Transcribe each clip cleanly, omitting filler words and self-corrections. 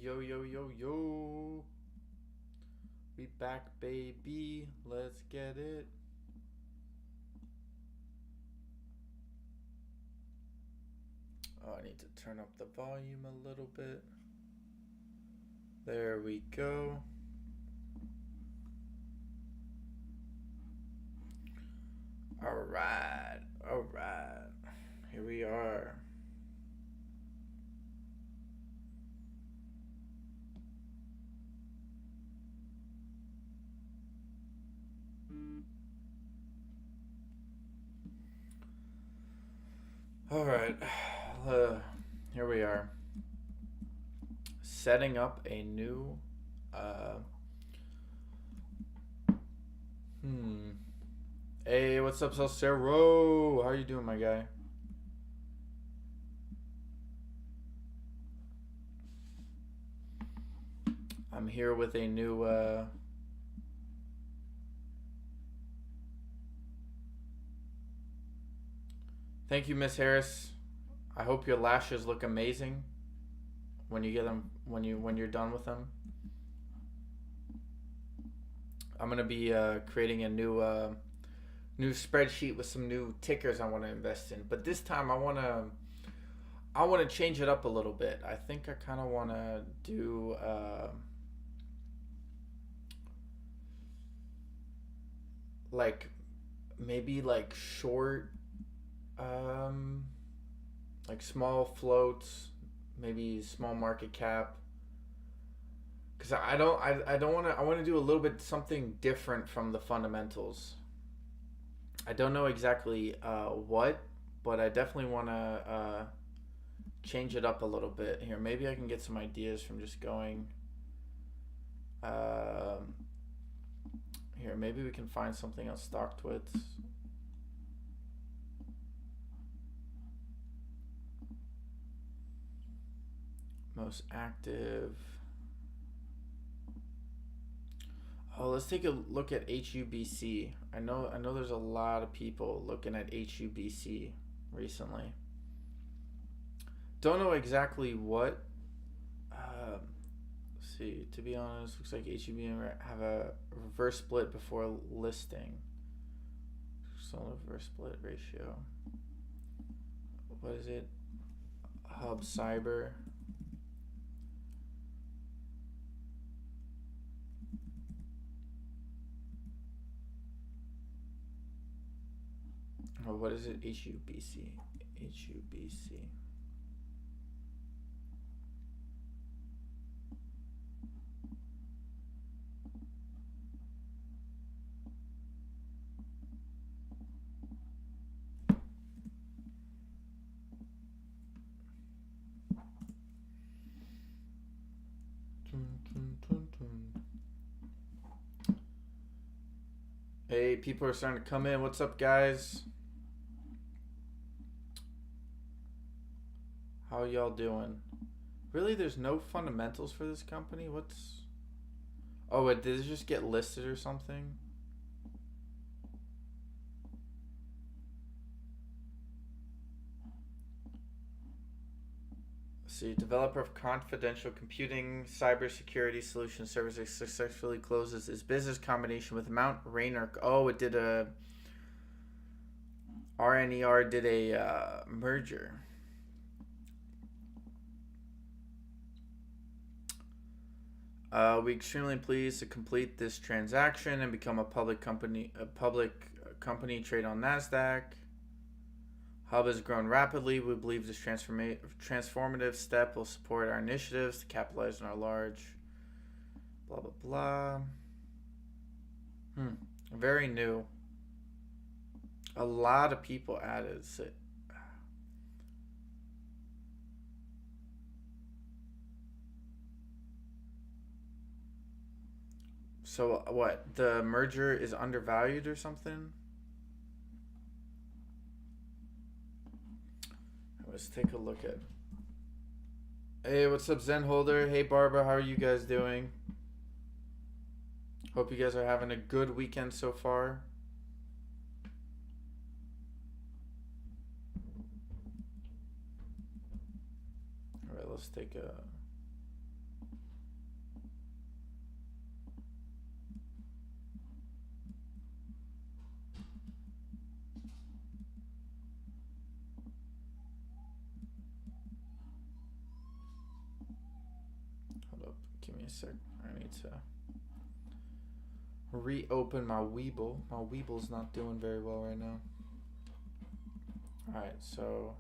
Yo, yo, yo, yo. We back, baby. Let's get it. Oh, I need to turn up the volume a little bit. There we go. All right. All right. Here we are. All right. Here we are. Setting up a new. Hey, what's up, Salcero? How you doing, my guy? I'm here with a new. Thank you, Miss Harris. I hope your lashes look amazing when you get them when you're done with them. I'm gonna be creating a new spreadsheet with some new tickers I want to invest in, but this time I want to change it up a little bit. I think I kind of want to do like maybe like short like small floats, maybe small market cap. Cause I don't want to I want to do a little bit something different from the fundamentals. I don't know exactly what, but I definitely want to change it up a little bit here. Maybe I can get some ideas from just going. Here, maybe we can find something on StockTwits. Most active. Oh, let's take a look at HUBC. I know there's a lot of people looking at HUBC recently. Don't know exactly what. Let's see. To be honest, looks like HUBC have a reverse split before listing. So reverse split ratio. What is it? Hub Cyber. Oh, what is it? HUBC. HUBC. Hey, people are starting to come in. What's up, guys? How y'all doing? Really, there's no fundamentals for this company? What's... Oh, wait, did it just get listed or something? Let's see, developer of confidential computing cybersecurity solution services successfully closes its business combination with Mount Rainier. Oh, it did a... RNER did a merger. We extremely pleased to complete this transaction and become a public company. Trade on Nasdaq. Hub has grown rapidly. We believe this transformative step will support our initiatives to capitalize on our large. Blah blah blah. Very new. A lot of people added. So what? The merger is undervalued or something? Let's take a look at. Hey, what's up, Zen Holder? Hey, Barbara, how are you guys doing? Hope you guys are having a good weekend so far. All right, let's take a. a sec. I need to reopen my Weeble. My Weeble's not doing very well right now. Alright, so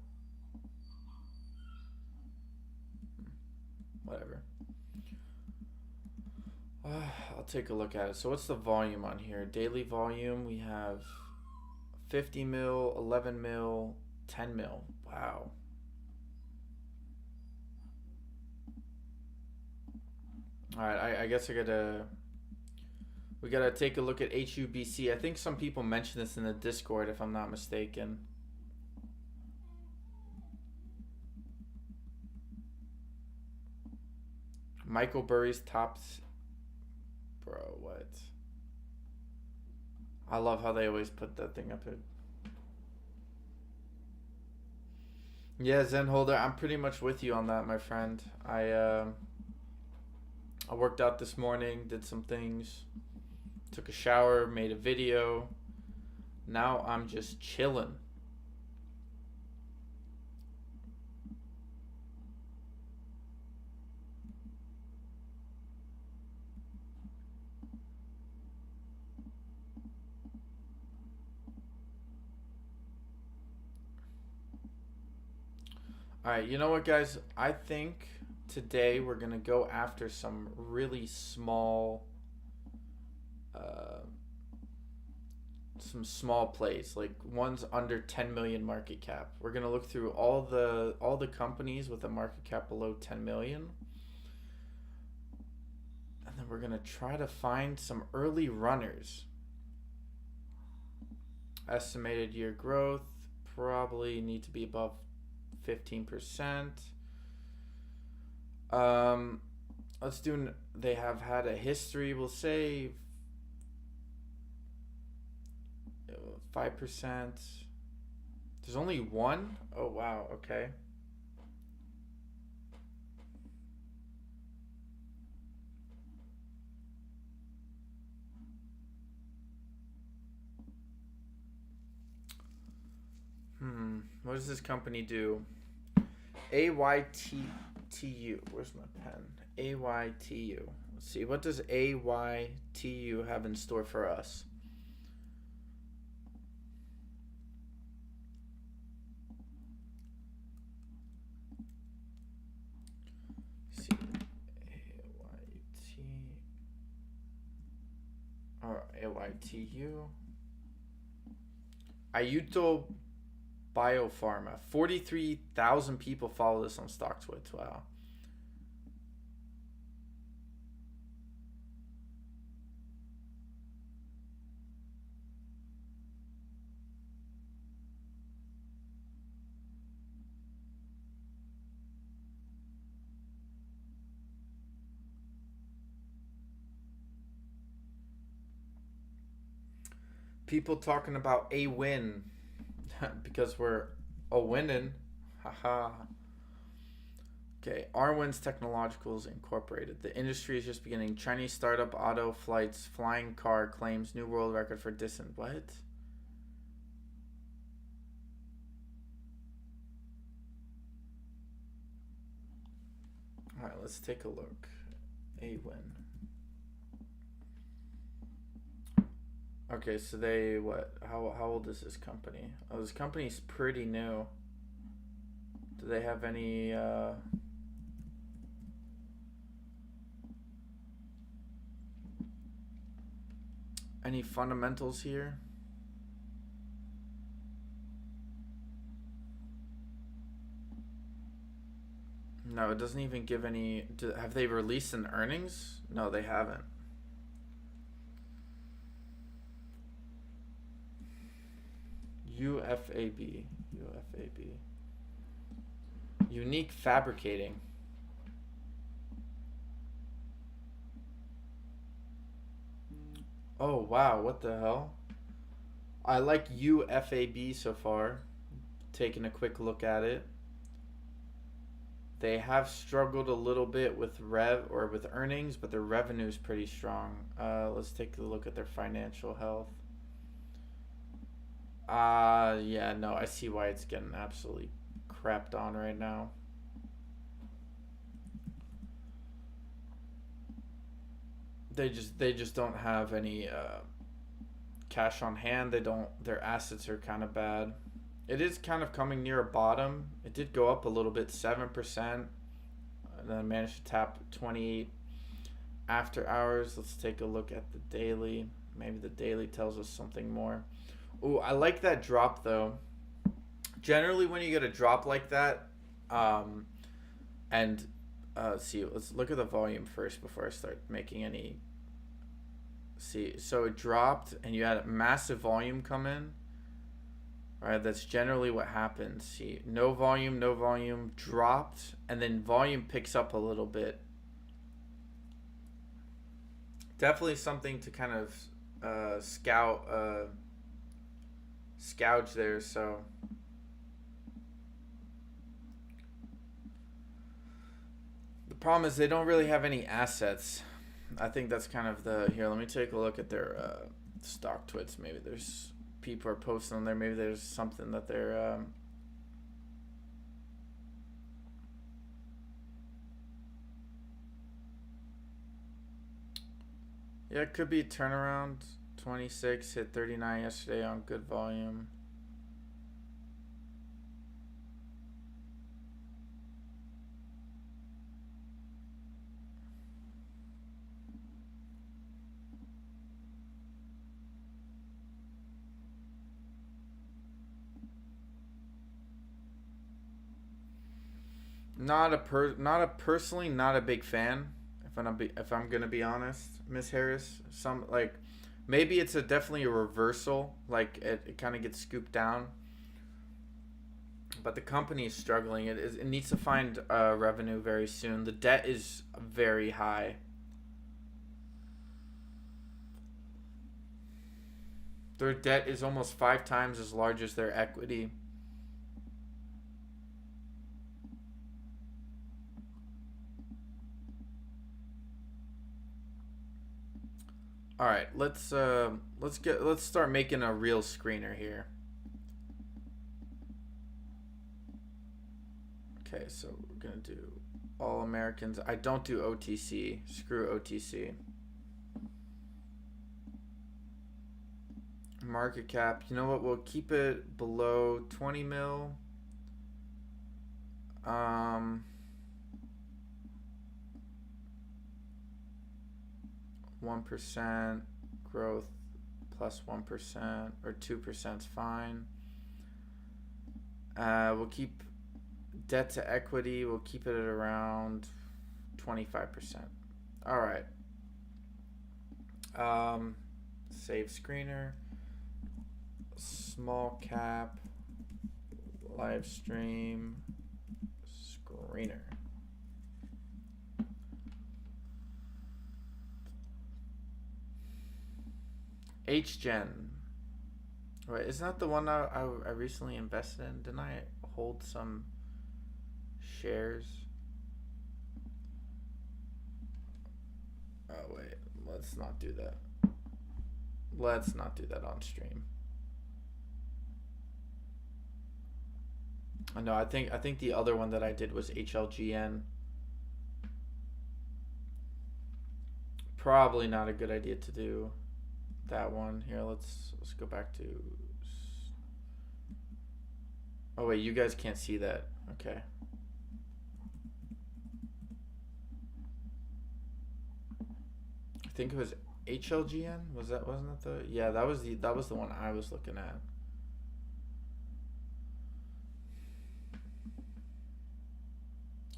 whatever. I'll take a look at it. So what's the volume on here? Daily volume, we have 50 mil, 11 mil, 10 mil. Wow. Alright, I guess we gotta take a look at HUBC. I think some people mentioned this in the Discord, if I'm not mistaken. Michael Burry's tops. Bro, what? I love how they always put that thing up here. Yeah, Zen Holder, I'm pretty much with you on that, my friend. I worked out this morning, did some things, took a shower, made a video. Now I'm just chilling. Alright, you know what, guys? I think today we're going to go after some really small plays, like ones under 10 million market cap. We're going to look through all the companies with a market cap below 10 million. And then we're going to try to find some early runners. Estimated year growth probably need to be above 15%. Let's do, they have had a history, we'll say 5%. There's only one? Oh, wow, okay. What does this company do? AYTU. Where's my pen? AYTU. Let's see. What does AYTU have in store for us? Let's see. AYTU. Ayuto Biopharma. 43,000 people follow this on StockTwits. Wow. People talking about a win because we're a winning. Haha. Okay, Arwin's Technologicals Incorporated. The industry is just beginning. Chinese startup auto flights flying car claims new world record for distant. What? All right, let's take a look. A win. Okay, so they what? How old is this company? Oh, this company's pretty new. Do they have any fundamentals here? No, it doesn't even give any. Have they released an earnings? No, they haven't. UFAB. Unique Fabricating. Oh, wow. What the hell? I like UFAB so far. Taking a quick look at it. They have struggled a little bit with earnings, but their revenue is pretty strong. Let's take a look at their financial health. Yeah, no, I see why it's getting absolutely crapped on right now. they just don't have any cash on hand. Their assets are kind of bad. It is kind of coming near a bottom. It did go up a little bit, 7%, and then managed to tap 28 after hours. Let's take a look at the daily. Maybe the daily tells us something more. Ooh, I like that drop though. Generally, when you get a drop like that, and see, let's look at the volume first before I start making any. See, so it dropped, and you had a massive volume come in. Right, that's generally what happens. See, no volume, dropped, and then volume picks up a little bit. Definitely something to kind of gouge there. So the problem is they don't really have any assets. I think that's kind of the here. Let me take a look at their stock twits. Maybe there's people are posting on there. Maybe there's something that they're yeah, it could be turnaround. 26 hit 39 yesterday on good volume. Personally not a big fan. If I'm gonna be honest, Miss Harris. Some like maybe it's definitely a reversal. Like it kind of gets scooped down. But the company is struggling. It needs to find revenue very soon. The debt is very high. Their debt is almost 5 times as large as their equity. All right, let's start making a real screener here. Okay, so we're gonna do all Americans. I don't do OTC. Screw OTC. Market cap. You know what? We'll keep it below 20 mil. 1% growth plus 1% or 2% is fine. We'll keep debt to equity. We'll keep it at around 25%. All right. Save screener. Small cap. Live stream. Screener. HGen. Wait, isn't that the one I recently invested in? Didn't I hold some shares? Oh wait, let's not do that. Let's not do that on stream. No, I think the other one that I did was HLGN. Probably not a good idea to do that one. Here, let's go back to. Oh wait, you guys can't see that. Okay. I think it was HLGN. Wasn't that the? Yeah, that was the one I was looking at.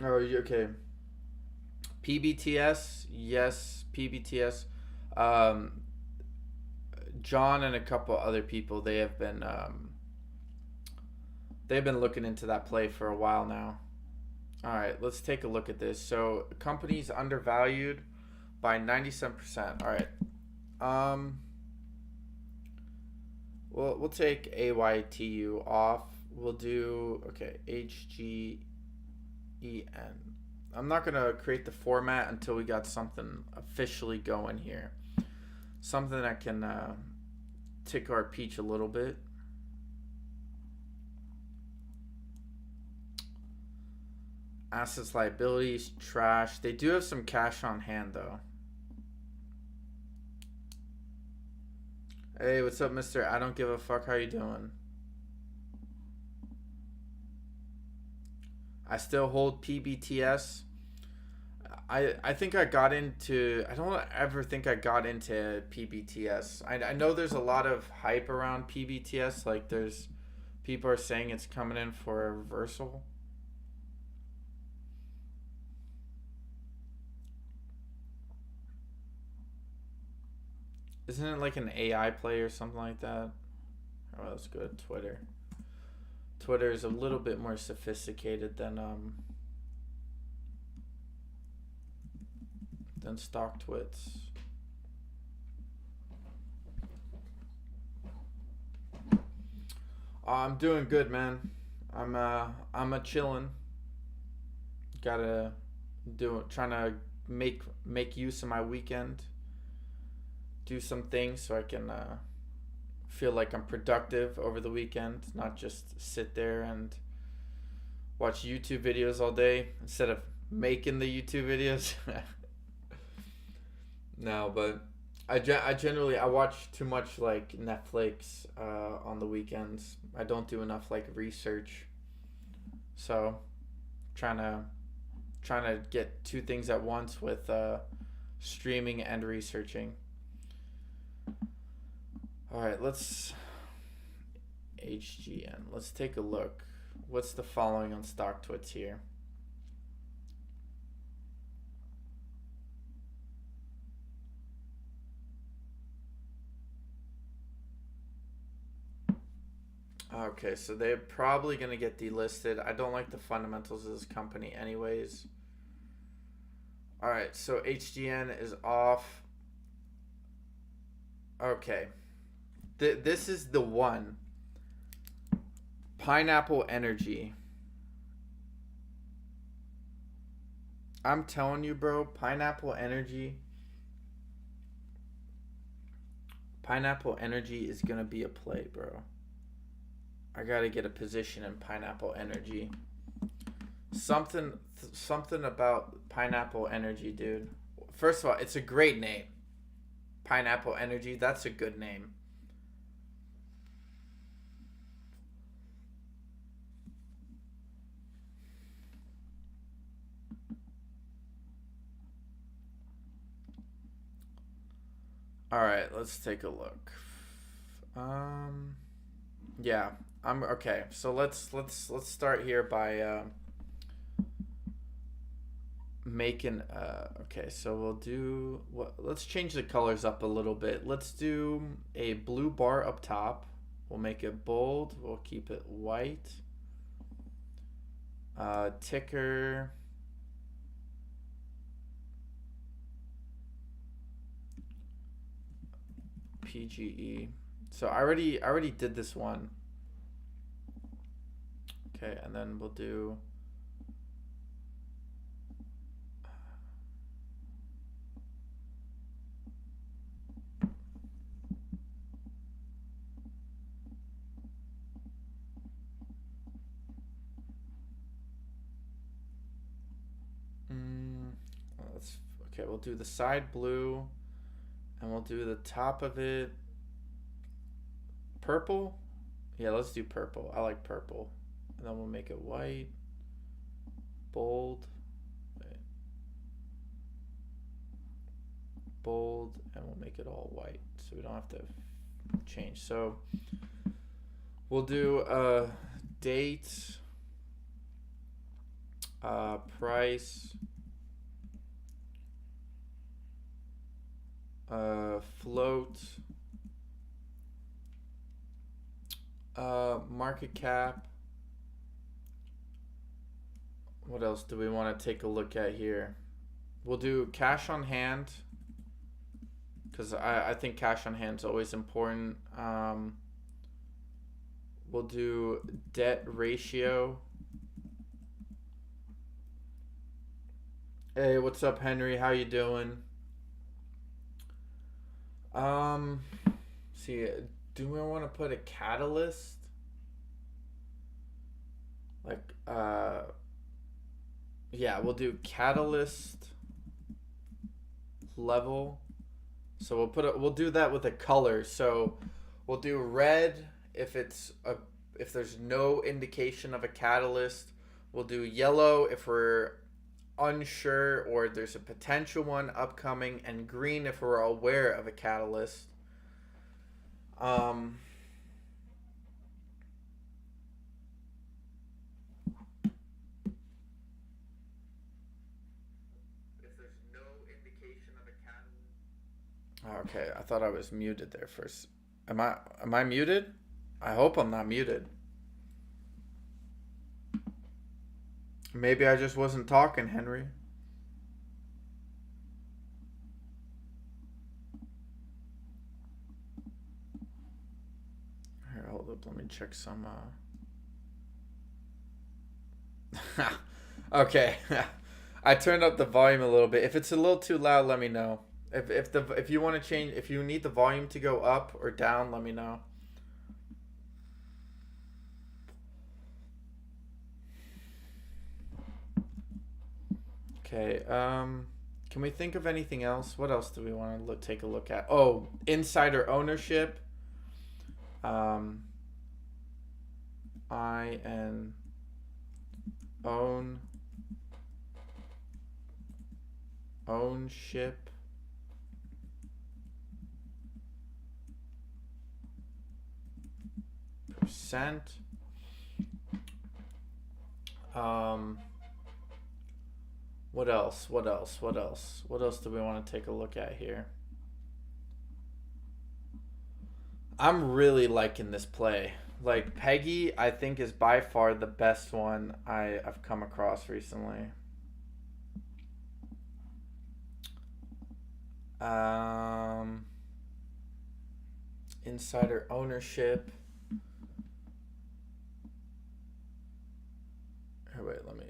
Oh, okay. PBTS, yes, PBTS. John and a couple other people, they've been looking into that play for a while now. All right, let's take a look at this. So, company's undervalued by 97%. All right. We'll take AYTU off. We'll do HGEN. I'm not gonna create the format until we got something officially going here. Something that can tick our peach a little bit. Assets, liabilities, trash. They do have some cash on hand though. Hey, what's up, mister? I don't give a fuck. How you doing? I still hold PBTS. I think I got into. I don't ever think I got into PBTS. I know there's a lot of hype around PBTS. Like, there's people are saying it's coming in for a reversal. Isn't it like an AI play or something like that? Oh, let's go to Twitter. Twitter is a little bit more sophisticated than stock twits. I'm doing good, man. I'm a chillin'. Gotta trying to make use of my weekend. Do some things so I can feel like I'm productive over the weekend, not just sit there and watch YouTube videos all day instead of making the YouTube videos. No, but I generally I watch too much like Netflix on the weekends. I don't do enough like research, so trying to get two things at once with streaming and researching. All right, let's HGN. Let's take a look. What's the following on stock twits here? Okay, so they're probably going to get delisted. I don't like the fundamentals of this company anyways. All right, so HGN is off. Okay. This is the one. Pineapple Energy. I'm telling you, bro, Pineapple Energy is going to be a play, bro. I got to get a position in Pineapple Energy. Something about Pineapple Energy, dude. First of all, it's a great name. Pineapple Energy, that's a good name. All right, let's take a look. Yeah, I'm okay. So let's start here by making okay, so we'll do what, let's change the colors up a little bit. Let's do a blue bar up top. We'll make it bold. We'll keep it white. Ticker PGE. So I already did this one. Okay, and then we'll do okay, we'll do the side blue and we'll do the top of it purple. Yeah, let's do purple. I like purple. And then we'll make it white, bold, bold, and we'll make it all white so we don't have to change. So we'll do date, price, float, market cap. What else do we want to take a look at here? We'll do cash on hand because I think cash on hand is always important. We'll do debt ratio. Hey, what's up, Henry? How you doing? See, do we want to put a catalyst? Like, yeah, we'll do catalyst level So we'll do that with a color. So we'll do red if there's no indication of a catalyst. We'll do yellow if we're unsure or there's a potential one upcoming, and green if we're aware of a catalyst. If there's no indication of a catalyst. Okay, I thought I was muted there first. Am I muted? I hope I'm not muted. Maybe I just wasn't talking, Henry. Here, hold up. Let me check some. Okay. I turned up the volume a little bit. If it's a little too loud, let me know. If you want to change, if you need the volume to go up or down, let me know. Okay. Can we think of anything else? What else do we want to take a look at? Oh, insider ownership. Ownership. Percent. What else? What else do we want to take a look at here? I'm really liking this play. Like, Peggy, I think, is by far the best one I've come across recently. Insider ownership. Here, wait, let me.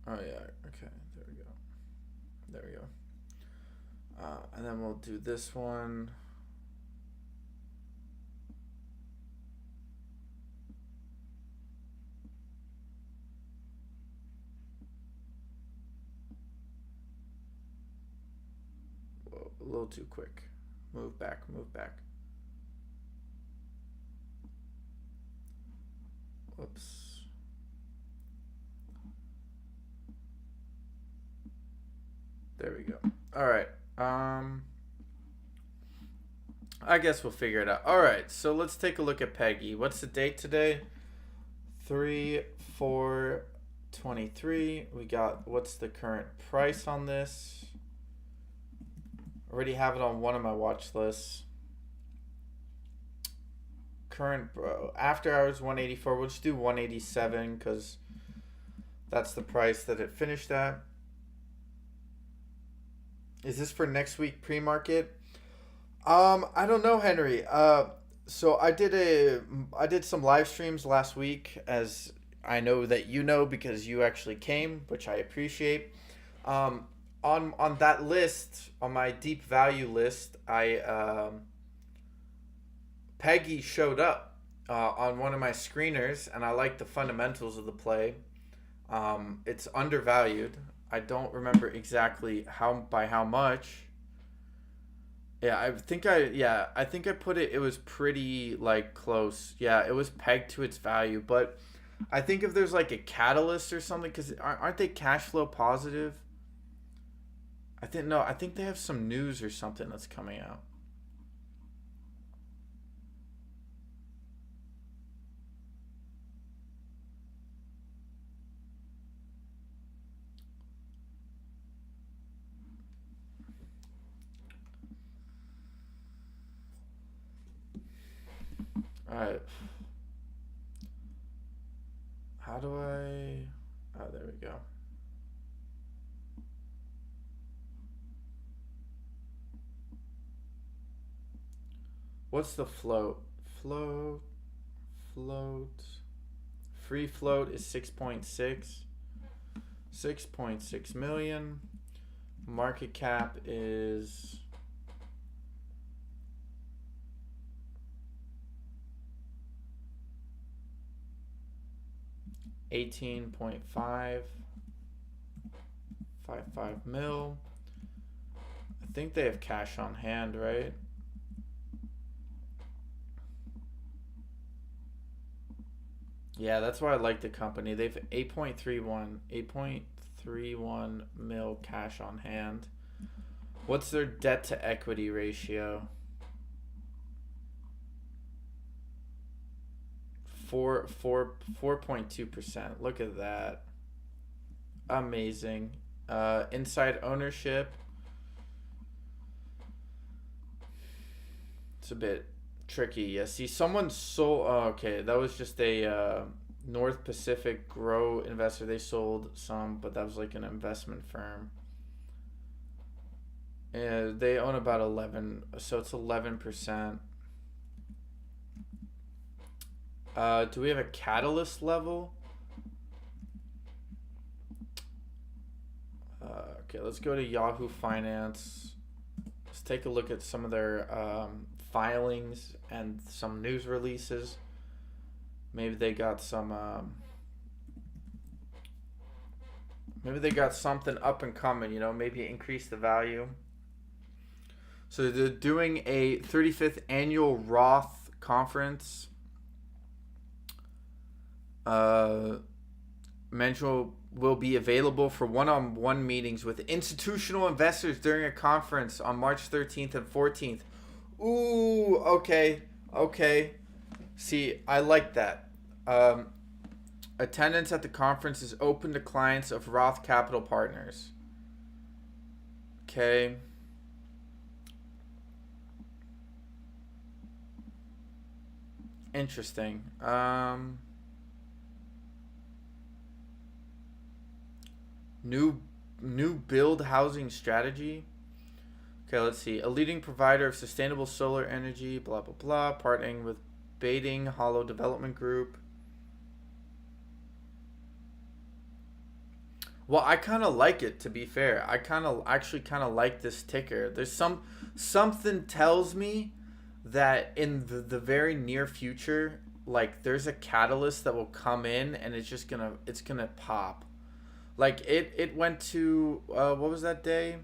Oh yeah, okay, there we go. And then we'll do this one. Whoa, a little too quick. Move back. Whoops. There we go. All right. I guess we'll figure it out. All right. So let's take a look at Peggy. What's the date today? 3/4/23. We got, what's the current price on this? Already have it on one of my watch lists. Current after hours 184. We'll just do 187 because that's the price that it finished at. Is this for next week pre-market? I don't know, Henry. So I did some live streams last week, as I know that you know because you actually came, which I appreciate. On that list, on my deep value list, Peggy showed up on one of my screeners, and I like the fundamentals of the play. It's undervalued. I don't remember exactly by how much. Yeah, I think I put it was pretty like close. Yeah, it was pegged to its value, but I think if there's like a catalyst or something, cuz aren't they cash flow positive? I think they have some news or something that's coming out. Alright. How do I... Oh, there we go. What's the float? Float. Free float is 6.6. 6.6 million. Market cap is 18.555 mil. I think they have cash on hand, right? Yeah, that's why I like the company. They've 8.31 mil cash on hand. What's their debt to equity ratio? 4.2%. Look at that. Amazing. Inside ownership. It's a bit tricky. Yeah, see, someone sold. Oh, okay, that was just a North Pacific Grow investor. They sold some, but that was like an investment firm. Yeah, they own about 11, so it's 11%. Do we have a catalyst level? Okay, let's go to Yahoo Finance. Let's take a look at some of their filings and some news releases. Maybe they got some. Maybe they got something up and coming. You know, maybe increase the value. So they're doing a 35th annual Roth conference. Mental will be available for one-on-one meetings with institutional investors during a conference on March 13th and 14th. Ooh, okay. See, I like that. Attendance at the conference is open to clients of Roth Capital Partners. Okay. Interesting. New build housing strategy. Okay, let's see. A leading provider of sustainable solar energy, blah, blah, blah. Partnering with Baiting Hollow Development Group. Well, I kind of like it, to be fair. I actually kind of like this ticker. There's something tells me that in the very near future, like there's a catalyst that will come in and it's gonna pop. Like it went to what was that day?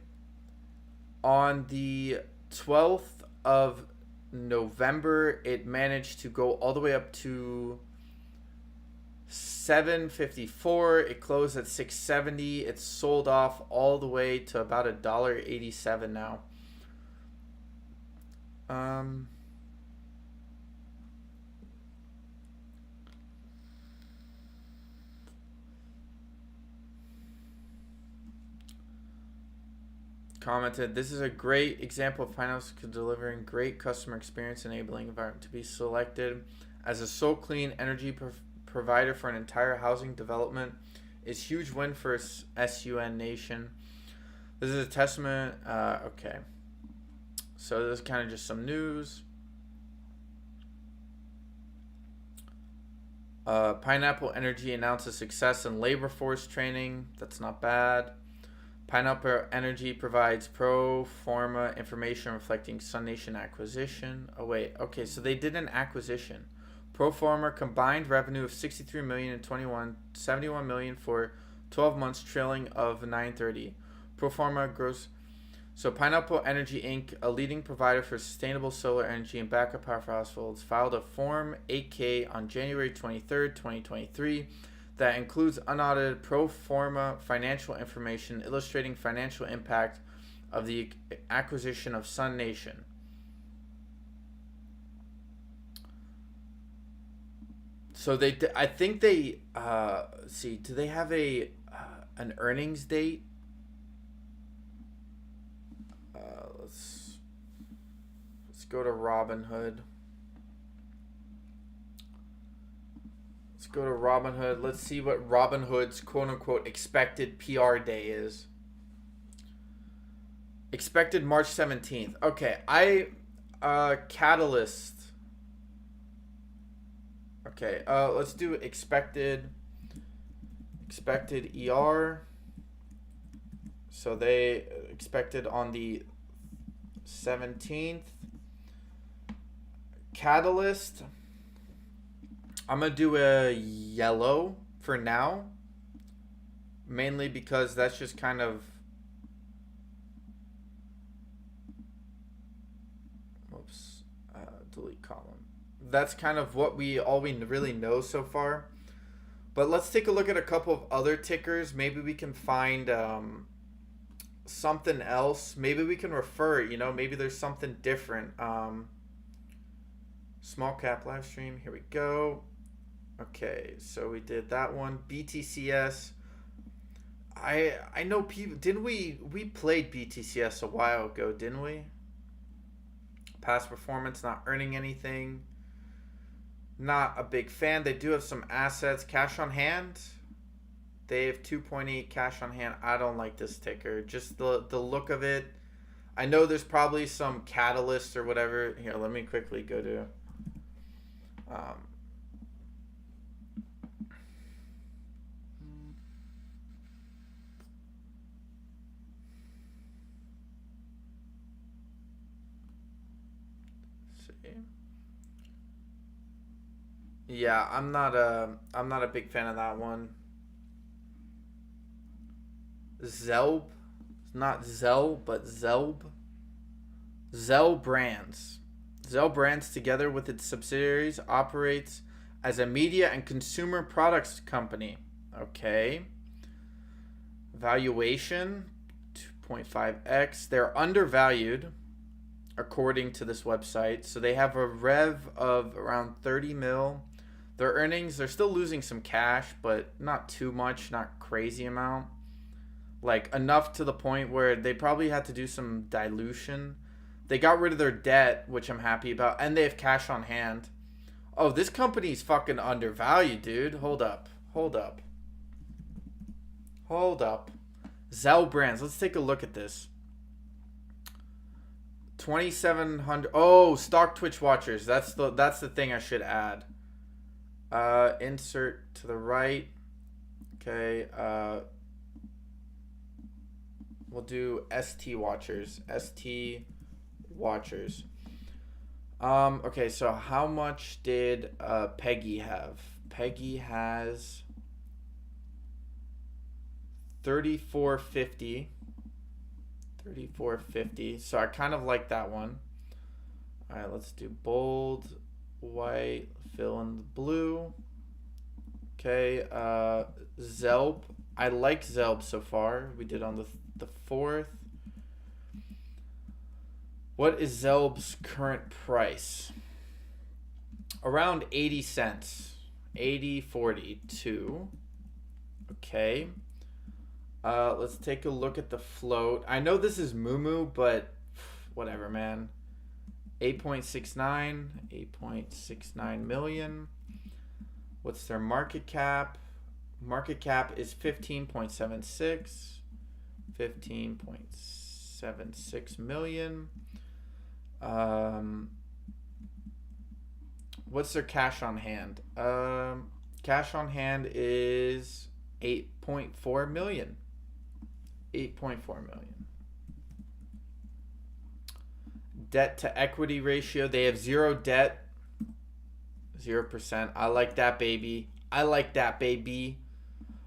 On the 12th of November, it managed to go all the way up to 754. It closed at 670. It's sold off all the way to about $1.87 now. Commented, this is a great example of finance delivering great customer experience, enabling environment to be selected as a sole clean energy provider for an entire housing development is huge win for SUN Nation. This is a testament. Okay, so this is kind of just some news. Pineapple Energy announces success in labor force training. That's not bad. Pineapple Energy provides pro forma information reflecting Sun Nation acquisition. Oh wait, okay, so they did an acquisition. Pro forma combined revenue of 63 million and 71 million for 12 months trailing of 930. Pro forma gross. So Pineapple Energy Inc., a leading provider for sustainable solar energy and backup power for households, filed a Form 8K on January 23rd, 2023 that includes unaudited pro forma financial information illustrating financial impact of the acquisition of Sun Nation. So I think they see. Do they have an earnings date? Let's go to Robinhood. Go to Robinhood. Let's see what Robinhood's quote-unquote expected PR day is. Expected March 17th. Okay, Catalyst. Okay, let's do expected ER. So they expected on the 17th. Catalyst. I'm going to do a yellow for now. Mainly because that's just kind of... Whoops. Delete column. That's kind of what all we really know so far. But let's take a look at a couple of other tickers. Maybe we can find something else. Maybe we can refer it, maybe there's something different. Small cap live stream. Here we go. Okay, so we did that one. BTCS. I know people... Didn't we played BTCS a while ago, didn't we? Past performance, not earning anything. Not a big fan. They do have some assets. Cash on hand. They have 2.8 cash on hand. I don't like this ticker. Just the look of it. I know there's probably some catalyst or whatever. Here, let me quickly go to... Yeah, I'm not a big fan of that one. Zelb, not Zell, but Zelb. Zell Brands. Zell Brands, together with its subsidiaries, operates as a media and consumer products company. Okay. Valuation 2.5x. They're undervalued, according to this website. So they have a rev of around 30 mil. Their earnings, they're still losing some cash, but not too much, not crazy amount. Like enough to the point where they probably had to do some dilution. They got rid of their debt, which I'm happy about, and they have cash on hand. Oh, this company's fucking undervalued, dude. Hold up. Zell Brands. Let's take a look at this. 2,700. Oh, stock Twitch watchers. That's the thing I should add. Insert to the right. Okay. We'll do ST watchers. ST watchers. Okay, so how much did Peggy have? Peggy has 3450. 3450. So I kind of like that one. All right, let's do bold, white, fill in the blue. Okay, Zelb. I like Zelb so far. We did on the 4th. What is Zelb's current price? Around 80 cents. 80.42. Okay. Let's take a look at the float. I know this is moo, but whatever, man. 8.69 million. What's their market cap? Market cap is 15.76. 15.76 million. What's their cash on hand? Cash on hand is 8.4 million. 8.4 million. Debt to equity ratio, they have 0 debt. 0%. I like that, baby. All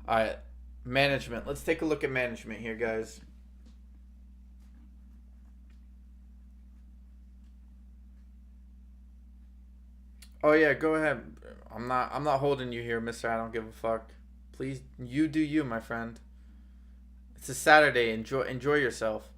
right. Management. Let's take a look at management here, guys. Oh yeah, go ahead. I'm not holding you here, mister. I don't give a fuck. Please, you do you, my friend. It's a Saturday. Enjoy yourself.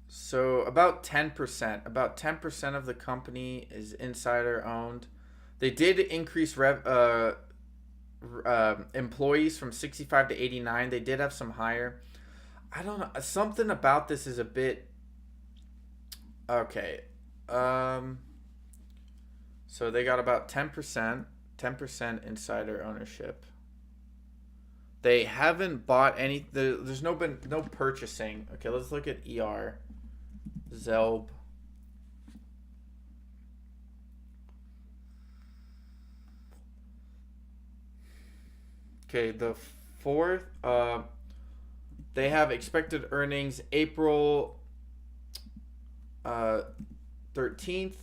So about 10%. About 10% of the company is insider owned. They did increase employees from 65 to 89. They did have some higher. I don't know. Something about this is a bit... Okay. So they got about 10%. 10% insider ownership. They haven't bought any... There's no purchasing. Okay, let's look at ER. Zelb. Okay, the 4th... They have expected earnings April 13th. Let's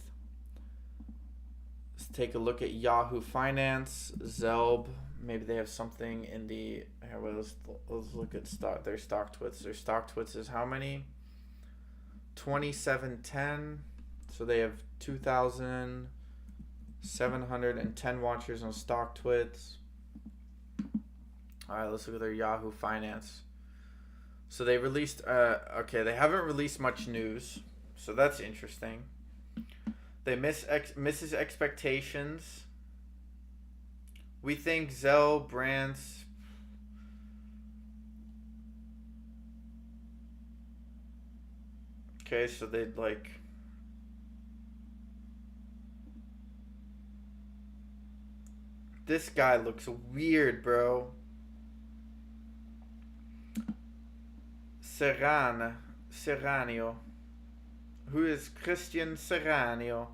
take a look at Yahoo Finance, Zelb. Maybe they have something in the... Here, let's look at their stock twits. Their stock twits is how many? 2710. So they have 2,710 watchers on stock twits. All right, let's look at their Yahoo Finance. So they released... okay, they haven't released much news. So that's interesting. They misses expectations. We think Zell Brands... Okay, so they'd like... This guy looks weird, bro. Serranio. Who is Christian Serranio?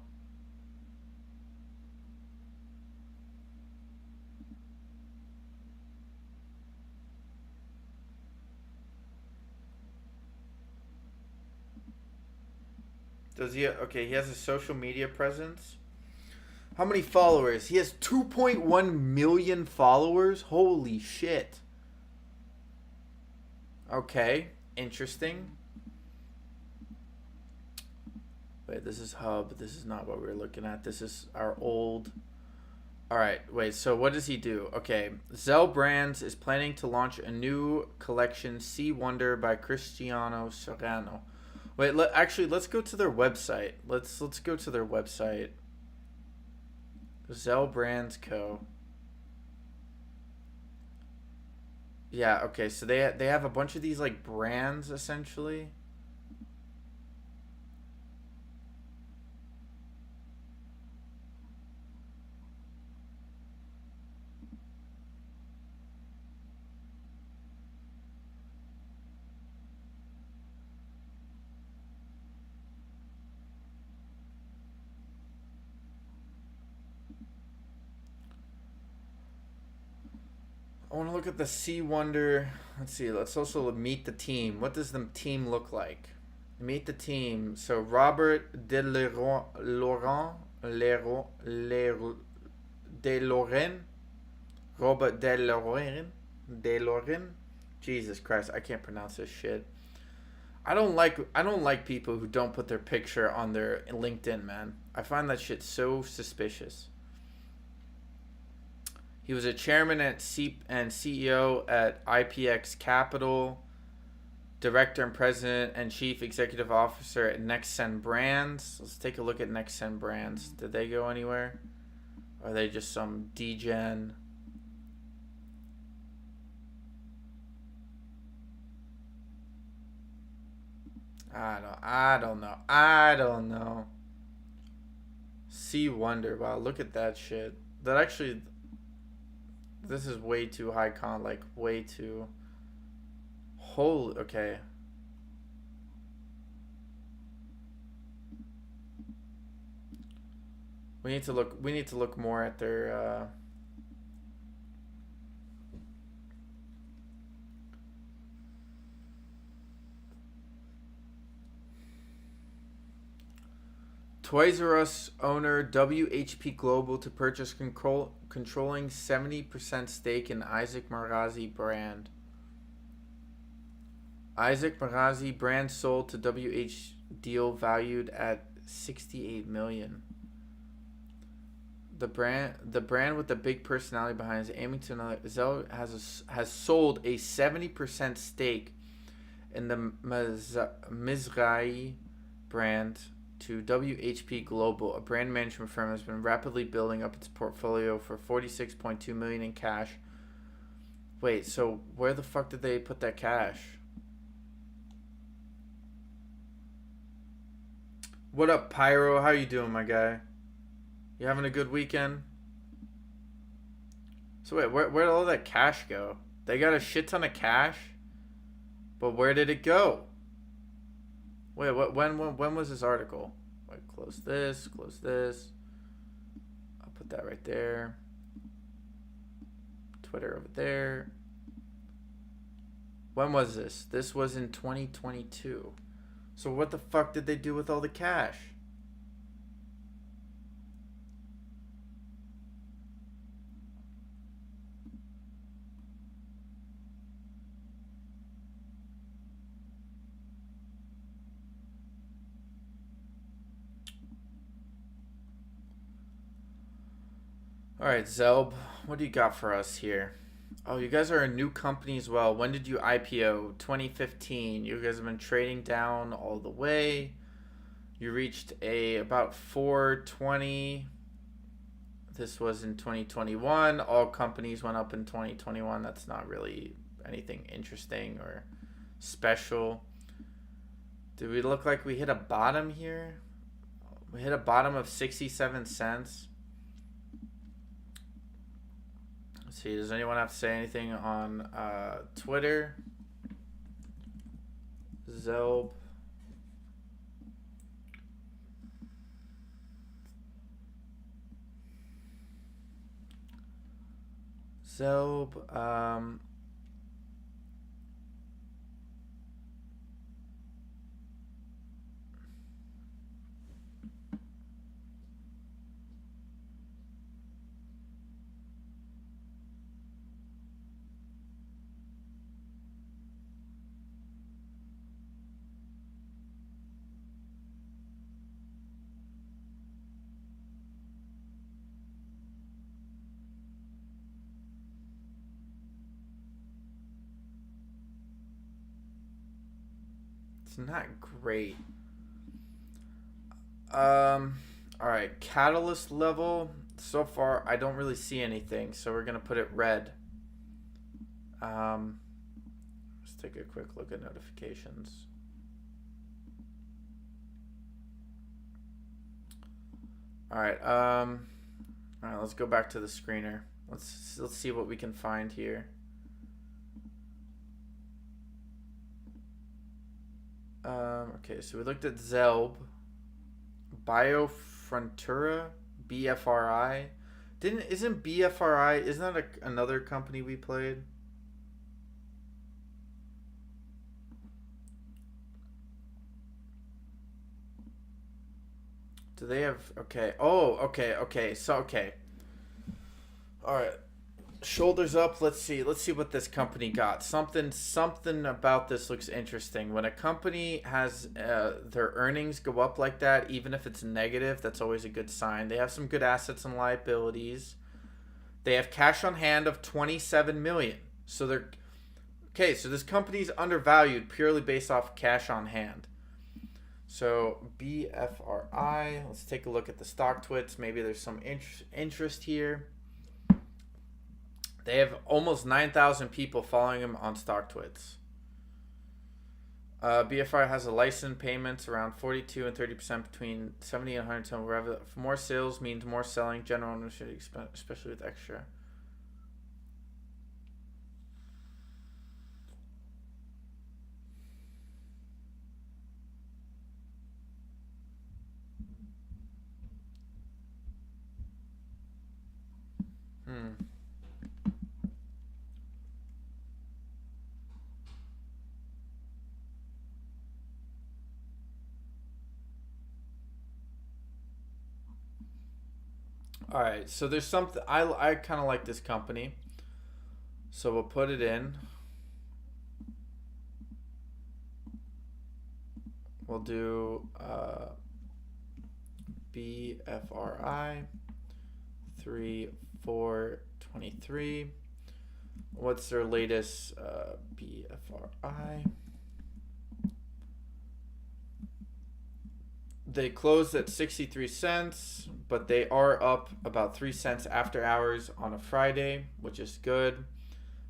Does he... Okay, he has a social media presence. How many followers? He has 2.1 million followers? Holy shit. Okay, interesting. Wait, this is Hub. This is not what we were looking at. This is our old... Alright, wait, so what does he do? Okay, Zell Brands is planning to launch a new collection, Sea Wonder by Cristiano Serrano. Wait, actually, let's go to their website. Let's go to their website. Zell Brands Co. Yeah, okay, so they have a bunch of these like brands essentially. I want to look at the Sea Wonder. Let's see. Let's also meet the team. What does the team look like? Meet the team. So Robert De Loren. Jesus Christ, I can't pronounce this shit. I don't like people who don't put their picture on their LinkedIn, man. I find that shit so suspicious. He was a chairman and CEO at IPX Capital, director and president and chief executive officer at Nexen Brands. Let's take a look at Nexen Brands. Did they go anywhere? Or are they just some degen? I don't know. Sea Wonder. Wow, look at that shit. That actually... This is way too high con, like way too... Holy, okay. We need to look more at their Toys R Us owner WHP Global to purchase controlling 70% stake in Isaac Marazi brand. Isaac Marazi brand sold to WH deal valued at $68 million. The brand with the big personality behind is aiming to another. Zell has sold a 70% stake in the Mizrahi brand to WHP Global, a brand management firm that has been rapidly building up its portfolio for $46.2 million in cash. Wait, so where the fuck did they put that cash? What up, Pyro? How you doing, my guy? You having a good weekend? So wait, where'd all that cash go? They got a shit ton of cash, but where did it go? Wait, when was this article? Wait, close this. I'll put that right there. Twitter over there. When was this? This was in 2022. So what the fuck did they do with all the cash? All right, Zelb, what do you got for us here? Oh, you guys are a new company as well. When did you IPO? 2015. You guys have been trading down all the way. You reached about 420. This was in 2021. All companies went up in 2021. That's not really anything interesting or special. Did we look like we hit a bottom here? We hit a bottom of 67 cents. Let's see, does anyone have to say anything on Twitter? Zelb. It's not great. All right, catalyst level. So far, I don't really see anything, so we're gonna put it red. Let's take a quick look at notifications. All right, let's go back to the screener. Let's see what we can find here. Okay, so we looked at Zelb, Biofrontura, BFRI. Isn't BFRI, isn't that another company we played? Do they have, okay. Oh, okay. So, okay. All right. Shoulders up. Let's see what this company got. Something about this looks interesting. When a company has their earnings go up like that, even if it's negative, that's always a good sign. They have some good assets and liabilities. They have cash on hand of 27 million. So they're okay, so this company's undervalued purely based off cash on hand. So BFRI, let's take a look at the stock twits. Maybe there's some interest here. They have almost 9,000 people following him on StockTwits. BFRI has a license payments around 42 and 30% between 70 and 110. Wherever more sales means more selling. General ownership, especially with extra. All right, so there's something I kind of like this company, so we'll put it in. We'll do BFRI 3423. What's their latest BFRI? They closed at 63 cents, but they are up about 3 cents after hours on a Friday, which is good.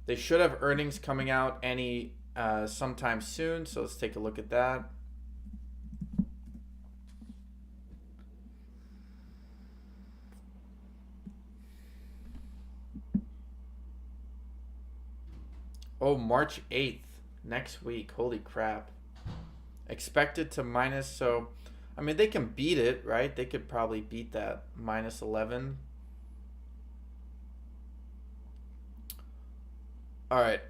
They should have earnings coming out sometime soon, so let's take a look at that. Oh, March 8th, next week. Holy crap. Expected to minus, so I mean, they can beat it, right? They could probably beat that minus 11. All right.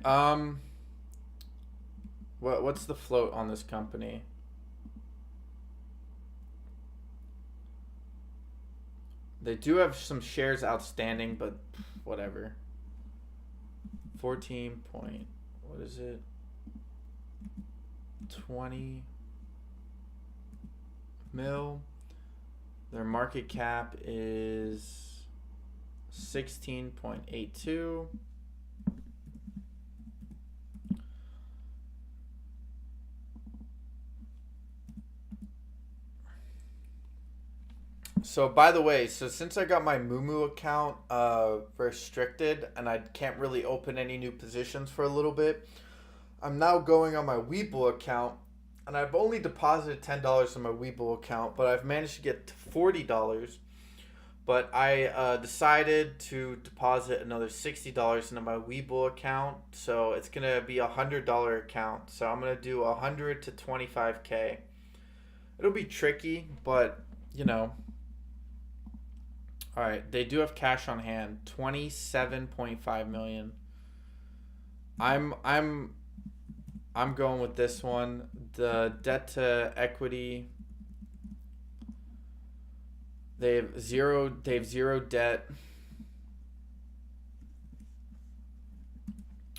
What's the float on this company? They do have some shares outstanding, but whatever. 14 point, what is it? 20 mil. Their market cap is 16.82. So by the way, so since I got my Mumu account restricted and I can't really open any new positions for a little bit, I'm now going on my Webull account, and I've only deposited $10 in my Webull account, but I've managed to get to $40. But I decided to deposit another $60 into my Webull account, so it's gonna be $100 account. So I'm gonna do 100 to 25K. It'll be tricky, but you know. All right, they do have cash on hand, 27.5 million. I'm I'm going with this one. The debt to equity, they have zero debt.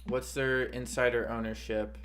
What's their insider ownership?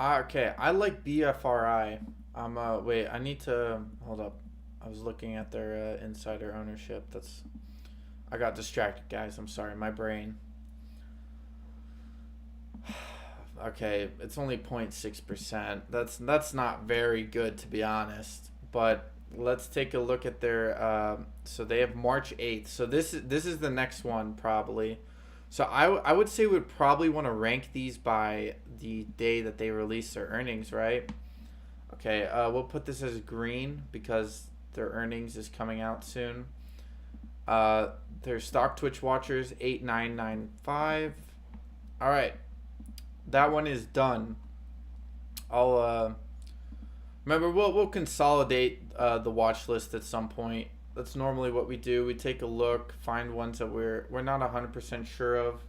Okay, I like BFRI. Wait, I need to hold up. I was looking at their insider ownership. I got distracted, guys. I'm sorry, my brain. Okay, it's only 0.6%. That's not very good, to be honest. But let's take a look at their. So they have March 8th. So this is the next one probably. So I would say we'd probably want to rank these by the day that they release their earnings, right? Okay, we'll put this as green because their earnings is coming out soon. Their stock Twitch watchers 8995. All right, that one is done. I'll remember we'll consolidate the watch list at some point. That's normally what we do. We take a look, find ones that we're not 100% sure of.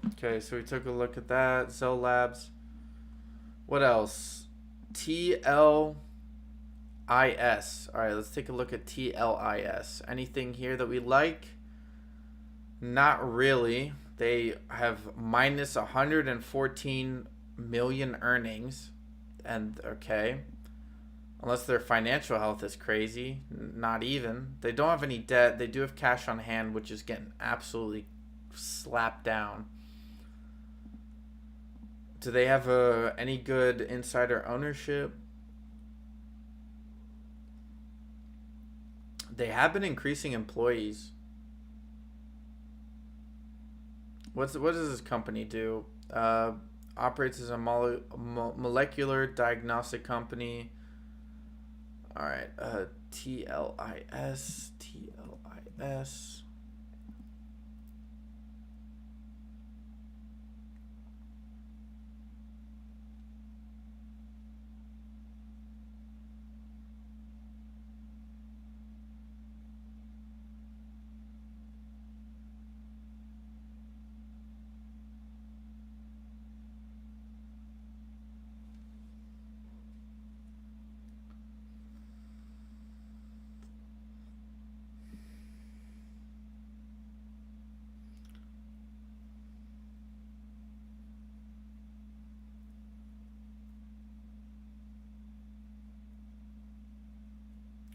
Okay, so we took a look at that. Zell Labs. What else? TLIS. All right, let's take a look at TLIS. Anything here that we like? Not really. They have minus 114 million earnings. And okay. Unless their financial health is crazy. Not even. They don't have any debt. They do have cash on hand, which is getting absolutely slapped down. Do they have any good insider ownership? They have been increasing employees. What does this company do? Operates as a molecular diagnostic company. All right. TLIS.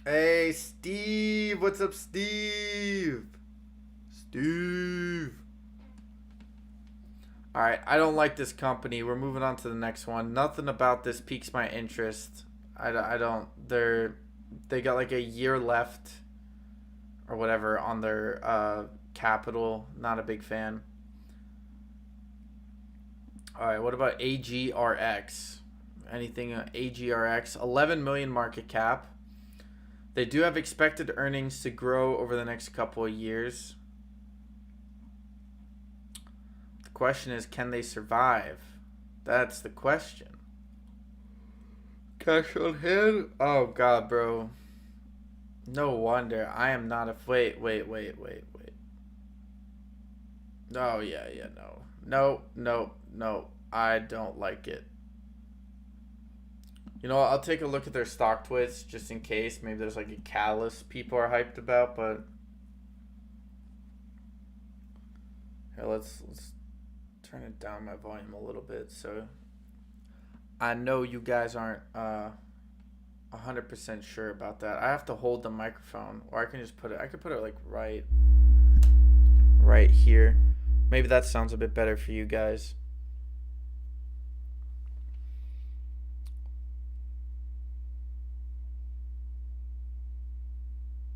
Hey, Steve. What's up, Steve? Steve. All right, I don't like this company. We're moving on to the next one. Nothing about this piques my interest. I don't. They got like a year left or whatever on their capital. Not a big fan. All right, what about AGRX? Anything AGRX? 11 million market cap. They do have expected earnings to grow over the next couple of years. The question is, can they survive? That's the question. Cash on hand? Oh, God, bro. No wonder. I am not a... Wait. Oh, yeah, no. No. I don't like it. You know, I'll take a look at their stock twits just in case. Maybe there's like a catalyst people are hyped about, but... Here, let's turn it down my volume a little bit so I know you guys aren't 100% sure about that. I have to hold the microphone, or I can just put it. I could put it like right here. Maybe that sounds a bit better for you guys.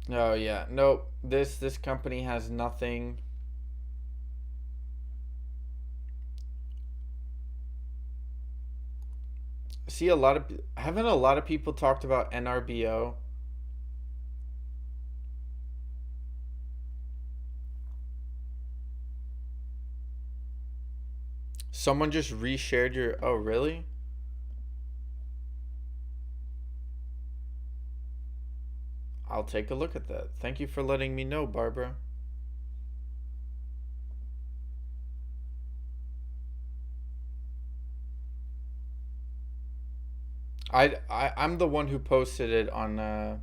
Oh yeah, nope. This company has nothing. See, haven't a lot of people talked about NRBO? Someone just reshared your... Oh, really? I'll take a look at that. Thank you for letting me know, Barbara. I'm the one who posted it on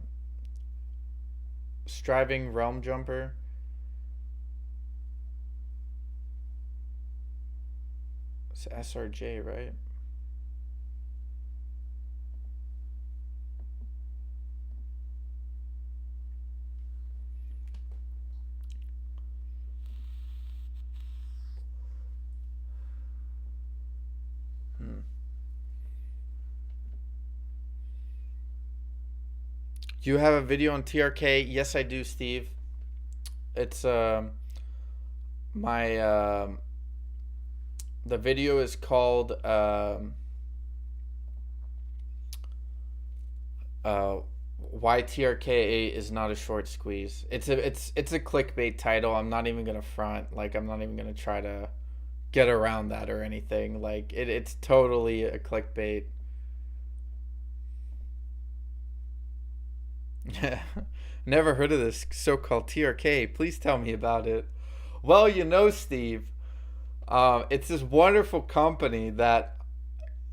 Striving Realm Jumper. It's SRJ, right? Do you have a video on TRK? Yes, I do, Steve. It's my the video is called why TRKA is not a short squeeze. It's a clickbait title. I'm not even gonna front. Like, I'm not even gonna try to get around that or anything. Like, it's totally a clickbait. Never heard of this so-called TRK. Please tell me about it. Well, you know, Steve, it's this wonderful company that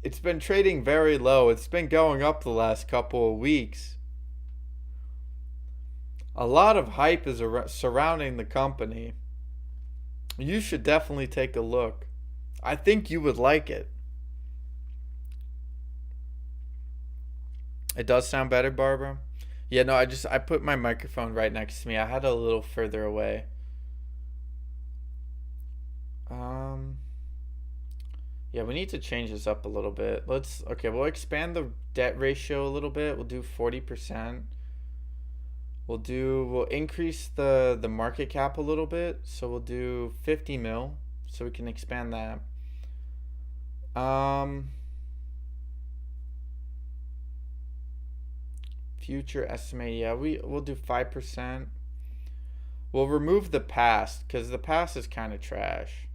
it's been trading very low. It's been going up the last couple of weeks. A lot of hype is surrounding the company. You should definitely take a look. I think you would like it. It does sound better, Barbara. Yeah, no, I put my microphone right next to me. I had it a little further away. Um yeah, we need to change this up a little bit. We'll expand the debt ratio a little bit. We'll do 40%. We'll increase the market cap a little bit. So we'll do 50 mil so we can expand that. Future estimate, yeah, we'll do 5%. We'll remove the past because the past is kind of trash.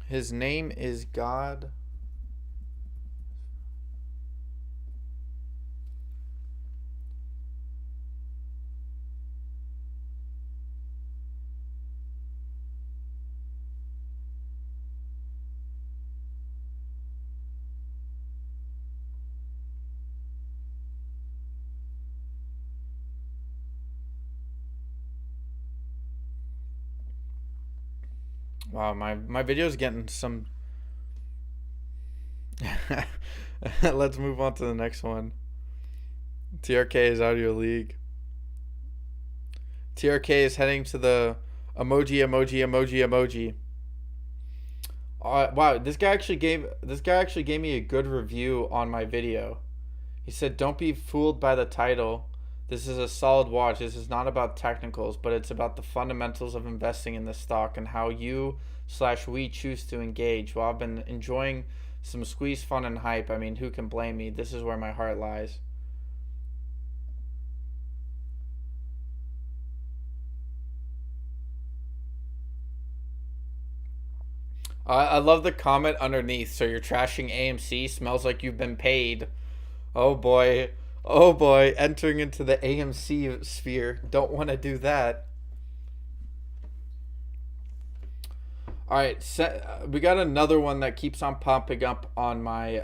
His name is God. Wow, my video's getting some. Let's move on to the next one. TRK is out of your league. TRK is heading to the emoji. Wow, this guy actually gave me a good review on my video. He said, "Don't be fooled by the title. This is a solid watch. This is not about technicals, but it's about the fundamentals of investing in this stock and how you/we choose to engage." Well, I've been enjoying some squeeze, fun, and hype. I mean, who can blame me? This is where my heart lies. I love the comment underneath. So you're trashing AMC. Smells like you've been paid. Oh boy. Oh boy. Entering into the AMC sphere. Don't want to do that. All right. We got another one that keeps on popping up on my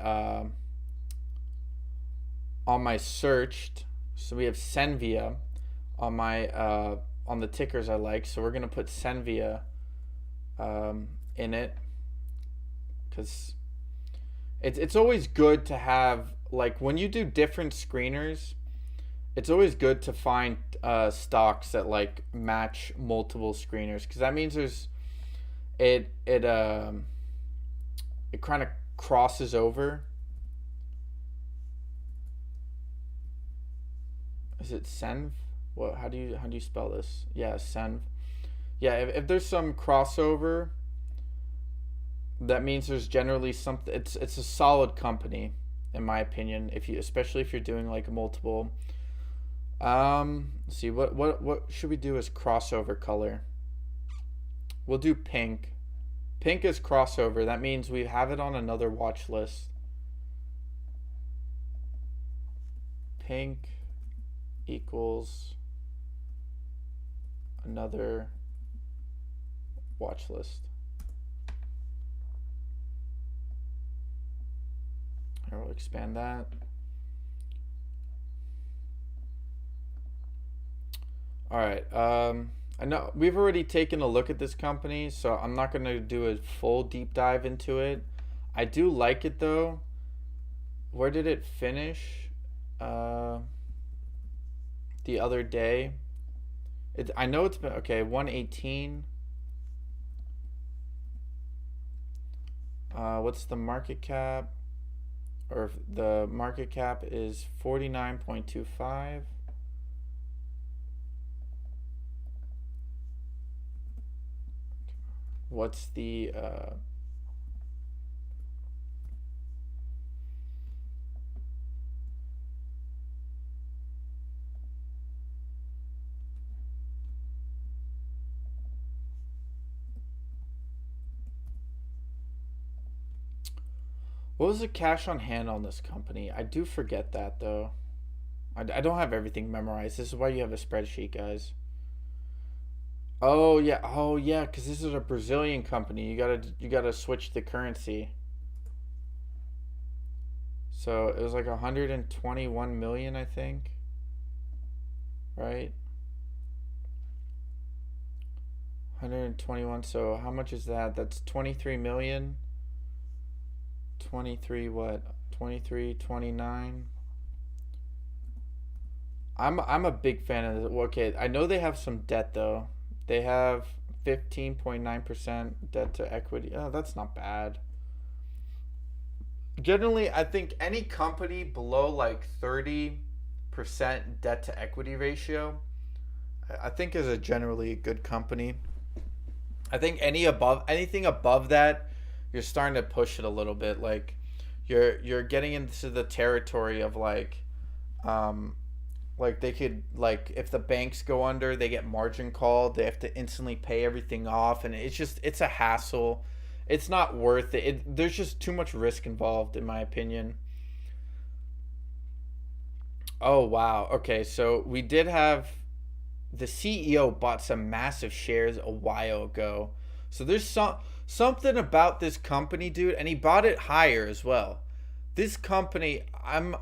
searched. So we have Senvia on my on the tickers I like. So we're gonna put Senvia in it, because it's always good to have, like, when you do different screeners, it's always good to find stocks that like match multiple screeners, because that means it kind of crosses over. Is it Senv? What? How do you spell this? Yeah, Senv. Yeah, if there's some crossover, that means there's generally something. It's a solid company, in my opinion. Especially if you're doing like multiple. Let's see, what should we do as crossover color? We'll do pink. Pink is crossover. That means we have it on another watch list. Pink equals another watch list. I will expand that. All right. I know we've already taken a look at this company, so I'm not going to do a full deep dive into it. I do like it though. Where did it finish? The other day. I know it's been okay. 118. What's the market cap? Or the market cap is 49.25. What's the what was the cash on hand on this company? I do forget that though. I don't have everything memorized. This is why you have a spreadsheet, guys. Oh yeah, because this is a Brazilian company. You gotta switch the currency. So it was like 121 million, I think. Right? 121. So how much is that? That's 23 million. 23 what? 23, 29. I'm a big fan of this. Okay, I know they have some debt though. They have 15.9% debt to equity. Oh, that's not bad. Generally, I think any company below like 30% debt to equity ratio, I think is a generally good company. I think anything above that, you're starting to push it a little bit. Like you're getting into the territory of like they could, like, if the banks go under, they get margin called, they have to instantly pay everything off, and it's a hassle. It's not worth it. There's just too much risk involved, in my opinion. Oh wow. Okay, so we did have the CEO bought some massive shares a while ago. So there's something about this company, dude, and he bought it higher as well. This company, I'm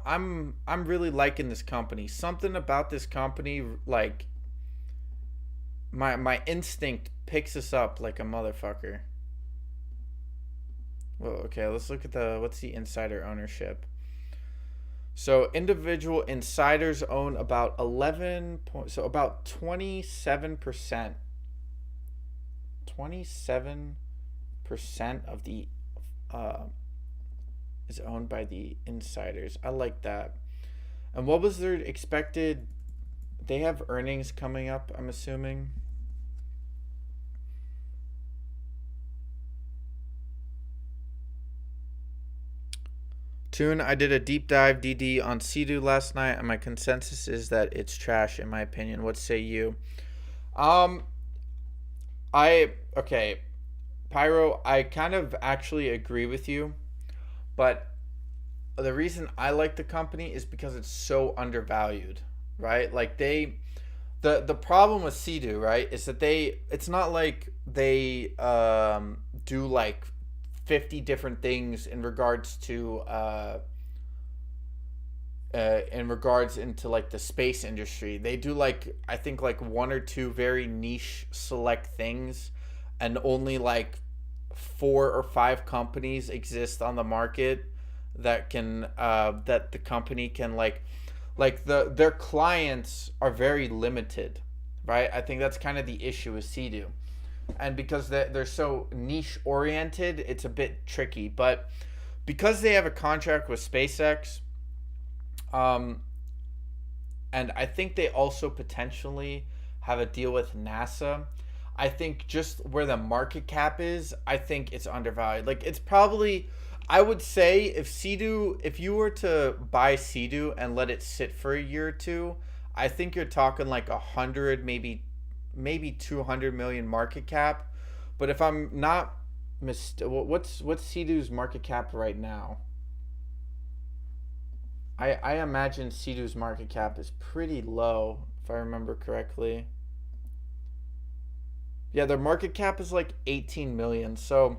really liking this company. Something about this company, like my instinct picks us up like a motherfucker. Well, okay, let's look at what's the insider ownership. So individual insiders own about 11 point, so about 27%. 27% of the uh, is owned by the insiders. I like that. And what was their expected? They have earnings coming up, I'm assuming. Tune, I did a deep dive DD on Sea-Doo last night, and my consensus is that it's trash, in my opinion. What say you? Um, okay, Pyro, I kind of actually agree with you, but the reason I like the company is because it's so undervalued, right? Like the problem with Sea-Doo, right, is that it's not like they do like 50 different things in regards to in regards into like the space industry. They do like, I think, like one or two very niche select things, and only like 4 or 5 companies exist on the market that can that the company can like their clients are very limited, right? I think that's kind of the issue with Sea-Doo, and because they're so niche oriented, it's a bit tricky. But because they have a contract with SpaceX, and I think they also potentially have a deal with NASA. I think just where the market cap is, I think it's undervalued. Like it's probably, I would say if Sea-Doo, if you were to buy Sea-Doo and let it sit for a year or two, I think you're talking like 100, maybe 200 million market cap. But if I'm not what's Sea-Doo's market cap right now? I imagine Sea-Doo's market cap is pretty low, if I remember correctly. Yeah, their market cap is like 18 million. So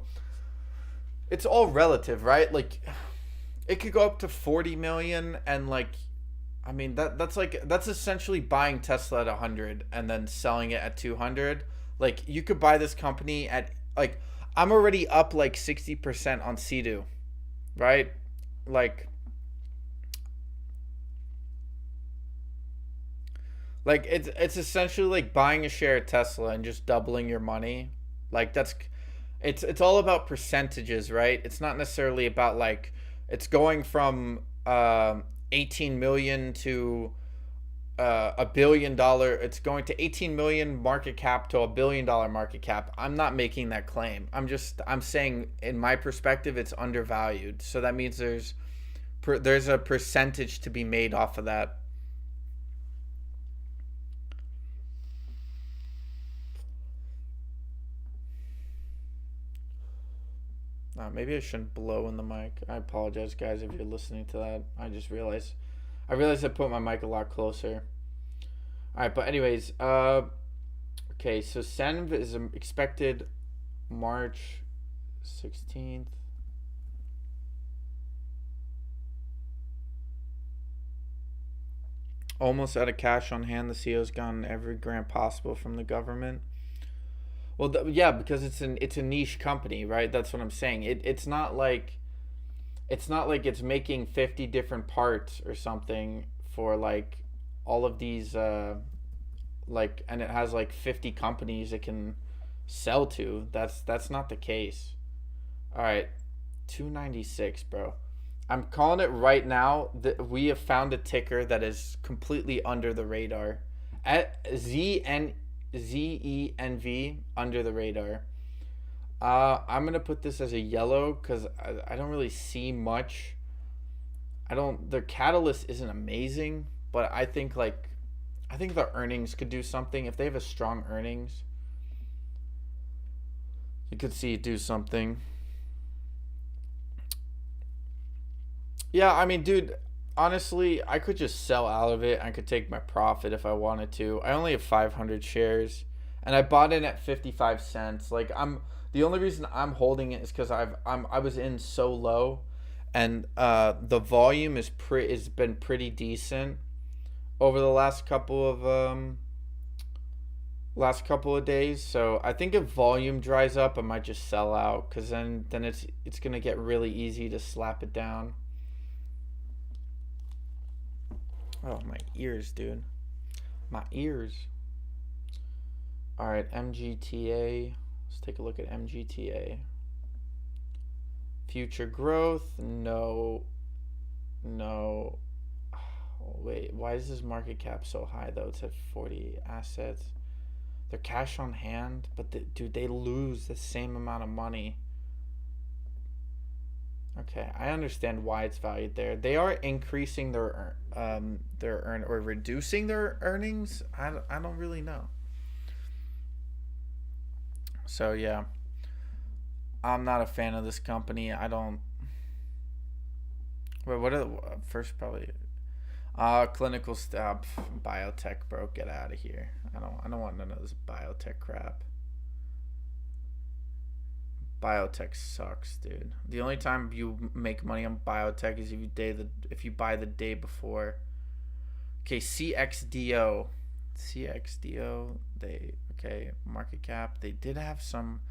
it's all relative, right? Like it could go up to 40 million, and like I mean that's essentially buying Tesla at 100 and then selling it at 200. Like you could buy this company at like, I'm already up like 60% on Sea-Doo, right? Like it's essentially like buying a share of Tesla and just doubling your money. Like that's it's all about percentages, right? It's not necessarily about like it's going from 18 million to $1 billion. It's going to 18 million market cap to $1 billion market cap. I'm not making that claim. I'm saying in my perspective it's undervalued. So that means there's a percentage to be made off of that. Maybe I shouldn't blow in the mic. I apologize, guys, if you're listening to that. I realized I put my mic a lot closer. All right, but anyways, okay. So Senv is expected March 16th. Almost out of cash on hand. The CEO's gotten every grant possible from the government. Well, yeah, because it's a niche company, right? That's what I'm saying. It's not like it's making 50 different parts or something for like all of these like, and it has like 50 companies it can sell to. That's not the case. All right, 296, bro. I'm calling it right now that we have found a ticker that is completely under the radar. At ZENV, under the radar. I'm gonna put this as a yellow because I don't really see much. Their catalyst isn't amazing, but I think the earnings could do something. If they have a strong earnings, you could see it do something. Yeah, I mean, dude, honestly, I could just sell out of it. I could take my profit if I wanted to. I only have 500 shares, and I bought in at 55 cents. Like the only reason I'm holding it is because I was in so low, and the volume has been pretty decent over the last couple of last couple of days. So I think if volume dries up, I might just sell out because then it's gonna get really easy to slap it down. Oh, my ears, dude. My ears. All right, MGTA. Let's take a look at MGTA. Future growth, no. Oh, wait, why is this market cap so high though? It's at 40 assets. Their cash on hand, but dude, they lose the same amount of money. Okay, I understand why it's valued there. They are increasing their or reducing their earnings. I don't really know. So yeah, I'm not a fan of this company. I don't. Wait, what are the first probably? Clinical stuff, biotech, bro. Get out of here. I don't want none of this biotech crap. Biotech sucks, dude. The only time you make money on biotech is if you buy the day before. Okay, CXDO. They market cap. They did have some.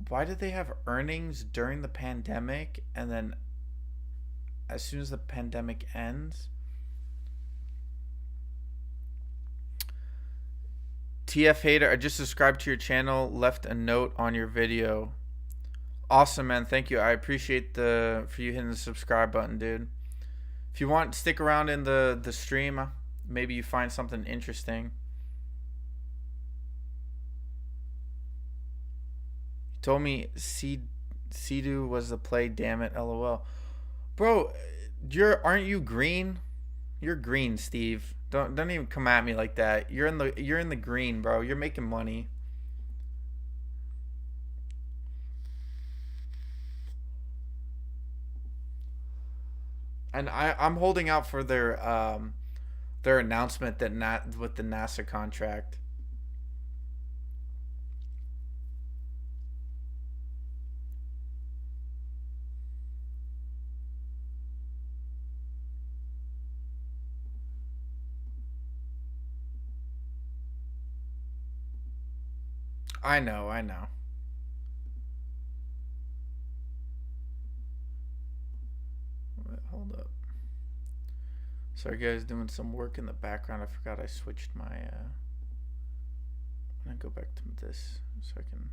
Why did they have earnings during the pandemic and then as soon as the pandemic ends? TF Hater, I just subscribed to your channel, left a note on your video. Awesome, man. Thank you. I appreciate for you hitting the subscribe button, dude. If you want, stick around in the stream. Maybe you find something interesting. You told me Sidu was the play. Damn it, LOL. Bro, aren't you green? You're green, Steve. Don't even come at me like that. You're in the green, bro. You're making money. And I'm holding out for their announcement that with the NASA contract. I know. Wait, hold up. Sorry, guys, doing some work in the background. I forgot I switched my. I'm gonna go back to this so I can.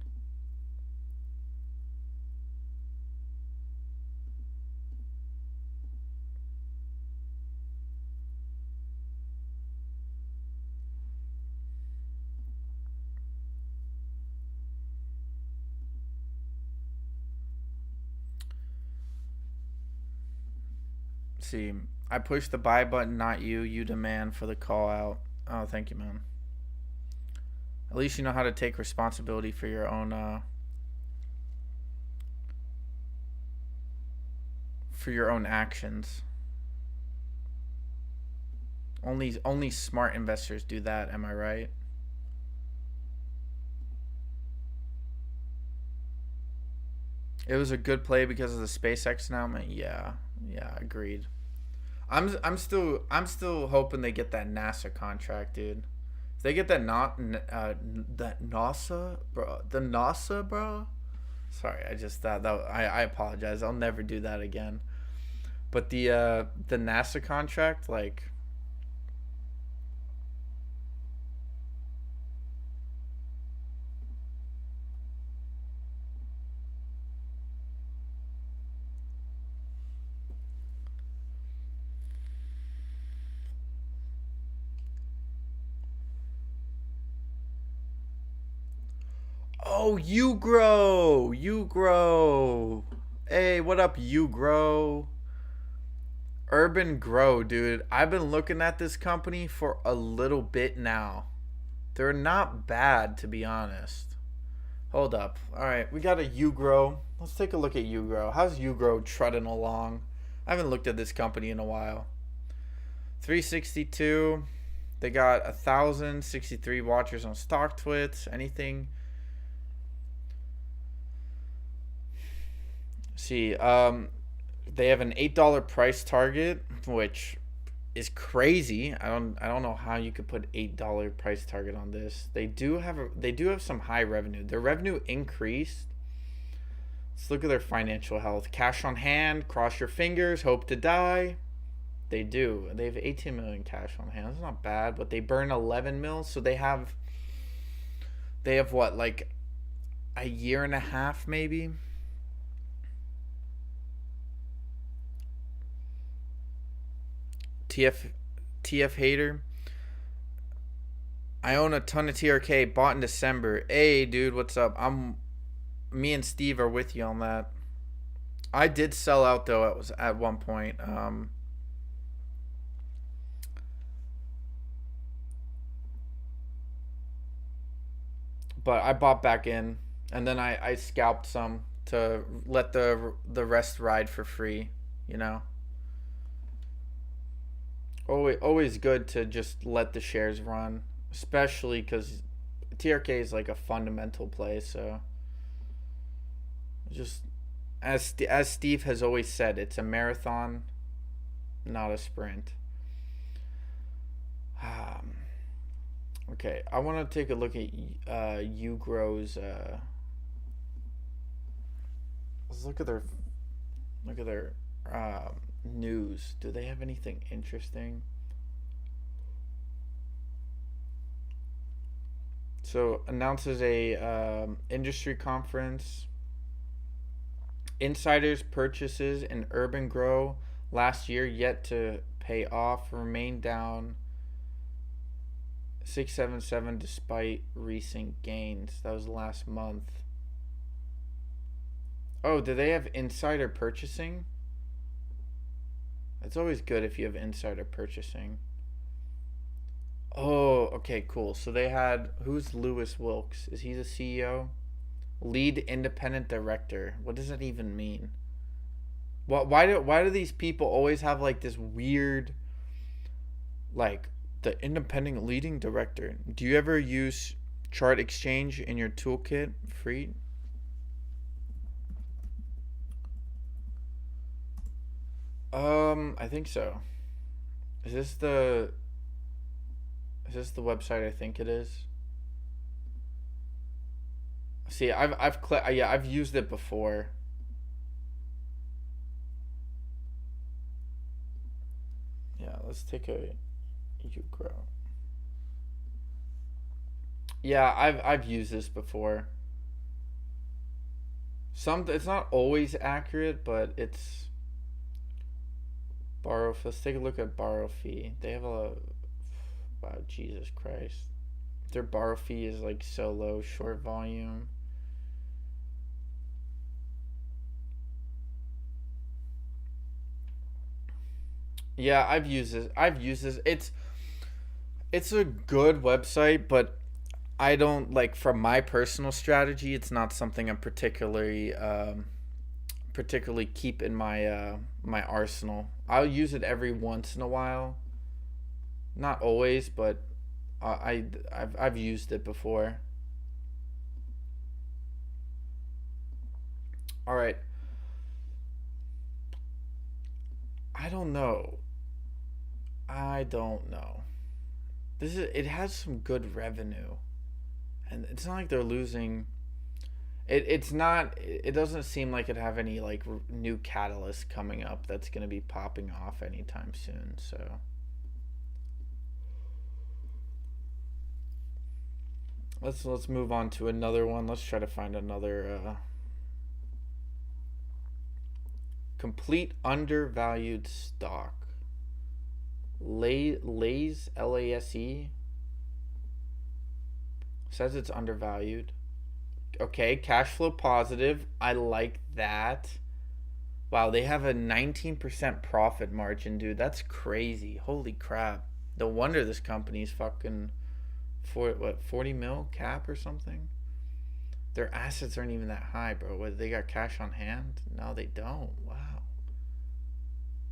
See, I pushed the buy button, not you. You demand for the call out. Oh, thank you, man. At least you know how to take responsibility for your own actions. Only smart investors do that, am I right? It was a good play because of the SpaceX announcement. Yeah, agreed. I'm still hoping they get that NASA contract, dude. If they get that that NASA, bro, the NASA, bro. Sorry, I just thought that I apologize. I'll never do that again. But the NASA contract, like. Oh, you grow. Hey, what up, you grow? Urban Grow, dude. I've been looking at this company for a little bit now. They're not bad, to be honest. Hold up. All right, we got a Ugrow. Let's take a look at Ugrow. How's Ugrow trotting along? I haven't looked at this company in a while. 362. They got 1,063 watchers on StockTwits. Anything? See, they have an $8 price target, which is crazy. I don't know how you could put $8 price target on this. They do have some high revenue. Their revenue increased. Let's look at their financial health. Cash on hand, cross your fingers, hope to die. They do. They have 18 million cash on hand. That's not bad, but they burn 11 mil, so they have what, like a year and a half maybe? TF hater. I own a ton of TRK, bought in December. Hey dude, what's up? Me and Steve are with you on that. I did sell out though. It was at one point. But I bought back in, and then I scalped some to let the rest ride for free. You know, always good to just let the shares run, especially because TRK is like a fundamental play. So just as Steve has always said, it's a marathon, not a sprint. Okay, I want to take a look at Ugrow's. Let's look at their news. Do they have anything interesting? So announces a industry conference. Insiders purchases in Urban Grow last year yet to pay off, remain down 677 despite recent gains. That was last month. Oh, do they have insider purchasing? It's always good if you have insider purchasing. Oh, okay, cool. So they had, who's Lewis Wilkes? Is he the CEO? Lead independent director. What does that even mean? Why do these people always have like this weird, like, the independent leading director? Do you ever use Chart Exchange in your toolkit? Free? I think so. Is this the website I think it is? See, I've used it before. Yeah, let's take a Ugrow. Yeah, I've used this before. It's not always accurate, but it's borrow. Let's take a look at borrow fee. They have a, wow, Jesus Christ. Their borrow fee is like so low, short volume. Yeah, I've used this. It's a good website, but I don't like, from my personal strategy, it's not something I'm particularly keep in my arsenal. I'll use it every once in a while. Not always, but I've used it before. All right. I don't know. I don't know. It has some good revenue, and it's not like they're losing. It's not. It doesn't seem like it have any like new catalyst coming up that's gonna be popping off anytime soon. So let's move on to another one. Let's try to find another complete undervalued stock. Lase, LASE, says it's undervalued. Okay, cash flow positive. I like that. Wow, they have a 19% profit margin, dude. That's crazy. Holy crap. No wonder this company's fucking 40 mil cap or something. Their assets aren't even that high, bro. What, they got cash on hand? No, they don't. Wow.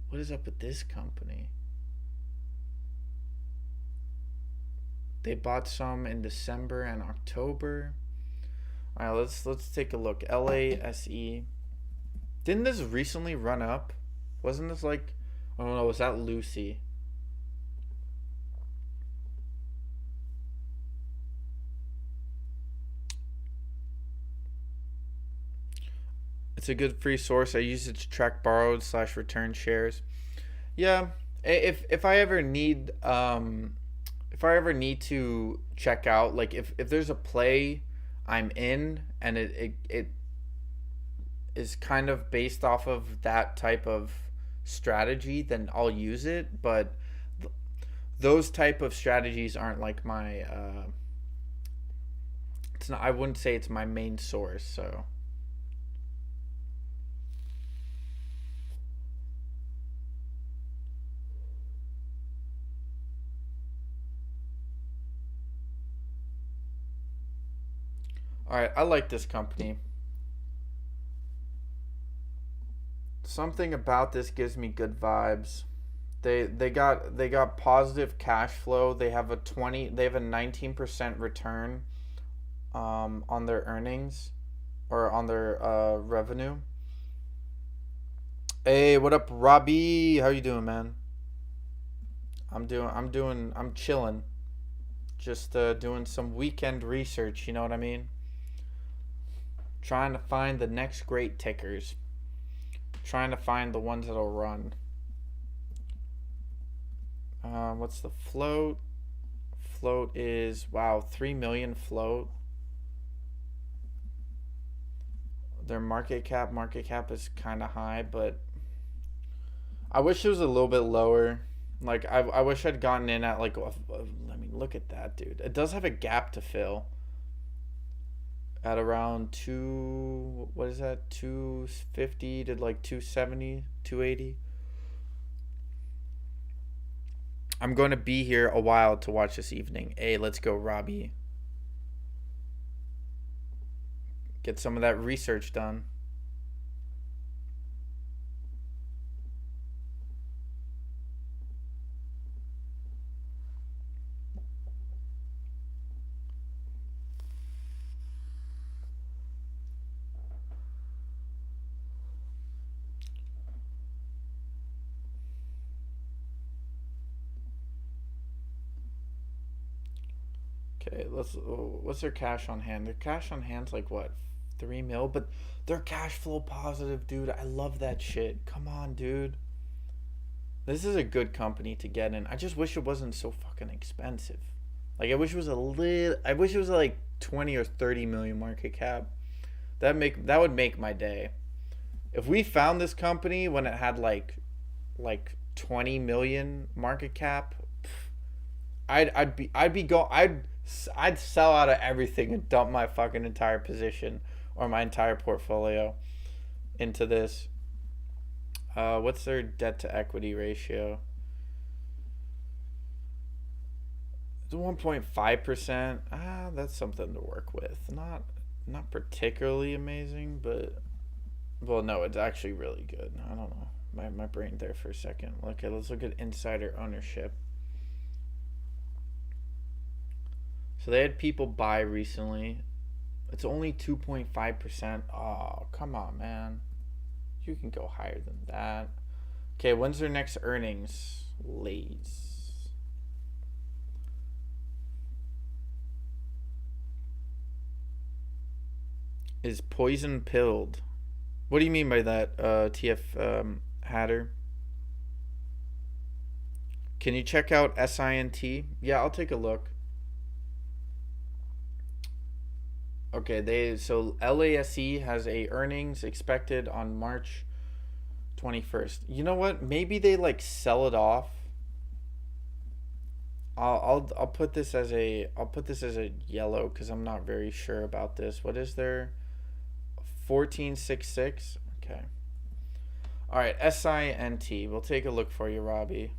What is up with this company? They bought some in December and October. All right, let's take a look. LASE. Didn't this recently run up? Wasn't this like, I don't know, was that Lucy? It's a good free source. I use it to track borrowed / return shares. Yeah, if I ever need to check out, like if there's a play I'm in and it is kind of based off of that type of strategy, then I'll use it. But those type of strategies aren't like my it's not, I wouldn't say it's my main source. So all right, I like this company. Something about this gives me good vibes. They got positive cash flow. They have a 19% return on their earnings or on their revenue. Hey, what up, Robbie? How you doing, man? I'm chilling. Just doing some weekend research, you know what I mean? Trying to find the next great tickers. Trying to find the ones that'll run. What's the float? Float is, wow, 3 million float. Their market cap is kind of high, but I wish it was a little bit lower. Like I wish I'd gotten in at like let me look at that, dude. It does have a gap to fill at around what is that, 250 to like 270, 280. I'm going to be here a while to watch this evening. Hey, let's go, Robbie. Get some of that research done. Okay, what's their cash on hand? Their cash on hand's like what, 3 mil? But they're cash flow positive, dude. I love that shit. Come on, dude. This is a good company to get in. I just wish it wasn't so fucking expensive. Like I wish it was like 20 or 30 million market cap. That would make my day. If we found this company when it had like 20 million market cap, I'd sell out of everything and dump my fucking entire position or my entire portfolio into this. What's their debt to equity ratio? It's 1.5%. That's something to work with. Not particularly amazing, but well, no, it's actually really good. I don't know. My brain there for a second. Okay, let's look at insider ownership. So they had people buy recently. It's only 2.5%. Oh, come on, man. You can go higher than that. Okay, when's their next earnings? Lays. Is poison pilled? What do you mean by that, TF Hatter? Can you check out SINT? Yeah, I'll take a look. Okay, so LASE has a earnings expected on March 21st. You know what? Maybe they like sell it off. I'll put this as a yellow because I'm not very sure about this. What is there? 1466. Okay. All right, SINT. We'll take a look for you, Robbie.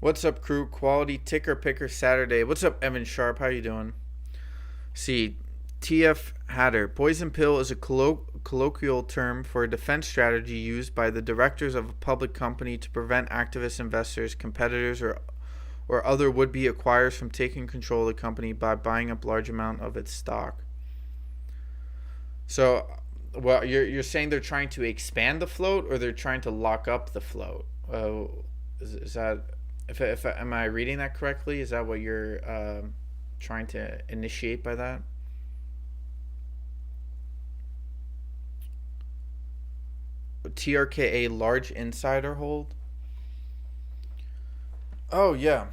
What's up, crew? Quality ticker picker Saturday. What's up, Evan Sharp? How you doing? See, TF Hatter. Poison pill is a colloquial term for a defense strategy used by the directors of a public company to prevent activist investors, competitors, or other would-be acquirers from taking control of the company by buying up large amount of its stock. So, well, you're saying they're trying to expand the float, or they're trying to lock up the float? Is that, if am I reading that correctly? Is that what you're trying to initiate by that? TRKA large insider hold. Oh yeah.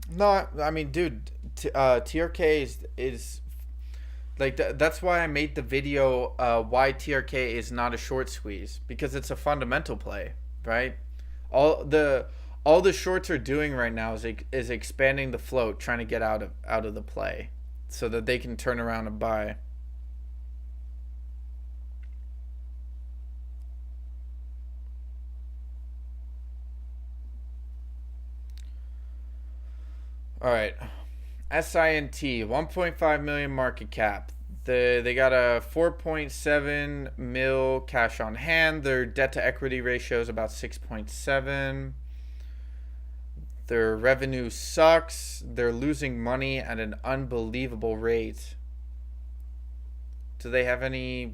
No, I mean, dude, TRK is like that's why I made the video. Why TRK is not a short squeeze, because it's a fundamental play, right? All the all the shorts are doing right now is expanding the float, trying to get out of the play, so that they can turn around and buy. All right, SINT 1.5 million market cap. They got a 4.7 mil cash on hand. Their debt to equity ratio is about 6.7. Their revenue sucks. They're losing money at an unbelievable rate. Do they have any?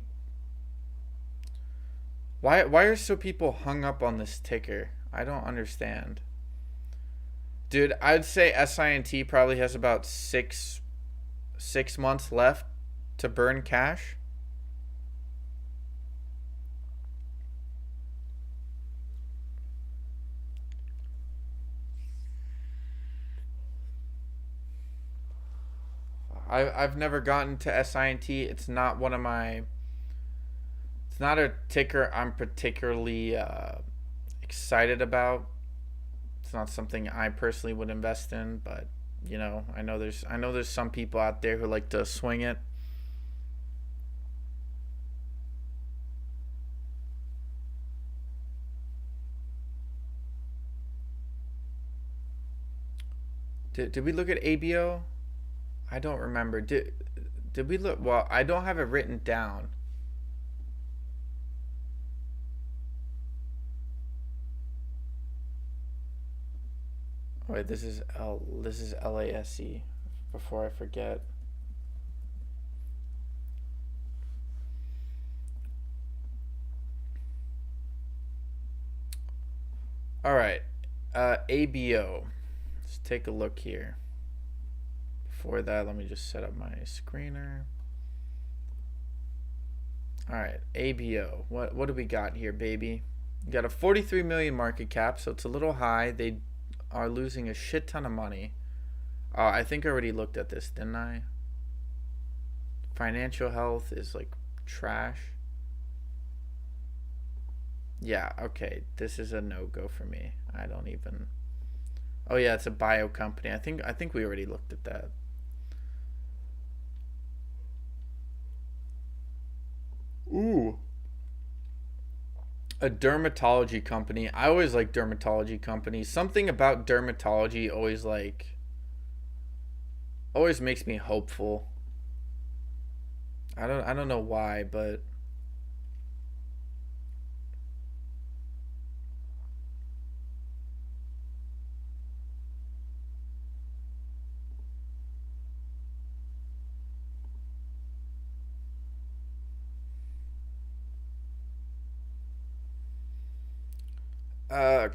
Why are so people hung up on this ticker? I don't understand. Dude, I'd say SINT probably has about 6 months left to burn cash. I've never gotten to SINT. It's not one of my. It's not a ticker I'm particularly excited about. It's not something I personally would invest in, but I know there's some people out there who like to swing it. Did we look at ABO? I don't remember. Did we look? Well, I don't have it written down. Oh, wait, this is LASE. Before I forget. All right, ABO. Let's take a look here. Before that, let me just set up my screener. All right, ABO. What do we got here, baby? We got a 43 million market cap, so it's a little high. They are losing a shit ton of money. I think I already looked at this, didn't I? Financial health is like trash. Yeah, okay. This is a no-go for me. I don't even. Oh yeah, it's a bio company. I think we already looked at that. Ooh. A dermatology company. I always like dermatology companies. Something about dermatology always makes me hopeful. I don't know why, but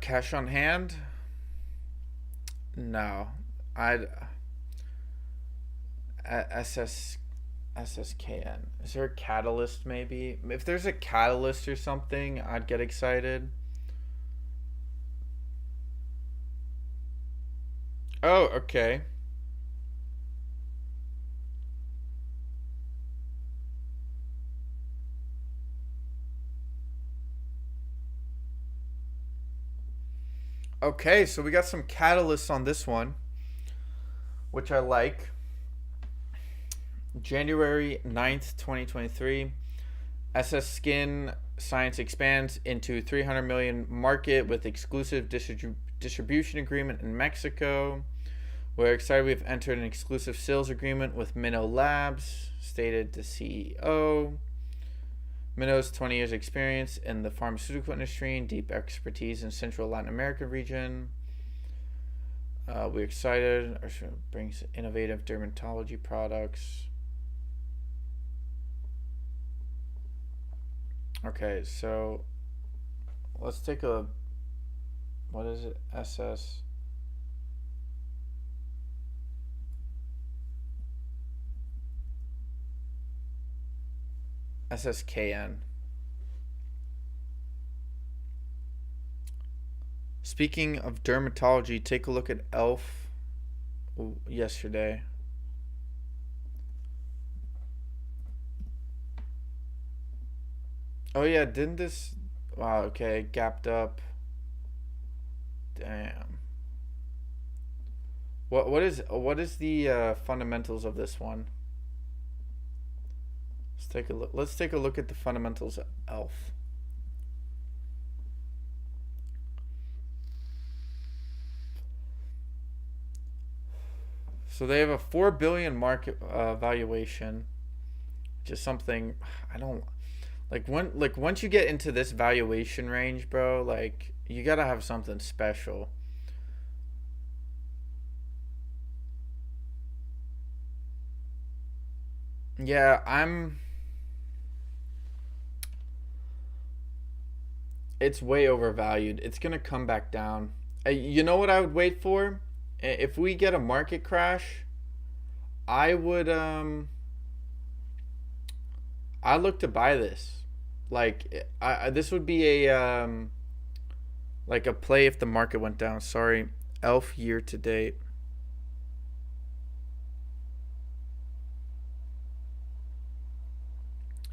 cash on hand? No. I'd SS SSKN. Is there a catalyst maybe? If there's a catalyst or something, I'd get excited. Oh, okay. Okay, so we got some catalysts on this one, which I like. January 9th, 2023. SS Skin Science expands into 300 million market with exclusive distribution agreement in Mexico. We're excited we've entered an exclusive sales agreement with Minnow Labs, stated the CEO. Minnow's 20 years experience in the pharmaceutical industry and deep expertise in Central Latin America region. We're excited. Our show brings innovative dermatology products. Okay, so let's take a, what is it? SSKN. Speaking of dermatology, take a look at ELF yesterday. Oh yeah, didn't this? Wow. Okay, gapped up. Damn. What is the fundamentals of this one? Let's take a look. Let's take a look at the fundamentals of ELF. So they have a 4 billion market valuation, which is something I don't like. Once you get into this valuation range, bro, like you gotta have something special. Yeah, I'm. It's way overvalued. It's gonna come back down. You know what I would wait for? If we get a market crash, I would I look to buy this. Like this would be a like a play if the market went down. Sorry, ELF year to date.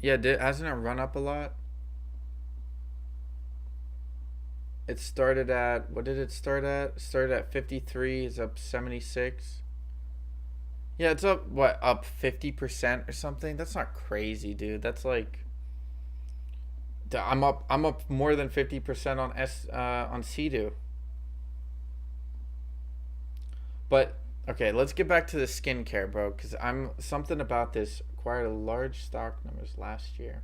Yeah, hasn't it run up a lot? It started at, what did it start at? It started at 53. It's up 76. Yeah, it's up what, up 50% or something. That's not crazy, dude. That's like I'm up more than 50% on on CDU. But okay, let's get back to the skincare, bro, cuz I'm something about this acquired a large stock numbers last year.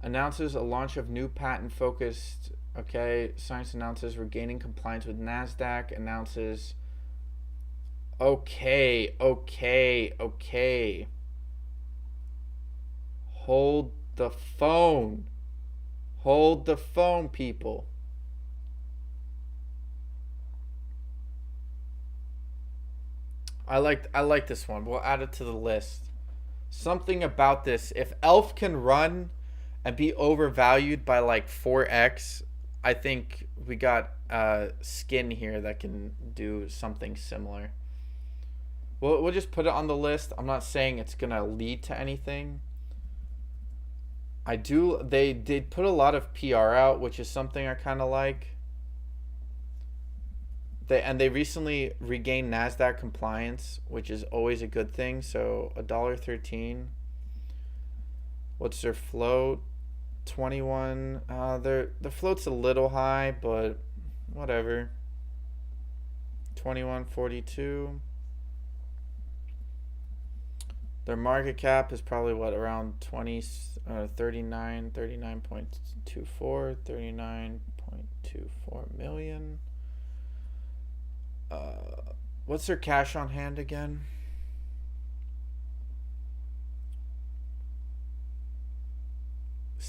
Announces a launch of new patent focused, okay, science announces regaining compliance with Nasdaq, announces, okay. Hold the phone. Hold the phone, people. I like this one. We'll add it to the list. Something about this. If Elf can run and be overvalued by like 4x, I think we got skin here that can do something similar. We'll just put it on the list. I'm not saying it's gonna lead to anything. I do. They did put a lot of PR out, which is something I kind of like. They recently regained Nasdaq compliance, which is always a good thing. So $1.13. What's their float? 21. The float's a little high, but whatever. 21.42. Their market cap is probably what, around 20, 39, 39.24, 39.24 million. What's their cash on hand again?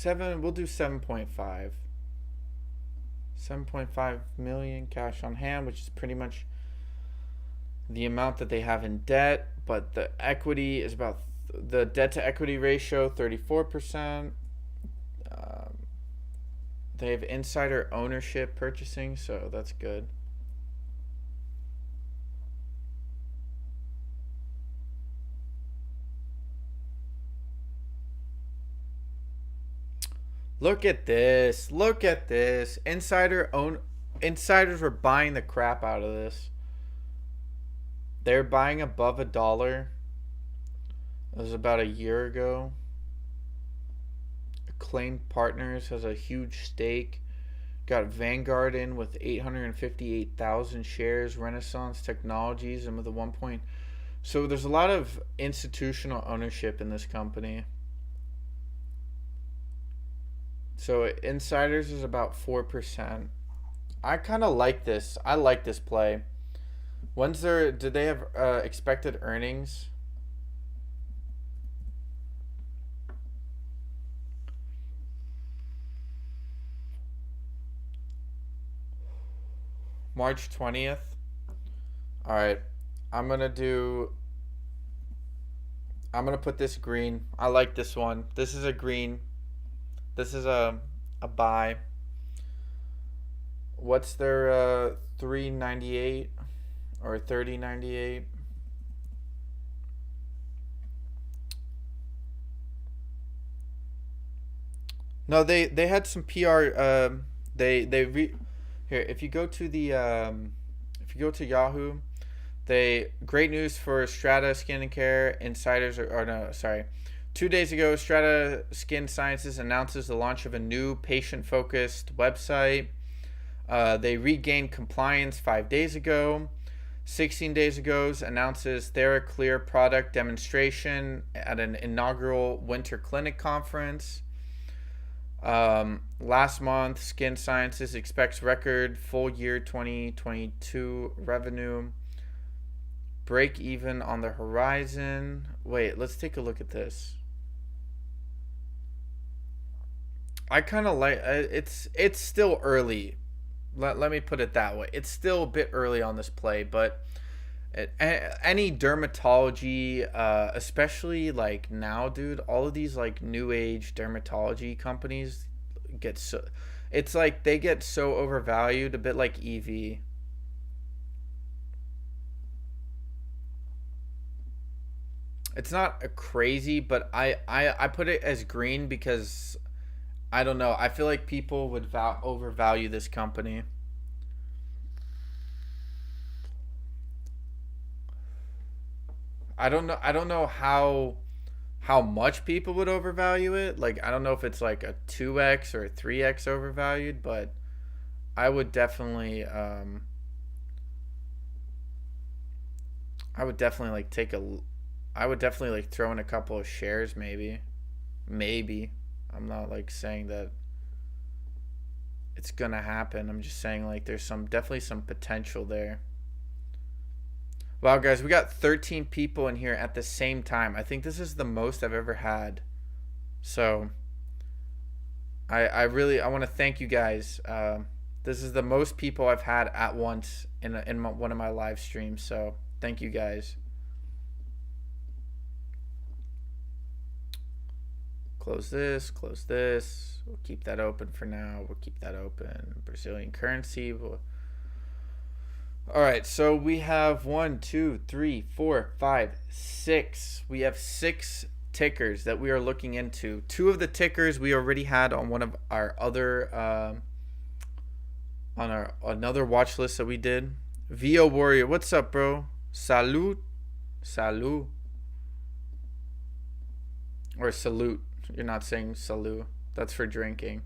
We'll do 7.5. 7.5 million cash on hand, which is pretty much the amount that they have in debt, but the equity is about the debt to equity ratio 34%. They have insider ownership purchasing, so that's good. Look at this. Look at this. Insiders were buying the crap out of this. They're buying above $1. It was about a year ago. Acclaimed Partners has a huge stake. Got Vanguard in with 858,000 shares. Renaissance Technologies and with a 1 point. So there's a lot of institutional ownership in this company. So insiders is about 4%. I kind of like this. I like this play. Did they have expected earnings? March 20th. All right. I'm going to do I'm going to put this green. I like this one. This is a green. This is a buy. What's their 398 or 3098? No, they had some PR. Here. If you go to the if you go to Yahoo, they great news for Strata Skincare insiders. Or no, sorry. 2 days ago, Strata Skin Sciences announces the launch of a new patient-focused website. They regained compliance 5 days ago. 16 days ago, announces TheraClear product demonstration at an inaugural winter clinic conference. Last month, Skin Sciences expects record full year 2022 revenue. Break even on the horizon. Wait, let's take a look at this. I kind of like it's still early. Let me put it that way. It's still a bit early on this play, but any dermatology, especially like now, dude, all of these like new age dermatology companies get so, it's like they get so overvalued, a bit like EV. It's not a crazy, but I put it as green because I don't know. I feel like people would overvalue this company. I don't know how much people would overvalue it. Like I don't know if it's like a 2x or a 3x overvalued, but I would definitely I would definitely like take a I would definitely like throw in a couple of shares maybe. Maybe. I'm not like saying that it's going to happen. I'm just saying like there's some definitely some potential there. Wow, guys, we got 13 people in here at the same time. I think this is the most I've ever had. So I want to thank you guys. This is the most people I've had at once in one of my live streams. So thank you guys. Close this. Close this. We'll keep that open for now. We'll keep that open. Brazilian currency. All right, so we have 1, 2, 3, 4, 5, 6. We have 6 tickers that we are looking into. 2 of the tickers we already had on one of our other on our another watch list that we did. VO Warrior, what's up, bro? Salute, salute, or salute. You're not saying salute. That's for drinking.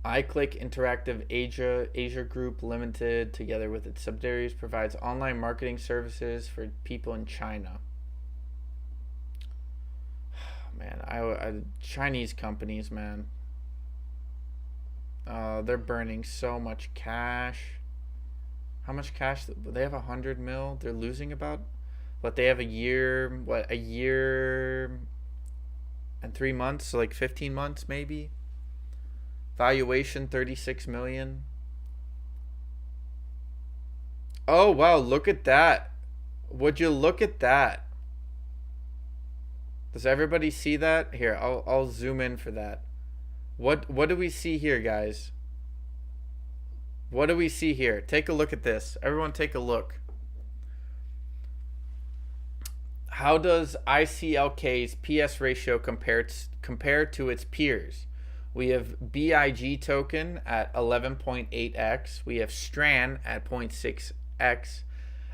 iClick Interactive Asia Group Limited, together with its subsidiaries, provides online marketing services for people in China. Man, Chinese companies, man. They're burning so much cash. How much cash? They have 100 mil. They're losing about, but they have a year and 3 months, so like 15 months maybe. Valuation 36 million. Oh wow, look at that. Would you look at that? Does everybody see that? Here, I'll zoom in for that. What do we see here, guys? What do we see here? Take a look at this. Everyone take a look. How does ICLK's PS ratio compare to its peers? We have BIG token at 11.8x. We have Stran at 0.6x.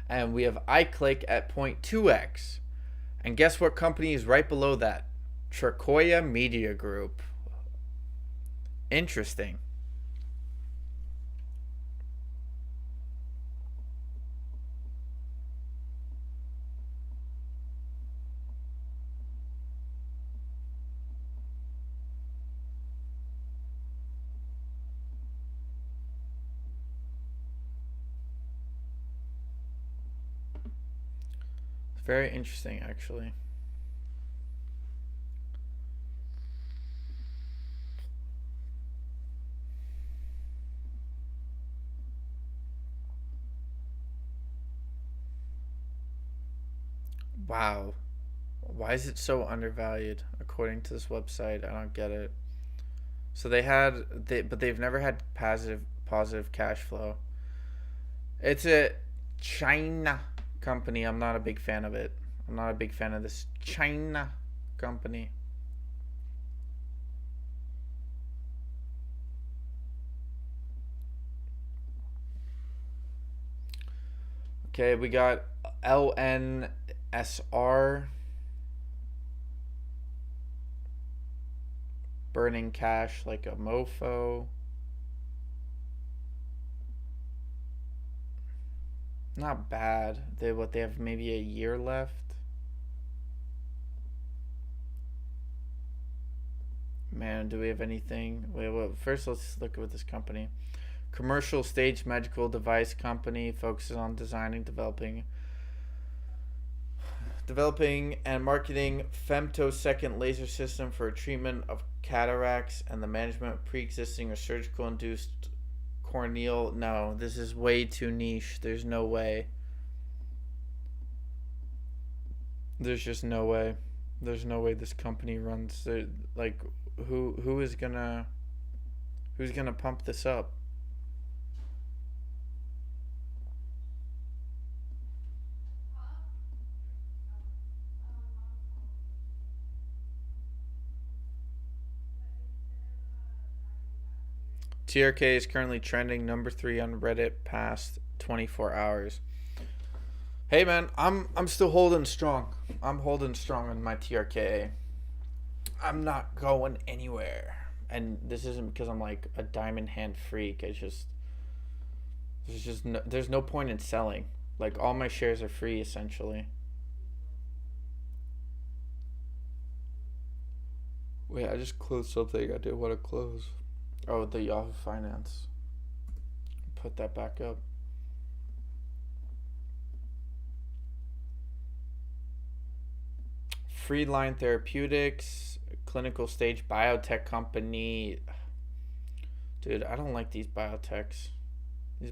And we have iClick at 0.2x. And guess what company is right below that? TRKA Media Group. Interesting. Very interesting, actually. Wow. Why is it so undervalued according to this website? I don't get it. So but they've never had positive cash flow. It's a China company. I'm not a big fan of it. I'm not a big fan of this China company. Okay, we got LNSR, burning cash like a mofo. Not bad. They have maybe a year left. Man, do we have anything? Wait, well, first let's look at this company. Commercial stage medical device company focuses on designing, developing and marketing femtosecond laser system for treatment of cataracts and the management of pre-existing or surgical induced corneal. No, this is way too niche. There's no way. There's just no way. There's no way this company runs. Like, who's gonna pump this up? TRKA is currently trending number 3 on Reddit past 24 hours. Hey man, I'm still holding strong. I'm holding strong on my TRKA. I'm not going anywhere. And this isn't because I'm like a diamond hand freak. There's no point in selling. Like all my shares are free essentially. Wait, I just closed something I didn't want to close. Oh, the Yahoo Finance. Put that back up. Freeline Therapeutics, clinical stage biotech company. Dude, I don't like these biotechs.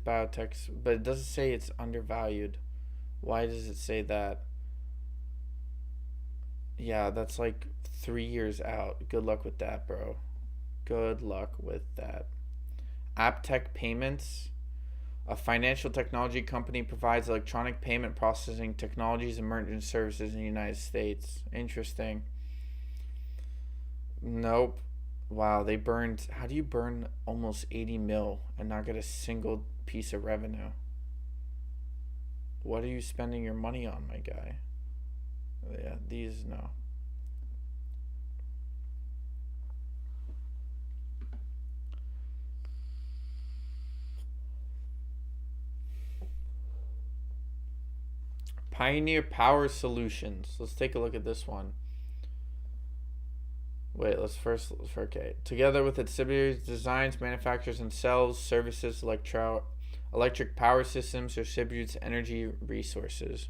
But it doesn't say it's undervalued. Why does it say that? Yeah, that's like 3 years out. Good luck with that, bro. Good luck with that. AppTech Payments, a financial technology company, provides electronic payment processing technologies and merchant services in the United States. Interesting. Nope. Wow, they burned. How do you burn almost 80 mil and not get a single piece of revenue? What are you spending your money on, my guy? Yeah, these, no. Pioneer Power Solutions. Let's take a look at this one. Wait, okay. Together with its subsidiaries, designs, manufactures, and sells services, electric power systems, or distributes energy resources.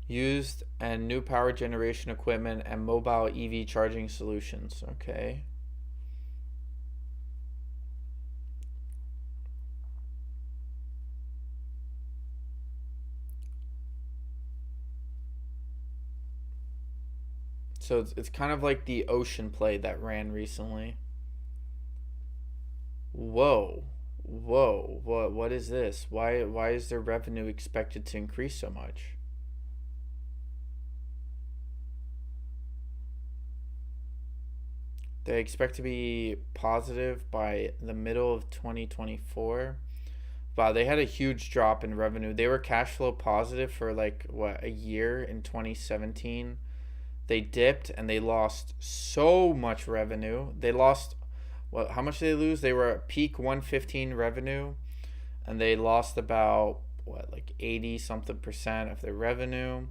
Used and new power generation equipment and mobile EV charging solutions. Okay. So it's kind of like the ocean play that ran recently. Whoa. Whoa. What is this? Why is their revenue expected to increase so much? They expect to be positive by the middle of 2024. Wow, they had a huge drop in revenue. They were cash flow positive for like what, a year in 2017. They dipped and they lost so much revenue. They lost what, how much did they lose? They were at peak 115 revenue and they lost about what, like 80 something percent of their revenue.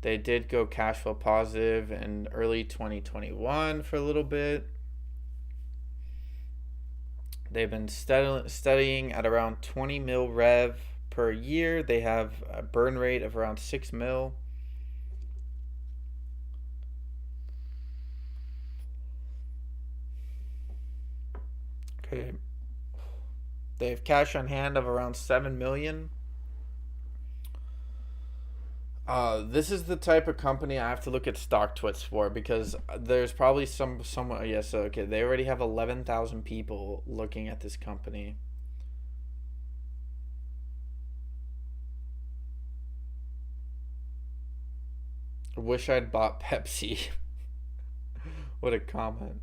They did go cash flow positive in early 2021 for a little bit. They've been studying at around 20 mil rev per year. They have a burn rate of around 6 mil. Okay. They have cash on hand of around 7 million. This is the type of company I have to look at stock twits for because there's probably someone. Yeah, so okay, they already have 11,000 people looking at this company. Wish I'd bought Pepsi. What a comment.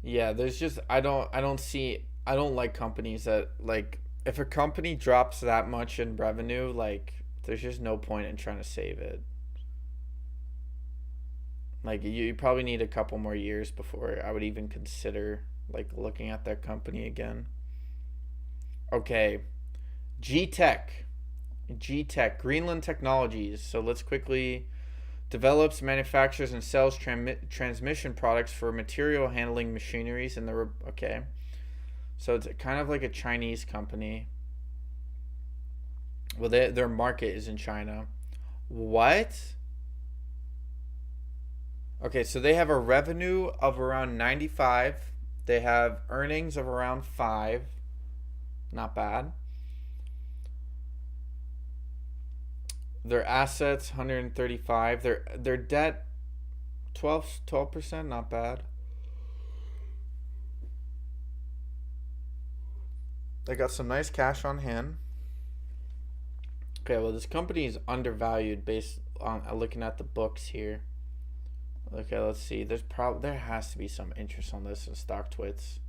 Yeah, there's just I don't like companies that like if a company drops that much in revenue, like there's just no point in trying to save it. Like you probably need a couple more years before I would even consider like looking at that company again. Okay, GTEC. GTEC, Greenland Technologies. So let's quickly develops, manufactures, and sells transmission products for material handling machineries in the okay. So it's kind of like a Chinese company. Well, their market is in China. What? Okay, so they have a revenue of around 95. They have earnings of around 5. Not bad. Their assets 135. Their debt 12%, not bad. They got some nice cash on hand. Okay, well this company is undervalued based on looking at the books here. Okay, let's see. There has to be some interest on this in stock twits.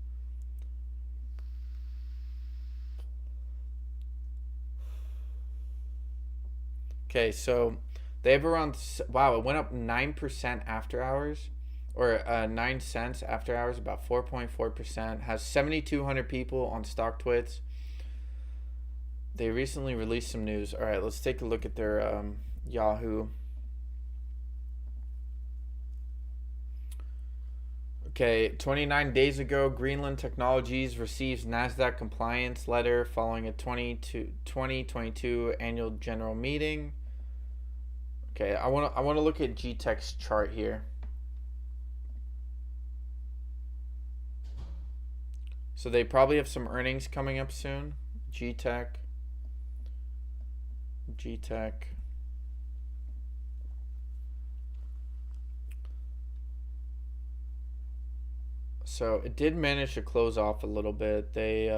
Okay, so they have around wow, it went up 9% after hours or 9 cents after hours, about 4.4%. Has 7,200 people on stock twits. They recently released some news. All right, let's take a look at their Yahoo. Okay, 29 days ago, Greenland Technologies receives NASDAQ compliance letter following a 2022 annual general meeting. Okay, I want to look at GTEC's chart here. So they probably have some earnings coming up soon. GTEC. So it did manage to close off a little bit. They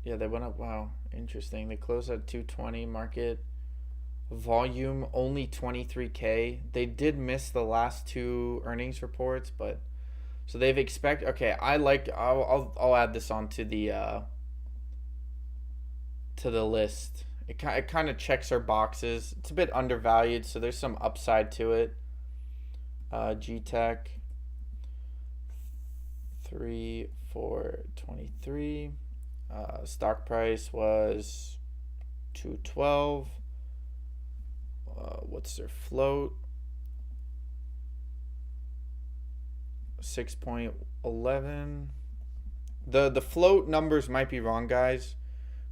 went up. Wow, interesting. They closed at 220 market volume only 23K. They did miss the last two earnings reports, but so they've expect. Okay, I'll add this on to the list. It kind of checks our boxes. It's a bit undervalued, so there's some upside to it. GTEC 3,423. Stock price was 212. What's their float? 6.11. The float numbers might be wrong, guys,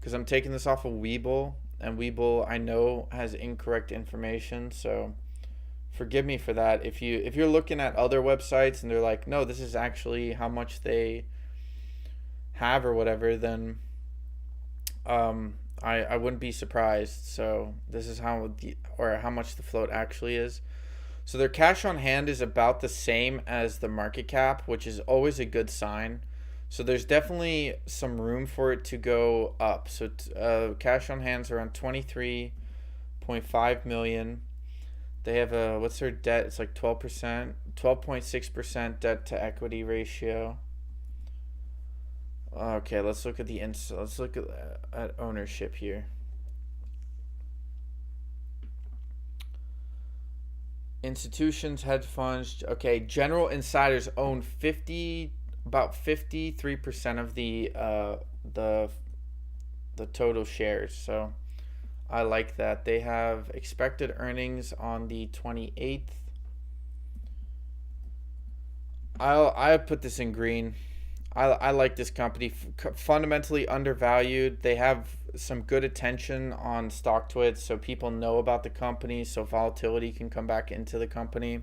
because I'm taking this off of Webull, and Webull I know has incorrect information, so forgive me for that. If you're looking at other websites and they're like, no, this is actually how much they have or whatever, then I wouldn't be surprised. So this is how much the float actually is. So their cash on hand is about the same as the market cap, which is always a good sign. So there's definitely some room for it to go up. So cash on hand is around 23.5 million. They have what's their debt? It's like 12%, 12.6% debt to equity ratio. Okay, let's look at at ownership here. Institutions, hedge funds. Okay, general insiders own about 53% of the total shares. So I like that. They have expected earnings on the 28th. I put this in green. I like this company. Fundamentally undervalued. They have some good attention on stock twits, so people know about the company, so volatility can come back into the company.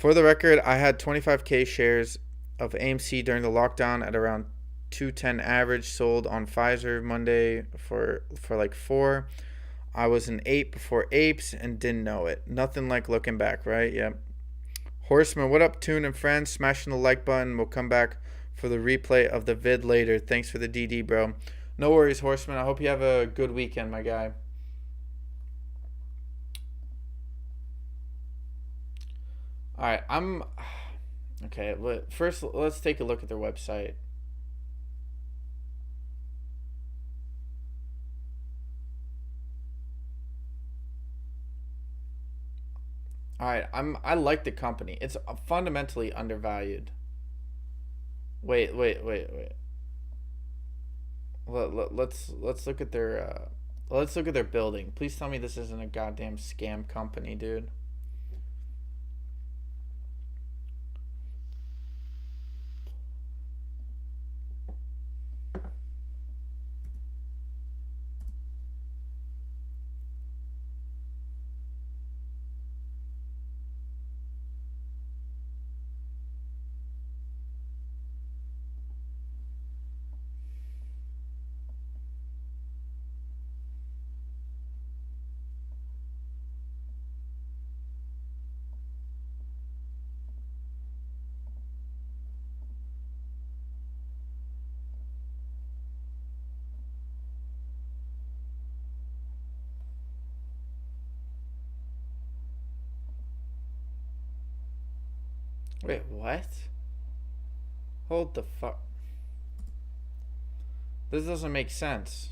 For the record, I had 25K shares of AMC during the lockdown at around 210 average, sold on Pfizer Monday for like 4. I was an ape before apes and didn't know it. Nothing like looking back, right? Yep. Horseman, what up, Tune and friends? Smashing the like button. We'll come back for the replay of the vid later. Thanks for the DD, bro. No worries, Horseman. I hope you have a good weekend, my guy. All right, okay. First, let's take a look at their website. All right, I like the company. It's fundamentally undervalued. Wait. Let's look at their building. Please tell me this isn't a goddamn scam company, dude. Wait, what? Hold the fuck. This doesn't make sense.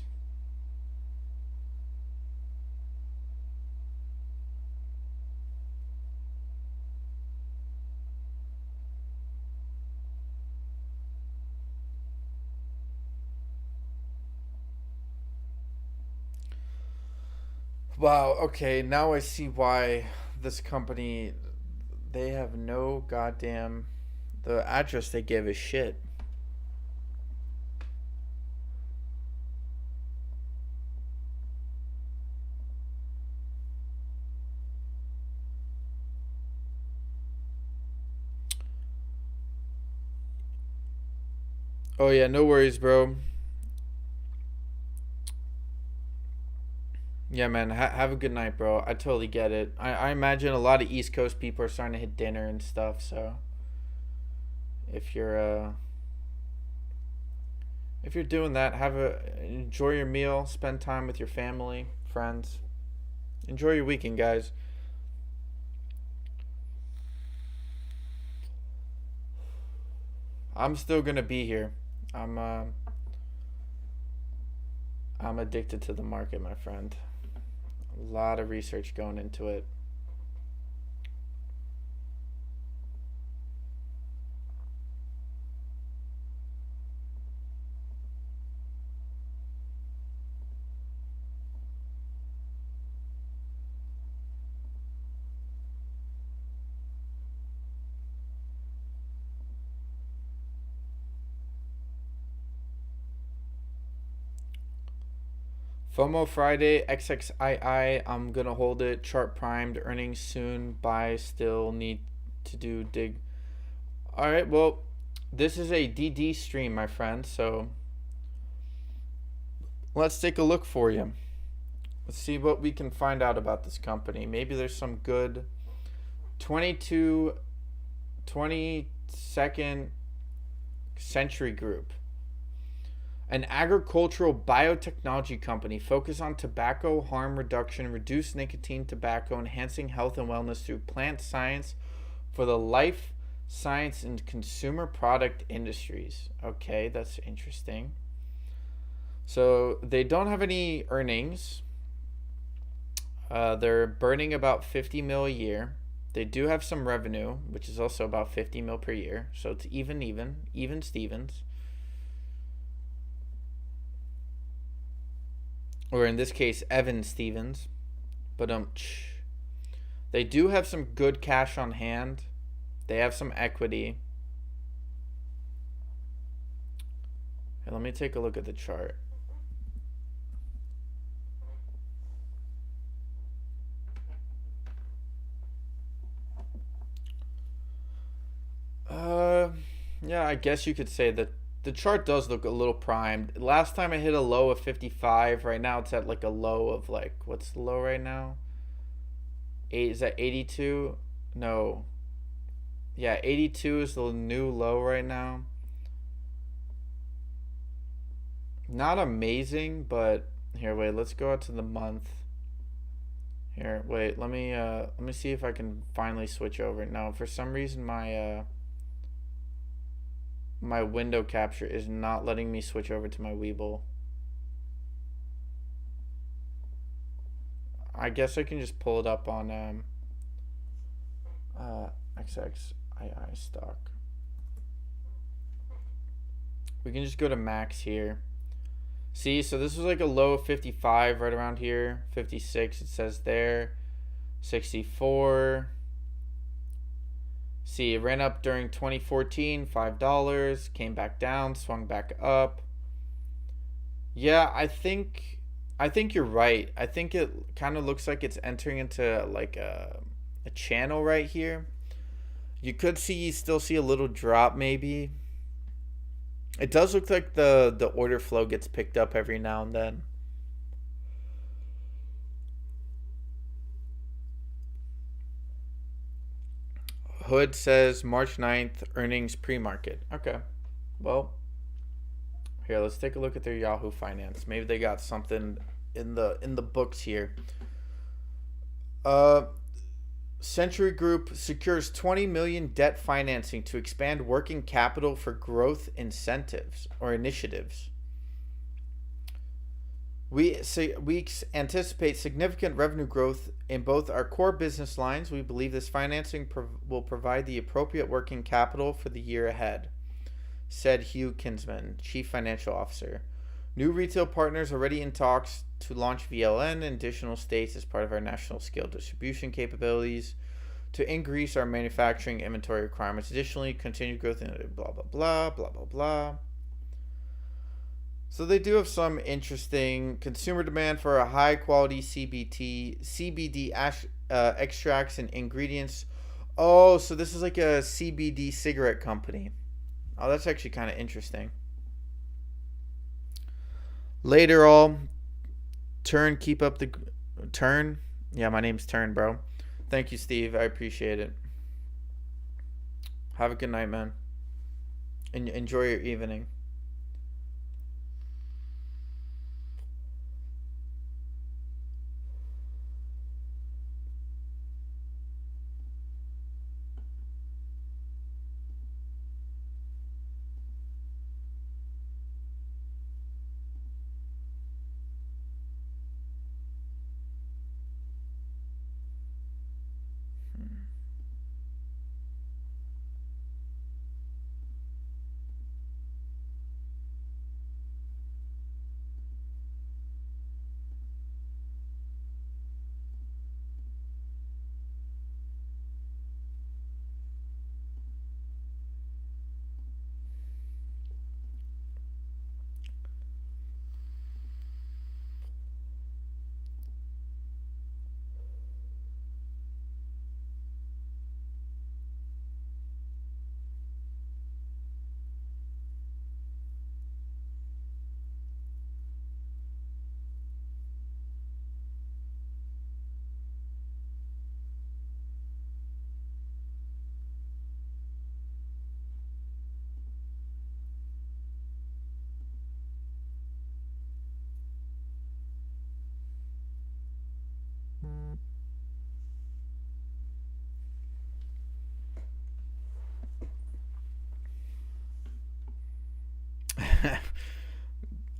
Wow, okay, now I see why this company, they have no goddamn, the address they give is shit. Oh yeah, no worries, bro. Yeah, man, have a good night, bro. I totally get it. I imagine a lot of East Coast people are starting to hit dinner and stuff, so if you're if you're doing that, enjoy your meal, spend time with your family, friends. Enjoy your weekend, guys. I'm still gonna be here. I'm uh, I'm addicted to the market, my friend. A lot of research going into it. FOMO Friday, XXII. I'm gonna hold it. Chart primed. Earnings soon. Buy. Still need to do dig. All right. Well, this is a DD stream, my friend. So let's take a look for you. Let's see what we can find out about this company. Maybe there's some good 22nd century group. An agricultural biotechnology company focused on tobacco harm reduction, reduced nicotine tobacco, enhancing health and wellness through plant science for the life science and consumer product industries. Okay, that's interesting. So they don't have any earnings. They're burning about 50 mil a year. They do have some revenue, which is also about 50 mil per year. So it's even Stevens. Or in this case, Evan Stevens. But they do have some good cash on hand. They have some equity. Okay, let me take a look at the chart. Yeah, I guess you could say that the chart does look a little primed. Last time I hit a low of 55. Right now it's at like a low of like, what's the low right now? Is that 82? No. Yeah, 82 is the new low right now. Not amazing, but here, wait, let's go out to the month. Here, wait, let me see if I can finally switch over. No, for some reason my window capture is not letting me switch over to my Weeble. I guess I can just pull it up on XXII stock. We can just go to max here. See, so this was like a low of 55 right around here. 56 it says there. 64. See, it ran up during 2014, $5, came back down, swung back up. Yeah, I think you're right. I think it kind of looks like it's entering into like a channel right here. You could still see a little drop maybe. It does look like the order flow gets picked up every now and then. Hood says March 9th earnings pre-market. Okay. Well, here, let's take a look at their Yahoo Finance. Maybe they got something in the books here. Uh Century Group secures 20 million debt financing to expand working capital for growth incentives or initiatives. We anticipate significant revenue growth in both our core business lines. We believe this financing will provide the appropriate working capital for the year ahead, said Hugh Kinsman, Chief Financial Officer. New retail partners already in talks to launch VLN in additional states as part of our national scale distribution capabilities to increase our manufacturing inventory requirements. Additionally, continued growth in blah, blah, blah, blah, blah, blah. So they do have some interesting consumer demand for a high quality CBD extracts and ingredients. Oh, so this is like a CBD cigarette company. Oh, that's actually kind of interesting. Later, all. Turn, keep up the turn. Yeah, my name's Turn, bro. Thank you, Steve. I appreciate it. Have a good night, man. Enjoy your evening.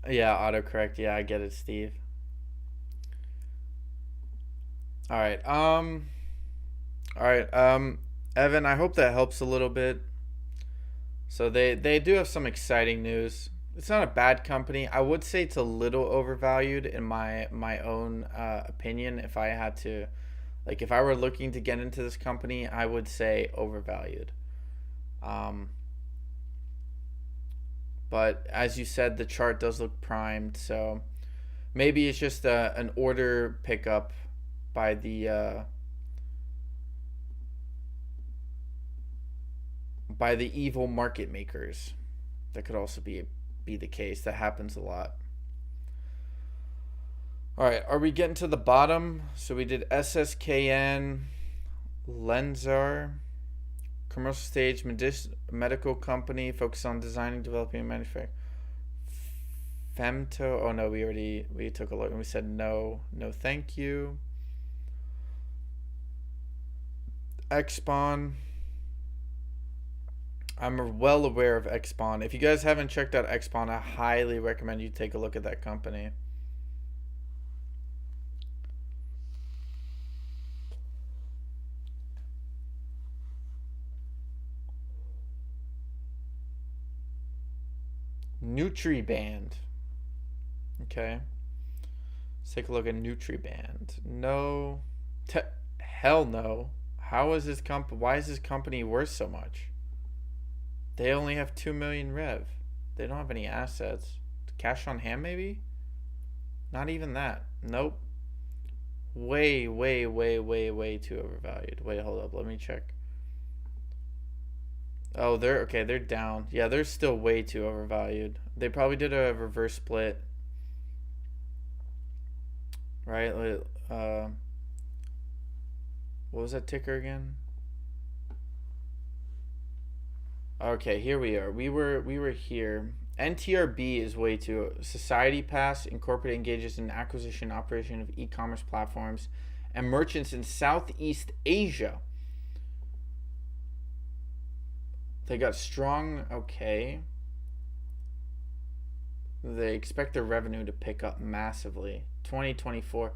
Yeah, autocorrect. Yeah, I get it, Steve. All right. All right. Evan, I hope that helps a little bit. So they do have some exciting news. It's not a bad company. I would say it's a little overvalued in my own opinion. If I had to, like, if I were looking to get into this company, I would say overvalued. Um, but as you said, the chart does look primed, so maybe it's just an order pickup by by the evil market makers. That could also be the case. That happens a lot. All right, are we getting to the bottom? So we did SSKN, Lenzar, commercial stage medical company focused on designing, developing, and manufacturing. Femto. Oh no, we took a look and we said no, thank you. Xspawn. I'm well aware of Xspawn. If you guys haven't checked out Xspawn, I highly recommend you take a look at that company. Nutriband. Okay. Let's take a look at Nutriband. No. Hell no. How is this why is this company worth so much? They only have 2 million rev. They don't have any assets. Cash on hand maybe? Not even that. Nope. Way too overvalued. Wait, hold up. Let me check. Oh, they're down. Yeah, they're still way too overvalued. They probably did a reverse split. Right? What was that ticker again? Okay, here we are. We were here. NTRB is way too. Society Pass Incorporated engages in acquisition operation of e-commerce platforms and merchants in Southeast Asia. They got strong. Okay. They expect their revenue to pick up massively. 2024.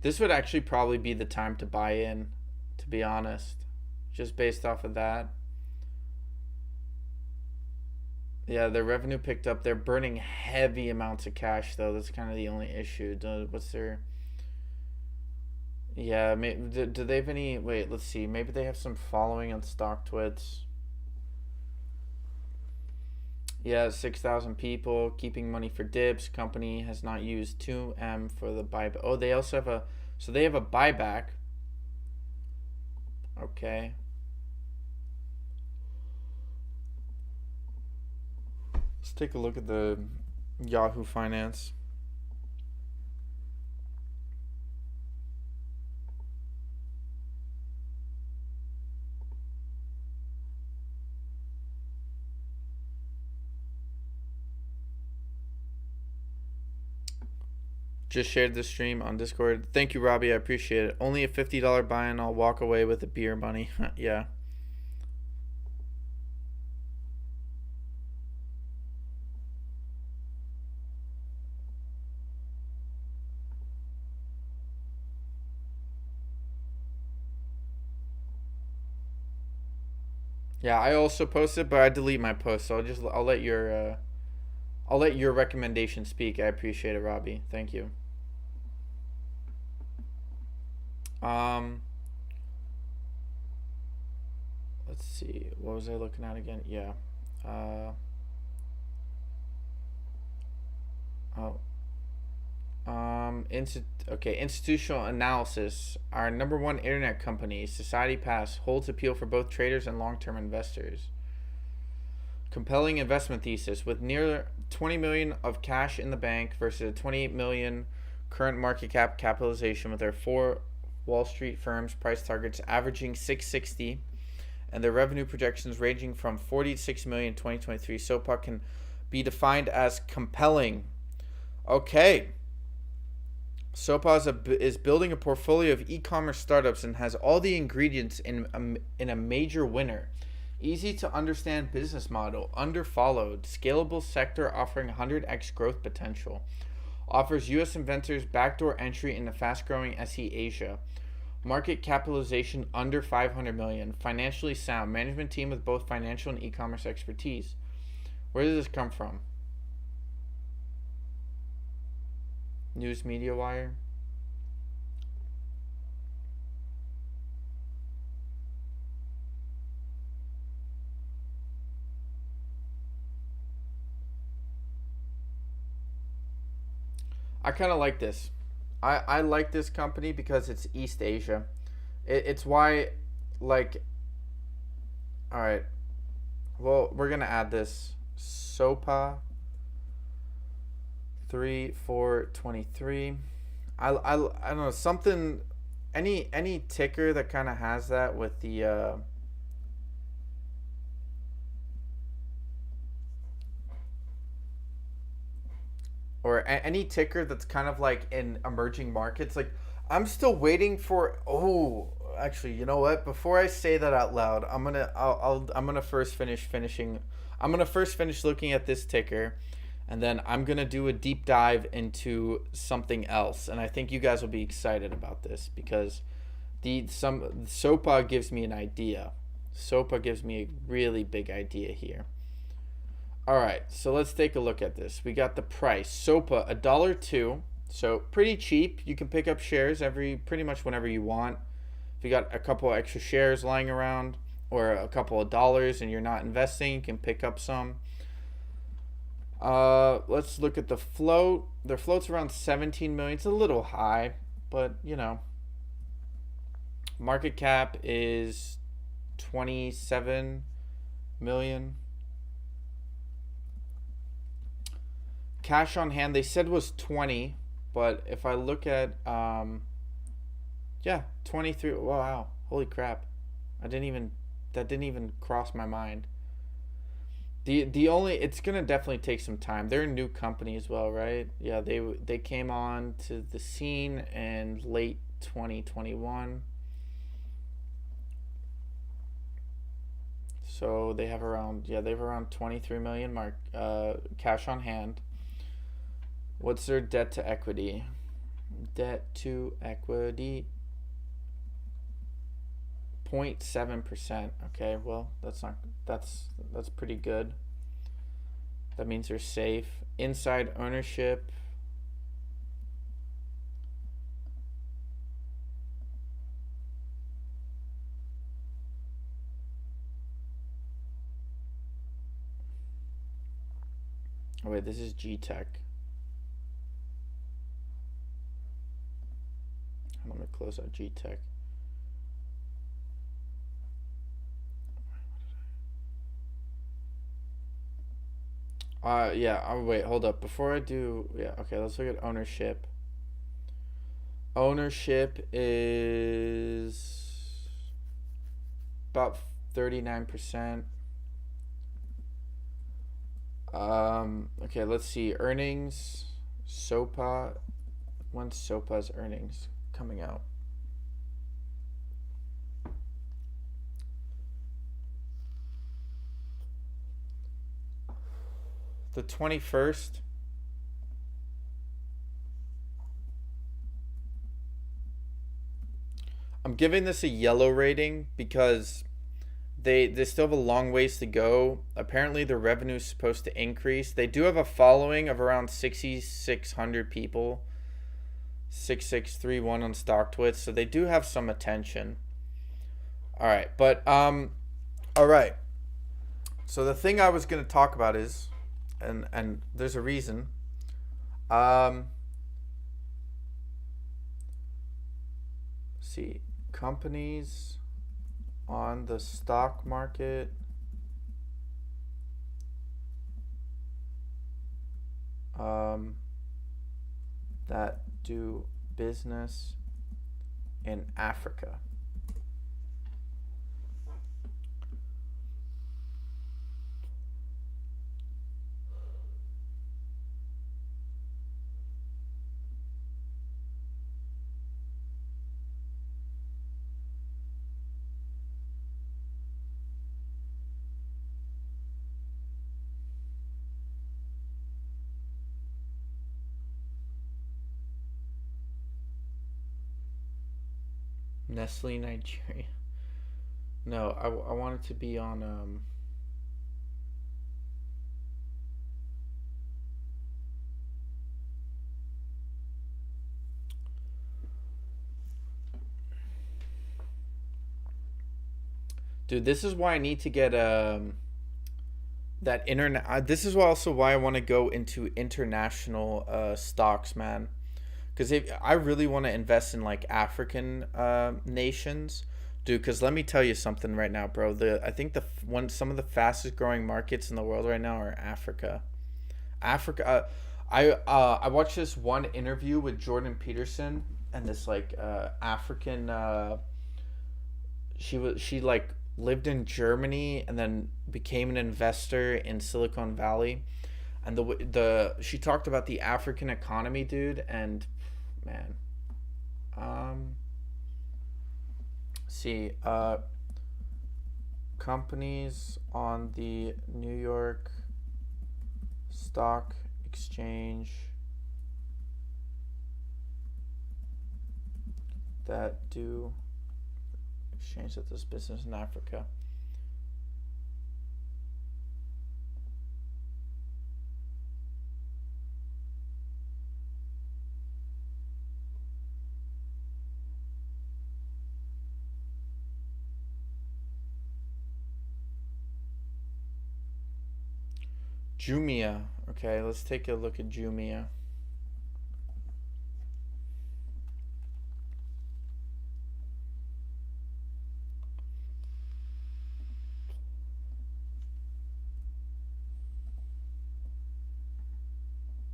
This would actually probably be the time to buy in, to be honest. Just based off of that. Yeah, their revenue picked up. They're burning heavy amounts of cash, though. That's kind of the only issue. What's their... Yeah, do they have any... Wait, let's see. Maybe they have some following on StockTwits. Yeah, 6,000 people. Keeping money for dips. Company has not used 2M for the buyback. Oh, they also have a... So they have a buyback. Okay. Let's take a look at the Yahoo Finance. Just shared the stream on Discord. Thank you, Robbie. I appreciate it. Only a $50 buy-in. I'll walk away with the beer money. Yeah. Yeah, I also posted, but I delete my post, so I'll let your recommendation speak. I appreciate it, Robbie. Thank you. Let's see. What was I looking at again? Yeah. Institutional analysis. Our number one internet company, Society Pass, holds appeal for both traders and long-term investors. Compelling investment thesis with near 20 million of cash in the bank versus a 28 million current market capitalization, with their 4 Wall Street firms price targets averaging 660 and their revenue projections ranging from 46 million in 2023. SOPA can be defined as compelling. Okay. SOPA is building a portfolio of e-commerce startups and has all the ingredients in a major winner. Easy to understand business model, underfollowed, scalable sector offering 100x growth potential. Offers U.S. investors backdoor entry in the fast-growing SE Asia. Market capitalization under 500 million. Financially sound. Management team with both financial and e-commerce expertise. Where does this come from? News Media Wire. I kind of like this. I like this company because it's East Asia. It's why, like, all right. Well, we're gonna add this SOPA 3423. I don't know, something, any ticker that kind of has that with the or any ticker that's kind of like in emerging markets. Like, I'm still waiting for. Oh, actually, you know what? Before I say that out loud, I'm gonna first finishing. I'm gonna first finish looking at this ticker, and then I'm gonna do a deep dive into something else. And I think you guys will be excited about this because the some SOPA gives me an idea. SOPA gives me a really big idea here. All right, so let's take a look at this. We got the price. SOPA $1.02, so pretty cheap. You can pick up shares pretty much whenever you want. If you got a couple extra shares lying around or a couple of dollars and you're not investing, you can pick up some. Let's look at the float. Their float's around 17 million. It's a little high, but you know, market cap is 27 million. Cash on hand, they said was 20, but if I look at, yeah, 23. Wow, holy crap! That didn't even cross my mind. The only, it's gonna definitely take some time. They're a new company as well, right? Yeah, they came on to the scene in late 2021. So they have around 23 million cash on hand. What's their debt to equity? Debt to equity 0.7%. Okay, well, that's pretty good. That means they're safe. Inside ownership, oh wait, this is GTEC. Let me close out GTEC. Yeah. Oh, wait. Hold up. Before I do, yeah. Okay. Let's look at ownership. Ownership is about 39%. Okay. Let's see. Earnings. SOPA. When's SOPA's earnings coming out? The 21st. I'm giving this a yellow rating because they still have a long ways to go. Apparently the revenue is supposed to increase. They do have a following of around 6,600 people. 6631 on StockTwits, so they do have some attention. All right, but all right. So the thing I was going to talk about is, and there's a reason. See, companies on the stock market. That do business in Africa. Nestle Nigeria. No, I want it to be on dude, this is why I need to get that internet. This is also why I want to go into international stocks, man. Because I really want to invest in like African nations, Dude, because let me tell you something right now, bro. I think some of the fastest growing markets in the world right now are Africa. Africa. I watched this one interview with Jordan Peterson and this like African. She like lived in Germany and then became an investor in Silicon Valley, and the she talked about the African economy, dude. And man, um, see, companies on the New York Stock Exchange that do exchange that does business in Africa. Jumia. Okay, let's take a look at Jumia.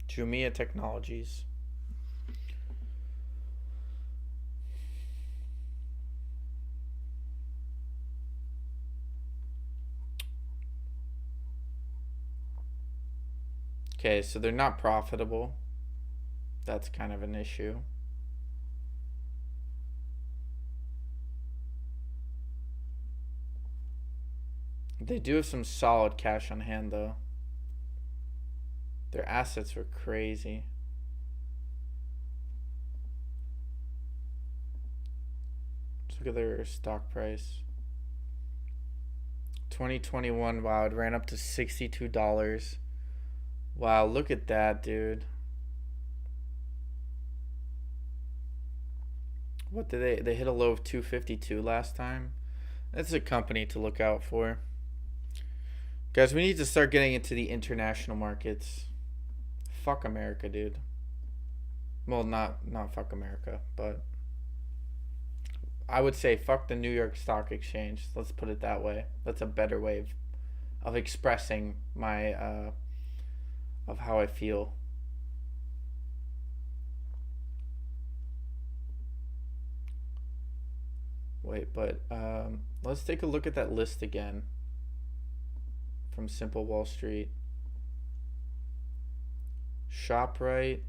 Jumia Technologies. Okay, so they're not profitable. That's kind of an issue. They do have some solid cash on hand, though. Their assets were crazy. Let's look at their stock price. 2021, wow, it ran up to $62. Wow, look at that, dude. What did they hit a low of 252 last time? That's a company to look out for. Guys, we need to start getting into the international markets. Fuck America, dude. Well, not fuck America, but I would say fuck the New York Stock Exchange. Let's put it that way. That's a better way of expressing my of how I feel. Wait, but let's take a look at that list again from Simple Wall Street. ShopRite.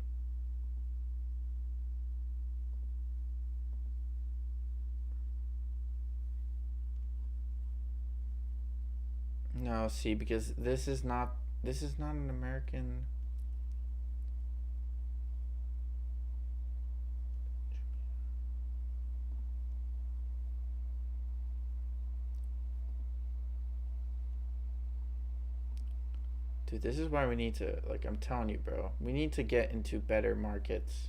No, see, because this is not an American. Dude, this is why we need to, like, I'm telling you, bro, we need to get into better markets.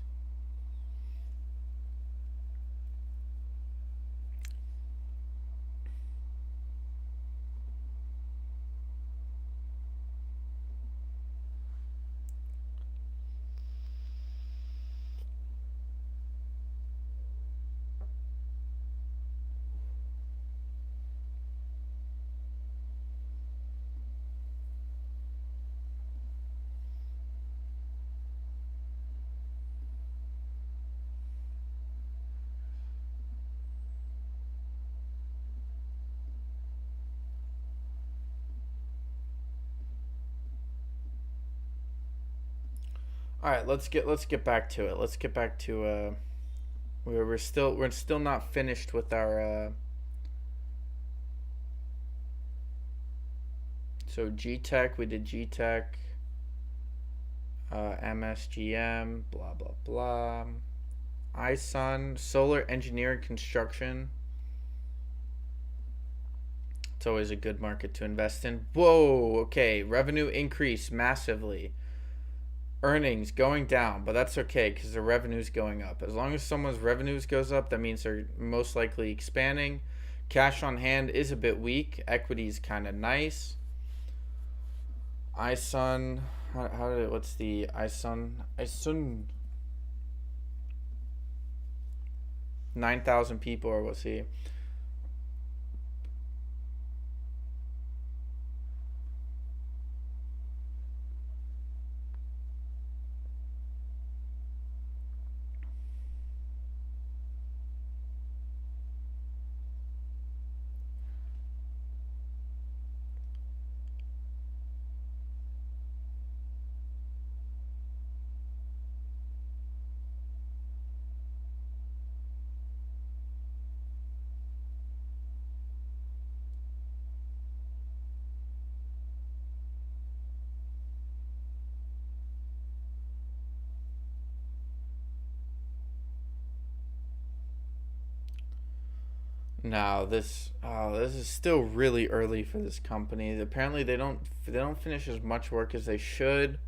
All right, let's get back to it. Let's get back to we're still not finished with our so GTEC, we did GTEC, MSGM, blah blah blah. iSun, solar engineering construction. It's always a good market to invest in. Whoa, okay, revenue increased massively. Earnings going down, but that's okay because the revenue's going up. As long as someone's revenues goes up, that means they're most likely expanding. Cash on hand is a bit weak. Equity is kind of nice. iSun, what's the iSun 9,000 people, or what's he? No, this is still really early for this company. Apparently they don't finish as much work as they should.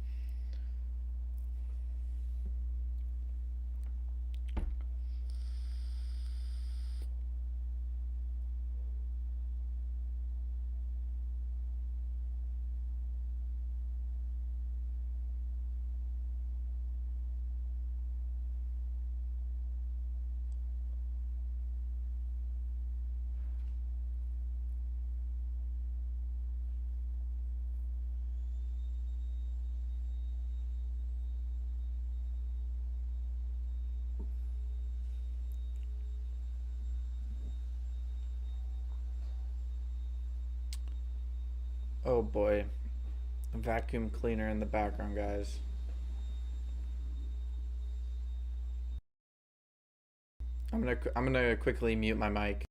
Oh boy. Vacuum cleaner in the background, guys. I'm gonna quickly mute my mic.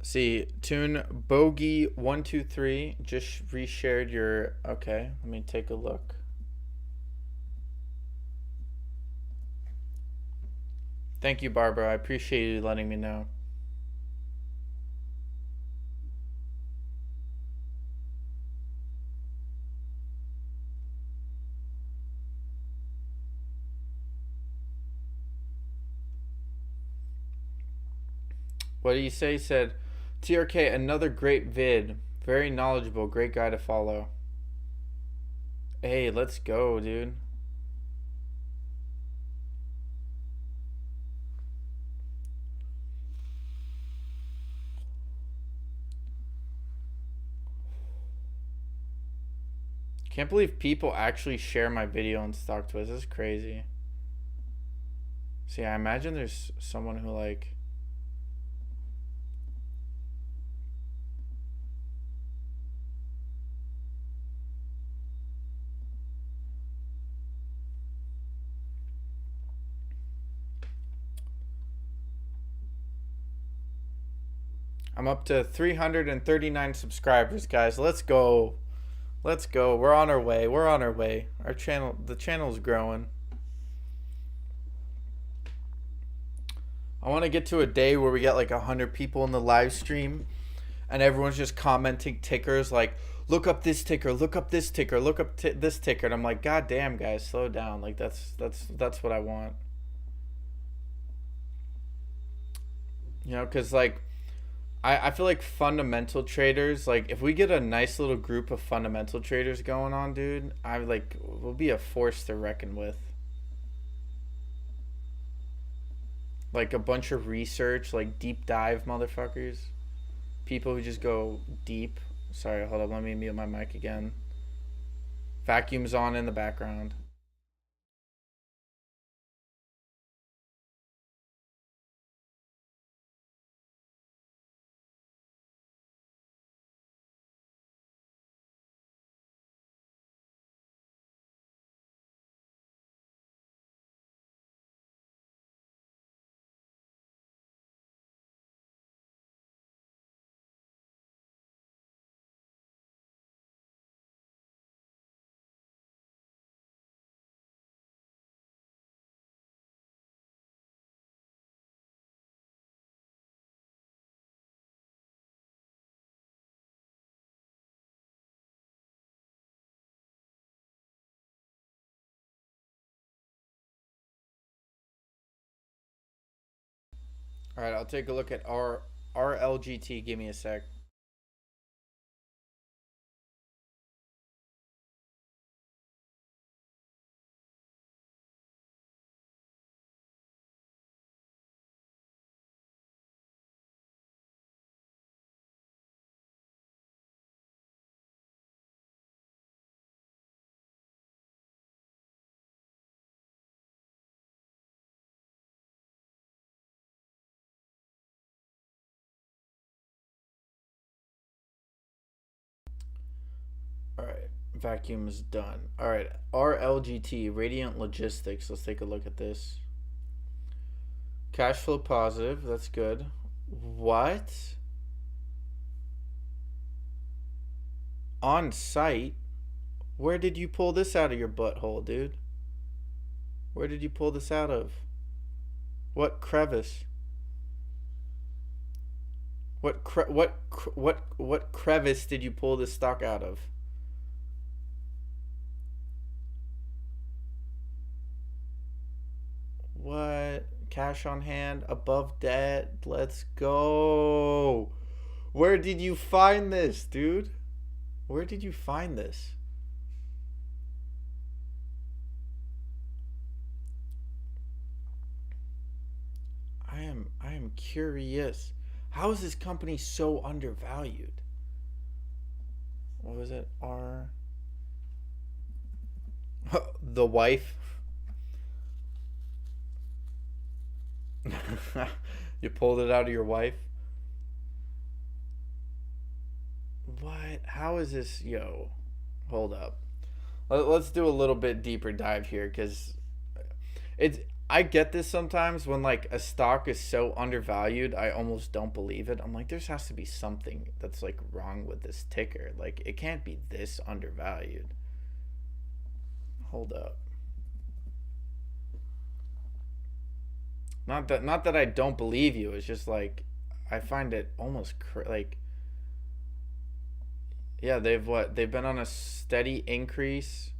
See, Tune Bogey 123 just reshared your. Okay, let me take a look. Thank you, Barbara. I appreciate you letting me know. What did you say? He said, TRK, another great vid. Very knowledgeable. Great guy to follow. Hey, let's go, dude. Can't believe people actually share my video on StockTwist. This is crazy. See, I imagine there's someone who like. I'm up to 339 subscribers, guys. Let's go. Let's go. We're on our way. We're on our way. The channel's growing. I want to get to a day where we get like 100 people in the live stream and everyone's just commenting tickers like, look up this ticker, look up this ticker, look up this ticker. And I'm like, God damn, guys, slow down. Like that's what I want. You know, because like I feel like fundamental traders, like if we get a nice little group of fundamental traders going on, dude, I like we'll be a force to reckon with. Like a bunch of research, like deep dive motherfuckers. People who just go deep. Sorry, hold up, let me mute my mic again. Vacuum's on in the background. All right, I'll take a look at RLGT. Give me a sec. All right, vacuum is done. All right, RLGT, Radiant Logistics. Let's take a look at this. Cash flow positive. That's good. What? On site? Where did you pull this out of your butthole, dude? Where did you pull this out of? What crevice? What crevice did you pull this stock out of? What? Cash on hand, above debt. Let's go. Where did you find this, dude? Where did you find this? I am curious. How is this company so undervalued? What was it? R the wife. You pulled it out of your wife? What? How is this? Yo, hold up. Let's do a little bit deeper dive here because it's. I get this sometimes when like a stock is so undervalued, I almost don't believe it. I'm like, there has to be something that's like wrong with this ticker. Like, it can't be this undervalued. Hold up. Not that I don't believe you. It's just like I find it almost like yeah, they've been on a steady increase.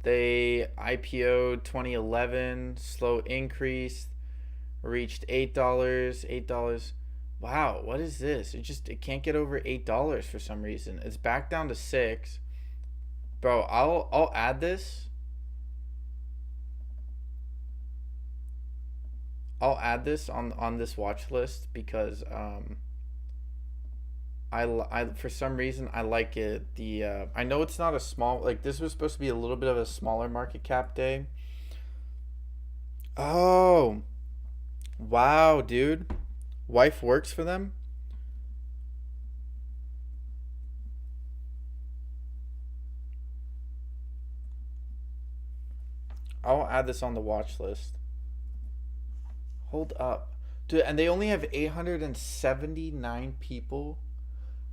They IPO'd 2011, slow increase, reached $8, $8. Wow, what is this? It can't get over $8 for some reason. It's back down to 6. Bro, I'll add this. I'll add this on this watch list because I for some reason I like it. I know it's not a small, like this was supposed to be a little bit of a smaller market cap day. Oh, wow, dude. Wife works for them? I'll add this on the watch list. Hold up. Dude, and they only have 879 people.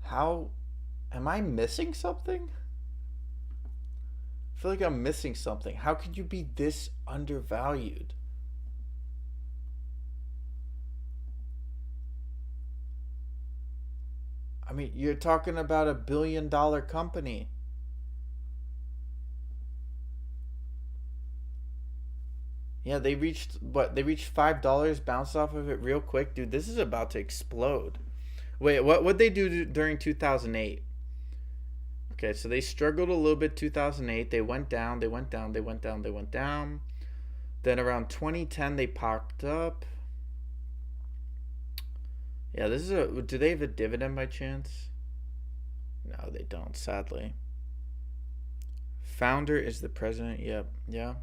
How am I missing something? I feel like I'm missing something. How could you be this undervalued? I mean, you're talking about $1 billion company. Yeah, they reached what? They reached $5, bounced off of it real quick, dude. This is about to explode. Wait, what would they do during 2008? Okay, so they struggled a little bit 2008. They went down, they went down, they went down, they went down. Then around 2010 they popped up. Yeah, this is a do they have a dividend by chance? No, they don't, sadly. Founder is the president. Yep. Yeah.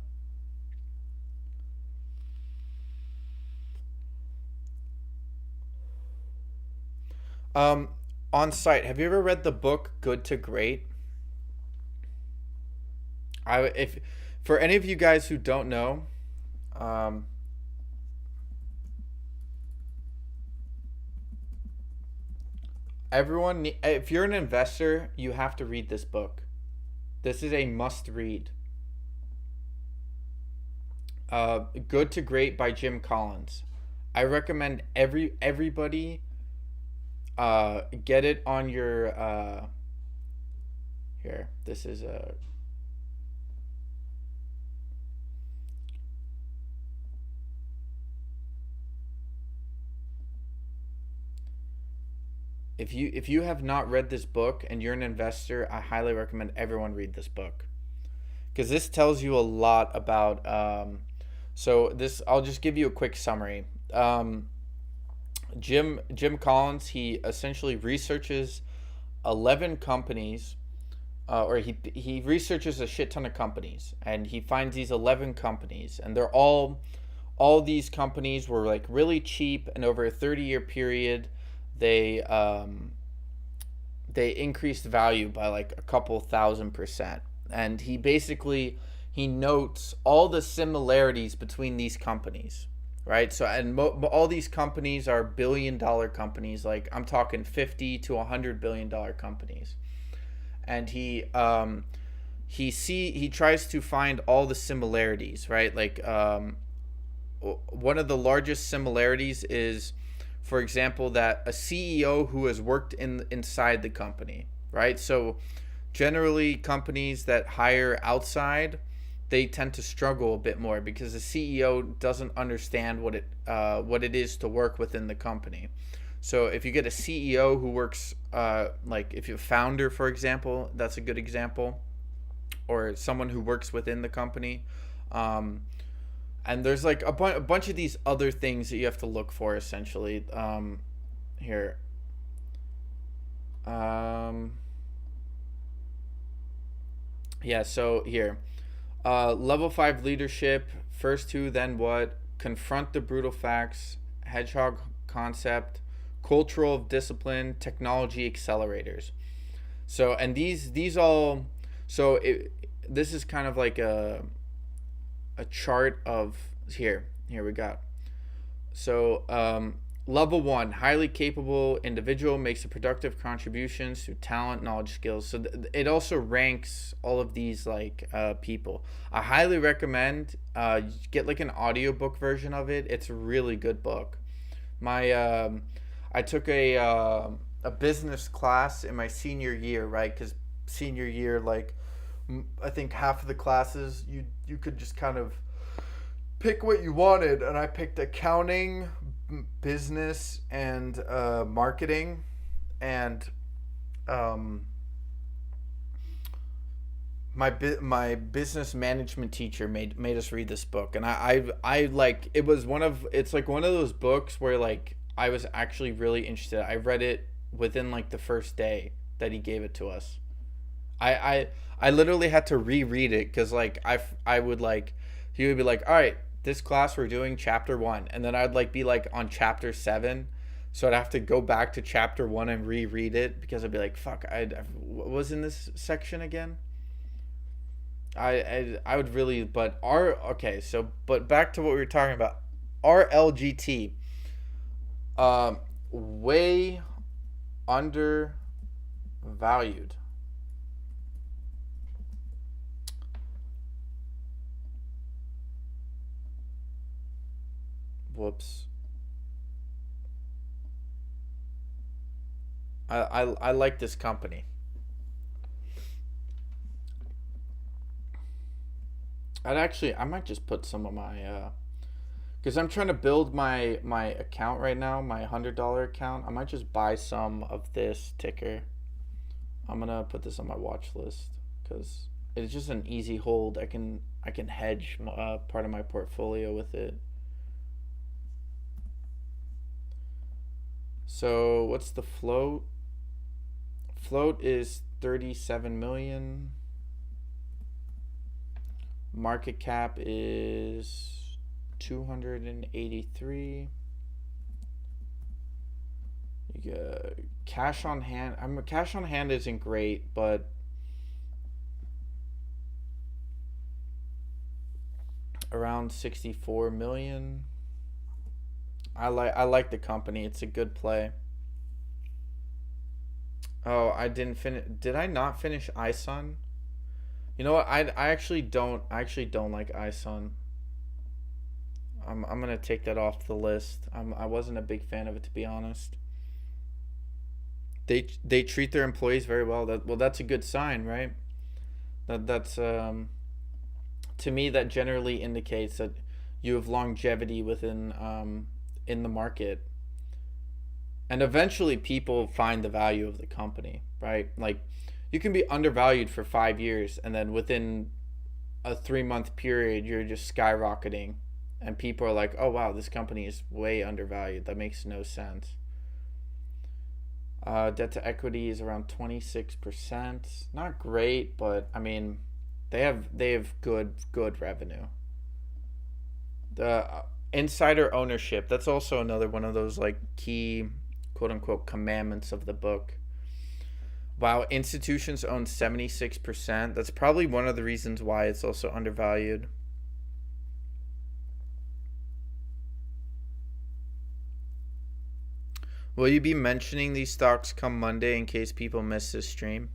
Um on site, have you ever read the book Good to Great? I if for any of you guys who don't know, um if you're an investor, you have to read this book. This is a must read. Good to Great by Jim Collins. I recommend everybody get it on your here. This is a if you have not read this book and you're an investor, I highly recommend everyone read this book because this tells you a lot about. So this, I'll just give you a quick summary. Jim Collins, he essentially researches 11 companies, or he researches a shit ton of companies, and he finds these 11 companies, and they're all these companies were like really cheap, and over a 30-year period, they they increased value by like a couple thousand%. And he notes all the similarities between these companies, right? So all these companies are billion-dollar companies, like I'm talking 50 to $100 billion companies. And he tries to find all the similarities, right? Like one of the largest similarities is, for example, that a CEO who has worked inside the company, right? So generally companies that hire outside, they tend to struggle a bit more because the CEO doesn't understand what it is to work within the company. So if you get a CEO who works, like if you're a founder, for example, that's a good example, or someone who works within the company. And there's like a bunch of these other things that you have to look for essentially. Here. Yeah, so here. Level 5 leadership, first who, then what, confront the brutal facts, hedgehog concept, cultural discipline, technology accelerators. So, and these all, so this is kind of like a chart of here we got. So level 1, highly capable individual makes a productive contributions through talent, knowledge, skills. So it also ranks all of these like people. I highly recommend get like an audiobook version of it. It's a really good book. I took a business class in my senior year, right? Because senior year, like I think half of the classes you could just kind of pick what you wanted, and I picked accounting, business, and marketing, and my business management teacher made us read this book, and I like it's like one of those books where like I was actually really interested. I read it within like the first day that he gave it to us. I literally had to reread it because like I would like he would be like, all right, this class we're doing chapter 1, and then I'd like be like on chapter 7, so I'd have to go back to chapter 1 and reread it because I'd be like, fuck, what was in this section again? I would really, but but back to what we were talking about, RLGT, way undervalued. Whoops. I like this company. I might just put some of my Because I'm trying to build my account right now, my $100 account. I might just buy some of this ticker. I'm gonna put this on my watch list because it's just an easy hold. I can hedge part of my portfolio with it. So what's the float? Float is 37 million. Market cap is 283. You got cash on hand. Cash on hand isn't great, but around 64 million. I like the company. It's a good play. Oh, I didn't finish. Did I not finish iSun? You know what? I actually don't like iSun. I'm gonna take that off the list. I wasn't a big fan of it, to be honest. They treat their employees very well. That's a good sign, right? That's to me that generally indicates that you have longevity within in the market, and eventually people find the value of the company, right? Like you can be undervalued for 5 years, and then within a 3 month period, you're just skyrocketing, and people are like, "Oh wow, this company is way undervalued. That makes no sense." Debt to equity is around 26%. Not great, but I mean, they have good revenue. The insider ownership, that's also another one of those like key quote unquote commandments of the book. Wow, institutions own 76%. That's probably one of the reasons why it's also undervalued. Will you be mentioning these stocks come Monday in case people miss this stream?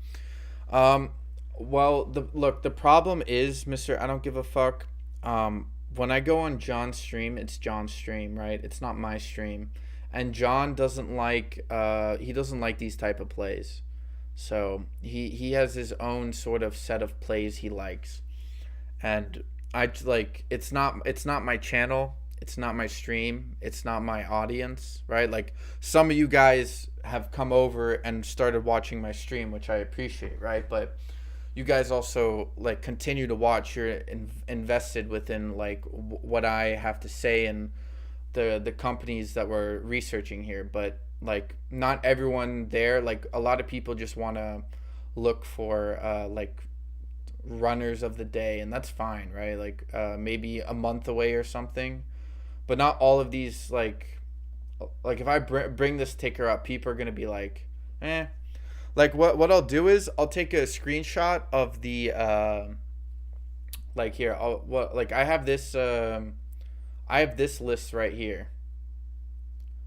Um, well, the problem is, Mister, I don't give a fuck. When I go on John's stream, it's John's stream, right? It's not my stream, and John doesn't like these type of plays. So he has his own sort of set of plays he likes, and it's not my channel, it's not my stream, it's not my audience, right? Like some of you guys have come over and started watching my stream, which I appreciate, right? But you guys also like continue to watch. You're invested within like what I have to say and the companies that we're researching here, but like not everyone there. Like a lot of people just want to look for like runners of the day, and that's fine, right? Like maybe a month away or something, but not all of these like if I bring this ticker up, people are gonna be like, eh. Like what I'll do is I'll take a screenshot of the like here. I'll what like I have this list right here.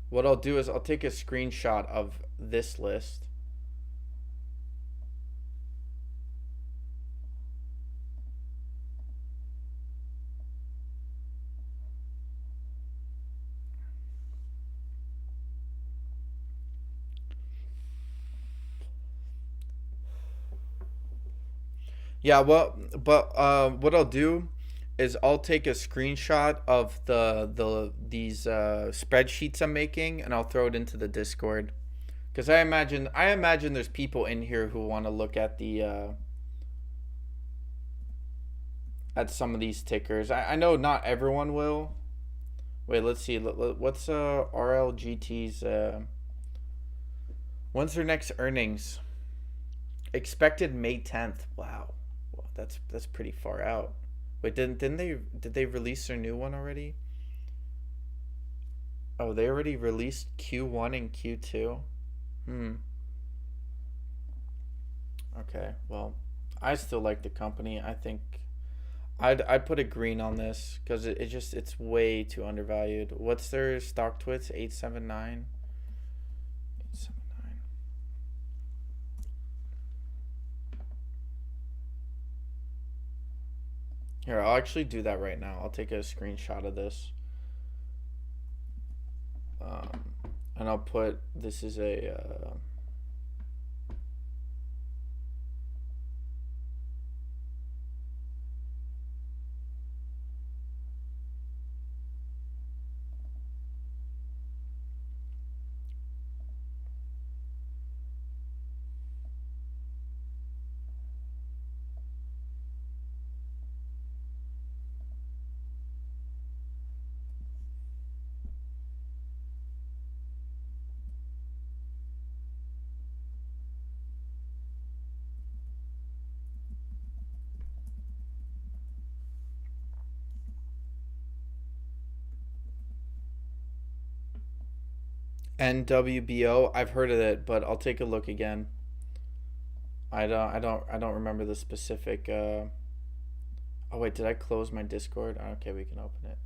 What I'll do is I'll take a screenshot of this list. Yeah, well, but what I'll do is I'll take a screenshot of these spreadsheets I'm making, and I'll throw it into the Discord. Because I imagine there's people in here who want to look at some of these tickers. I know not everyone will. Wait, let's see. What's RLGT's when's their next earnings? Expected May 10th. Wow. Well, that's pretty far out. Wait, did they release their new one already? Oh, they already released Q1 and Q2. Hmm. Okay. Well, I still like the company. I think I'd put a green on this because it's way too undervalued. What's their stock twits? 879. 879. Here, I'll actually do that right now. I'll take a screenshot of this. Um, and I'll put this is a NWBO. I've heard of it, but I'll take a look again. I don't remember the specific. Oh wait, did I close my Discord? Okay, we can open it.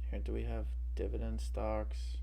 Here, do we have dividend stocks?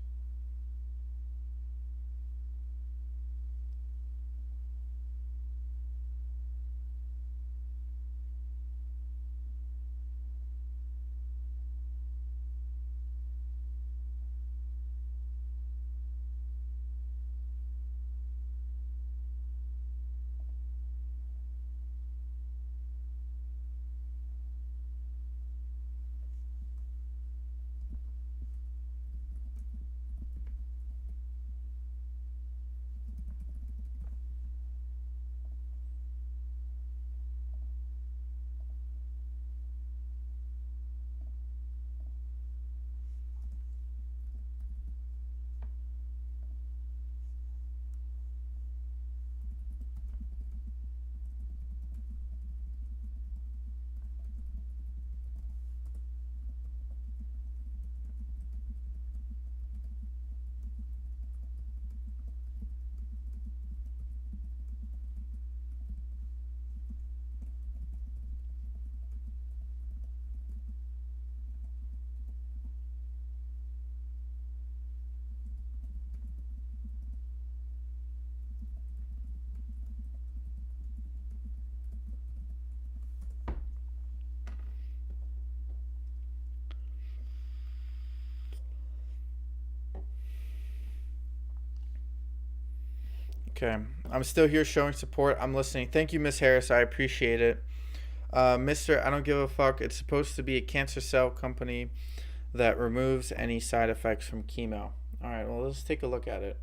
Okay, I'm still here showing support. I'm listening. Thank you, Miss Harris. I appreciate it. Mister, I don't give a fuck. It's supposed to be a cancer cell company that removes any side effects from chemo. All right, well, let's take a look at it.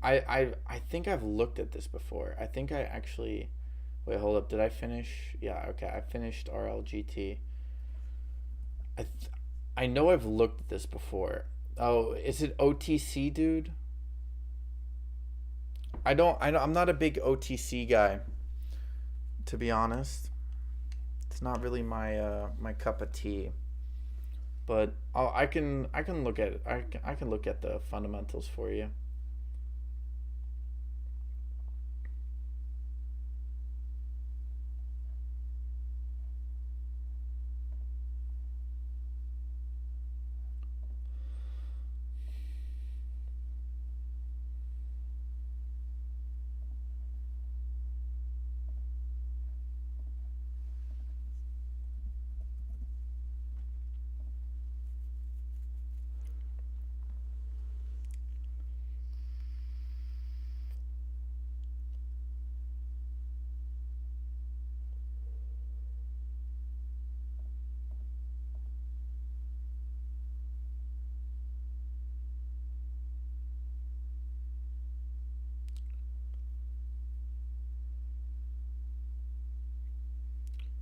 I think I've looked at this before. I think I actually. Wait, hold up. Did I finish? Yeah, okay. I finished RLGT. I th- I know I've looked at this before. Oh, is it OTC, dude? I'm not a big OTC guy, to be honest. It's not really my cup of tea. But I can look at it. I can look at the fundamentals for you.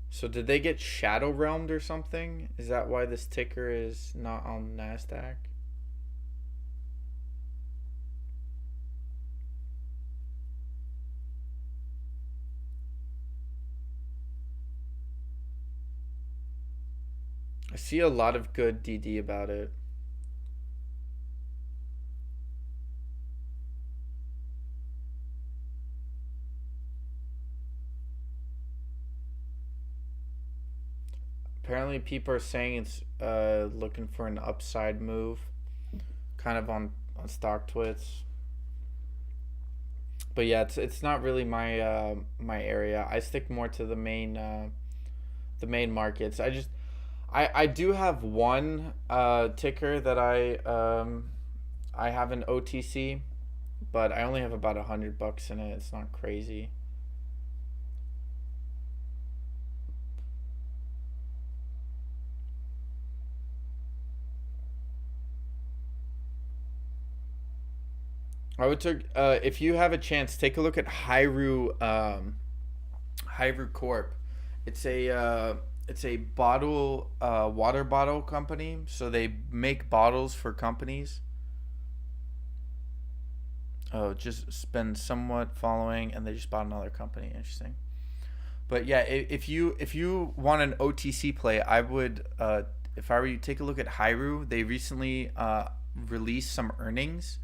So did they get shadow realmed or something? Is that why this ticker is not on Nasdaq? I see a lot of good DD about it. Apparently, people are saying it's looking for an upside move, kind of on stock twits. But yeah, it's not really my area. I stick more to the main markets. I do have one ticker that I have an OTC, but I only have about $100 in it. It's not crazy. I would take if you have a chance, take a look at Hyru Corp. It's a bottle water bottle company. So they make bottles for companies. Oh, just been somewhat following, and they just bought another company. Interesting. But yeah, if you want an OTC play, I would if I were you, take a look at Hyru. They recently released some earnings,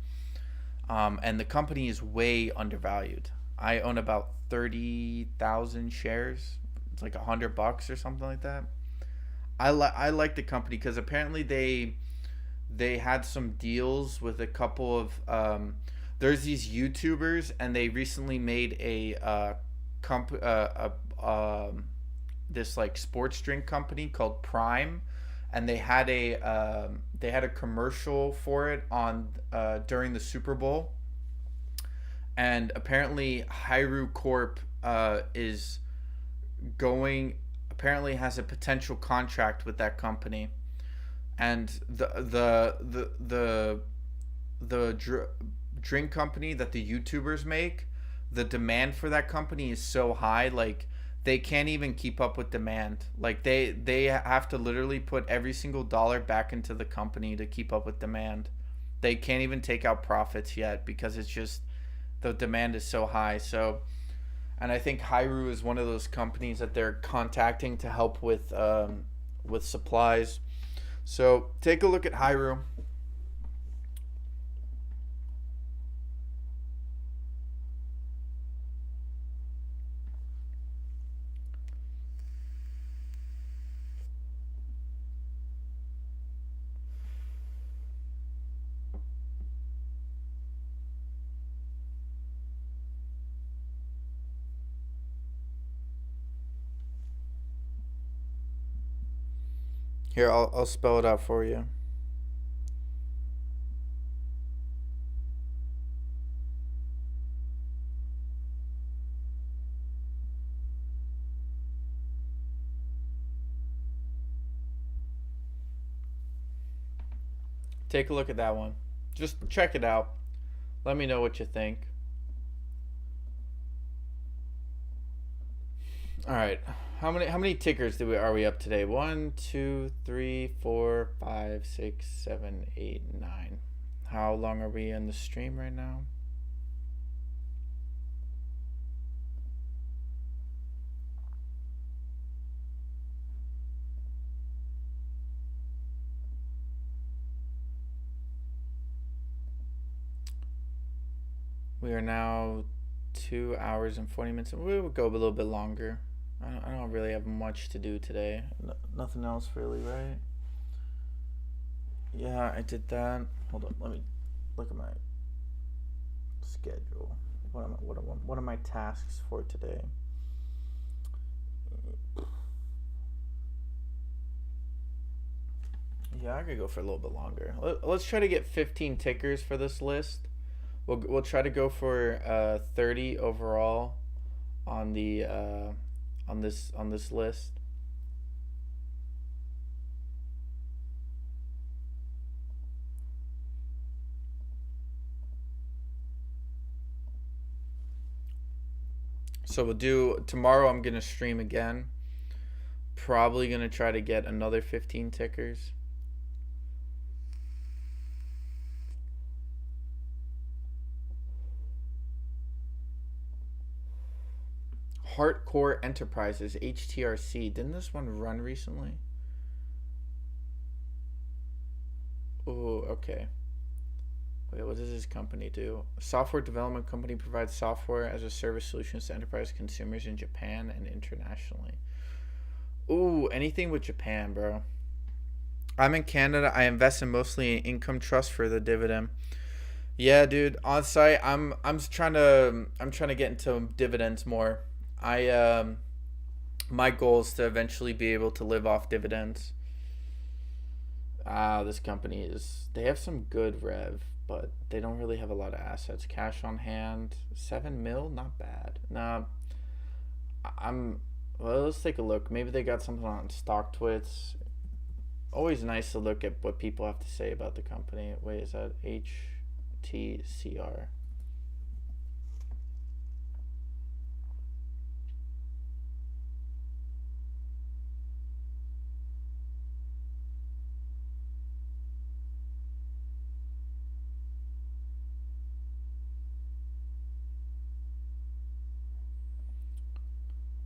and the company is way undervalued. I own about 30,000 shares. It's like $100 or something like that. I like the company because apparently they had some deals with a couple of there's these YouTubers, and they recently made a this like sports drink company called Prime, and they had a commercial for it on during the Super Bowl, and apparently Hyru Corp is going apparently has a potential contract with that company, and the drink company that the YouTubers make, the demand for that company is so high, like they can't even keep up with demand. Like they have to literally put every single dollar back into the company to keep up with demand. They can't even take out profits yet because it's just the demand is so high. So, and I think Hyru is one of those companies that they're contacting to help with supplies. So take a look at Hyru. Here, I'll spell it out for you. Take a look at that one. Just check it out. Let me know what you think. All right. How many tickers are we up today? 1, 2, 3, 4, 5, 6, 7, 8, 9. How long are we in the stream right now? We are now 2 hours and 40 minutes. We will go a little bit longer. I don't really have much to do today. Nothing else really, right? Yeah, I did that. Hold on, let me look at my schedule. What are my tasks for today? Yeah, I could go for a little bit longer. Let's try to get 15 tickers for this list. We'll try to go for 30 overall on the on this list. So we'll do tomorrow. I'm gonna stream again. Probably gonna try to get another 15 tickers. Hardcore Enterprises, HTRC. Didn't this one run recently? Oh, okay. Wait, what does this company do? A software development company provides software as a service solutions to enterprise consumers in Japan and internationally. Ooh, anything with Japan, bro. I'm in Canada. I invest in mostly in income trust for the dividend. Yeah, dude. On site, I'm trying to get into dividends more. I My goal is to eventually be able to live off dividends. This company they have some good rev, but they don't really have a lot of assets. Cash on hand, 7 mil, not bad. Nah, I'm. Well, let's take a look. Maybe they got something on Stock Twits. Always nice to look at what people have to say about the company. Wait, is that HTCR?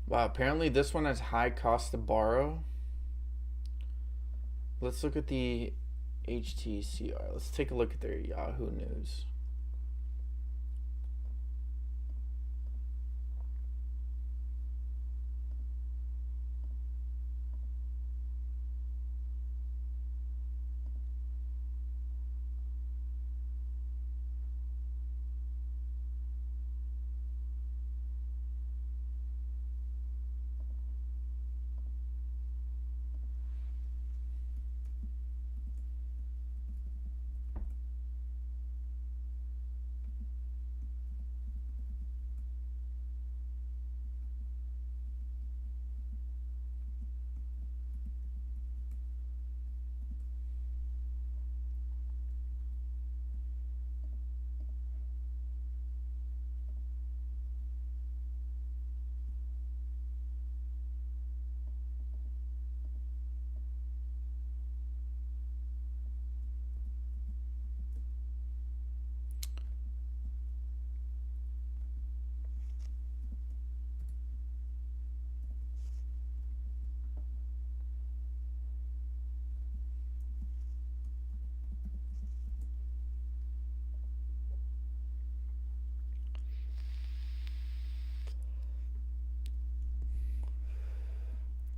Wow, apparently this one has high cost to borrow. Let's look at the HTCR. Let's take a look at their Yahoo News.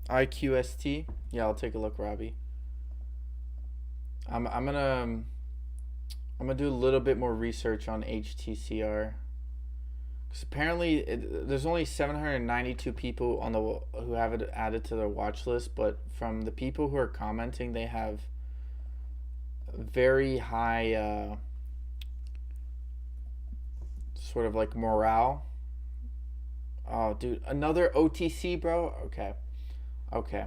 IQST. Yeah, I'll take a look, Robbie. I'm gonna do a little bit more research on HTCR. Because apparently there's only 792 people on the who have it added to their watch list, but from the people who are commenting, they have very high sort of like morale. Oh, dude, another OTC, bro. Okay, okay.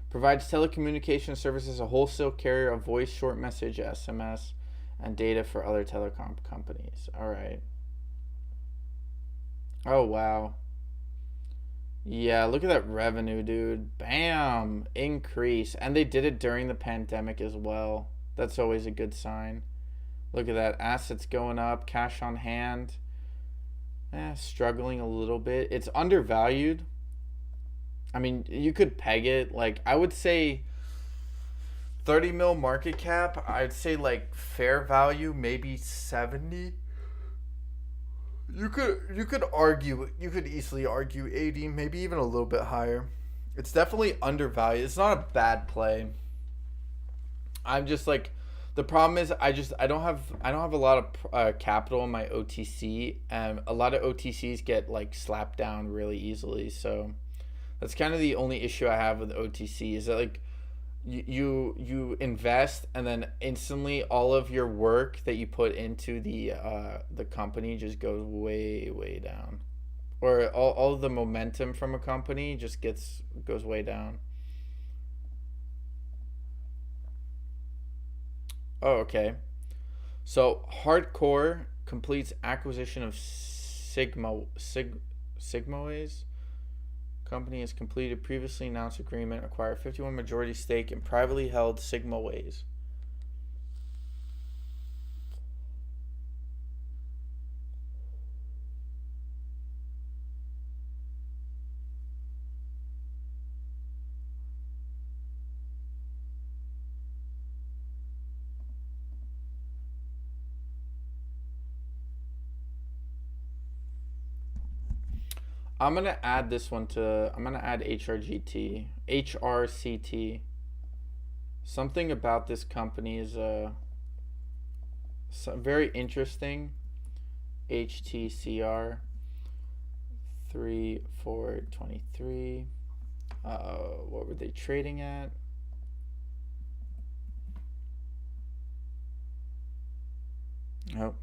Provides telecommunication services, a wholesale carrier of voice, short message, SMS, and data for other telecom companies. All right. Oh, wow. Yeah, look at that revenue, dude. Bam! Increase. And they did it during the pandemic as well. That's always a good sign. Look at that. Assets going up, cash on hand. Struggling a little bit. It's undervalued. I mean, you could peg it. Like, I would say 30 mil market cap. I'd say, like, fair value, maybe 70. You could easily argue 80, maybe even a little bit higher. It's definitely undervalued. It's not a bad play. I'm just like, the problem is I don't have a lot of capital in my OTC, and a lot of OTCs get like slapped down really easily. So that's kind of the only issue I have with OTC is that like you invest and then instantly all of your work that you put into the company just goes way down, or all of the momentum from a company just goes way down. Oh, okay. So hardcore completes acquisition of Sigmaways. Company has completed previously announced agreement acquire 51 majority stake in privately held Sigmaways. I'm gonna add HRCT. Something about this company is very interesting. HTCR 3423. What were they trading at? Oh.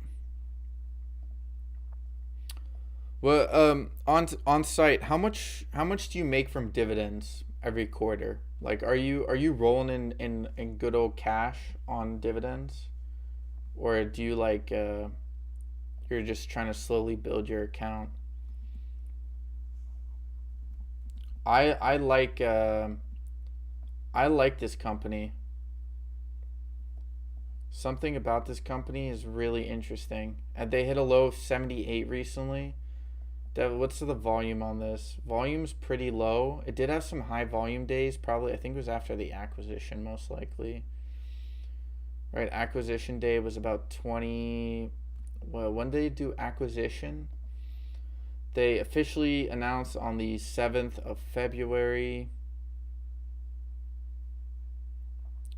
Well, on site, how much do you make from dividends every quarter? Like, are you rolling in good old cash on dividends, or do you like you're just trying to slowly build your account? I like I like this company. Something about this company is really interesting, and they hit a low of 78 recently. What's the volume on this? Volume's pretty low. It did have some high volume days, probably. I think it was after the acquisition, most likely. Right, acquisition day was about 20. Well, when did they do acquisition? They officially announced on the 7th of February.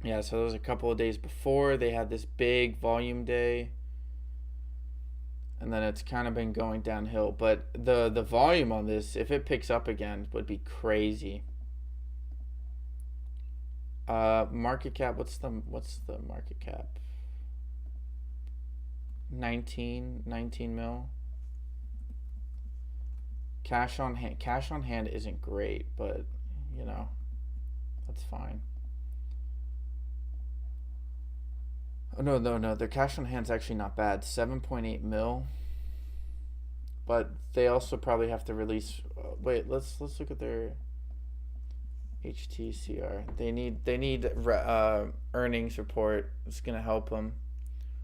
Yeah, so it was a couple of days before. They had this big volume day. And then it's kind of been going downhill. But the volume on this, if it picks up again, would be crazy. Market cap, what's the market cap? 19 mil. Cash on hand isn't great, but you know, that's fine. Oh, no. Their cash on hand's actually not bad. 7.8 mil. But they also probably have to release. Wait, let's look at their HTCR. They need earnings report. It's gonna help them.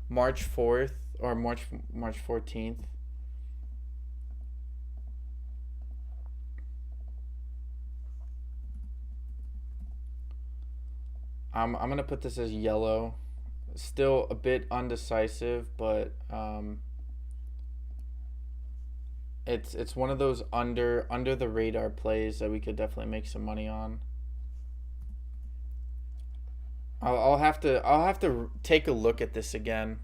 March 4th or March 14th. I'm gonna put this as yellow. Still a bit undecisive, but it's one of those under the radar plays that we could definitely make some money on. I'll have to take a look at this again.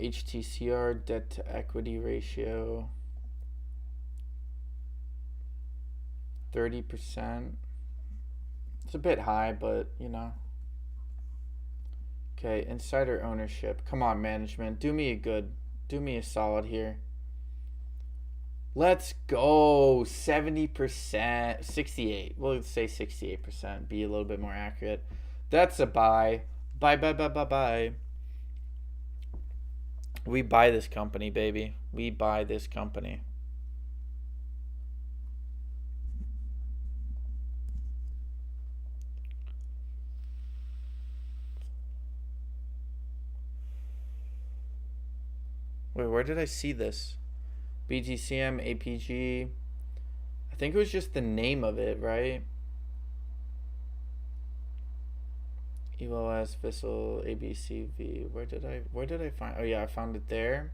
HTCR debt to equity ratio 30%. It's a bit high, but you know. Okay, insider ownership. Come on, management. Do me a solid here. Let's go. 70%. 68. We'll say 68%. Be a little bit more accurate. That's a buy. Buy. We buy this company, baby. We buy this company. Wait, where did I see this? BGCM, APG. I think it was just the name of it, right? ELS, Vissel, ABCV. Where did I find? Oh yeah, I found it there.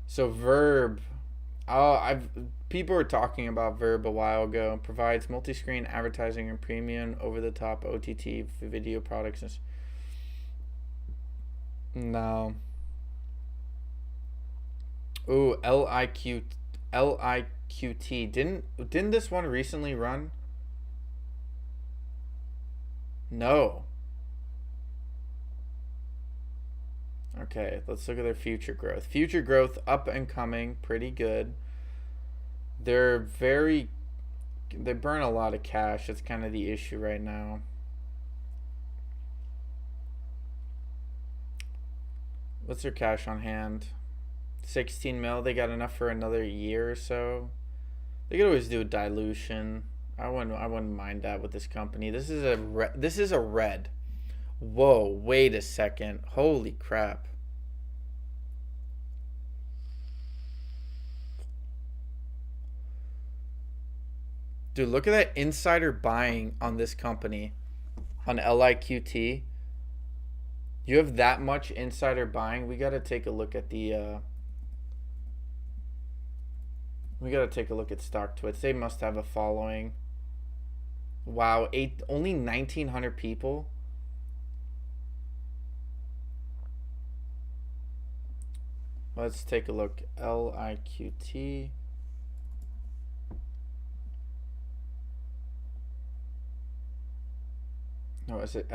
So Verb. Oh, people were talking about Verb a while ago. Provides multi-screen advertising and premium over-the-top OTT video products. No. Ooh, LIQT. Didn't this one recently run? No. Okay, let's look at their future growth. Future growth up and coming, pretty good. They burn a lot of cash. That's kind of the issue right now. What's their cash on hand? 16 mil. They got enough for another year or so. They could always do a dilution. I wouldn't mind that with this company. This is a red. Whoa, wait a second. Holy crap. Dude, look at that insider buying on this company. On LIQT. You have that much insider buying. We got to take a look at the stock twits. They must have a following. Wow, only 1,900 people. Let's take a look. LIQT. No, is it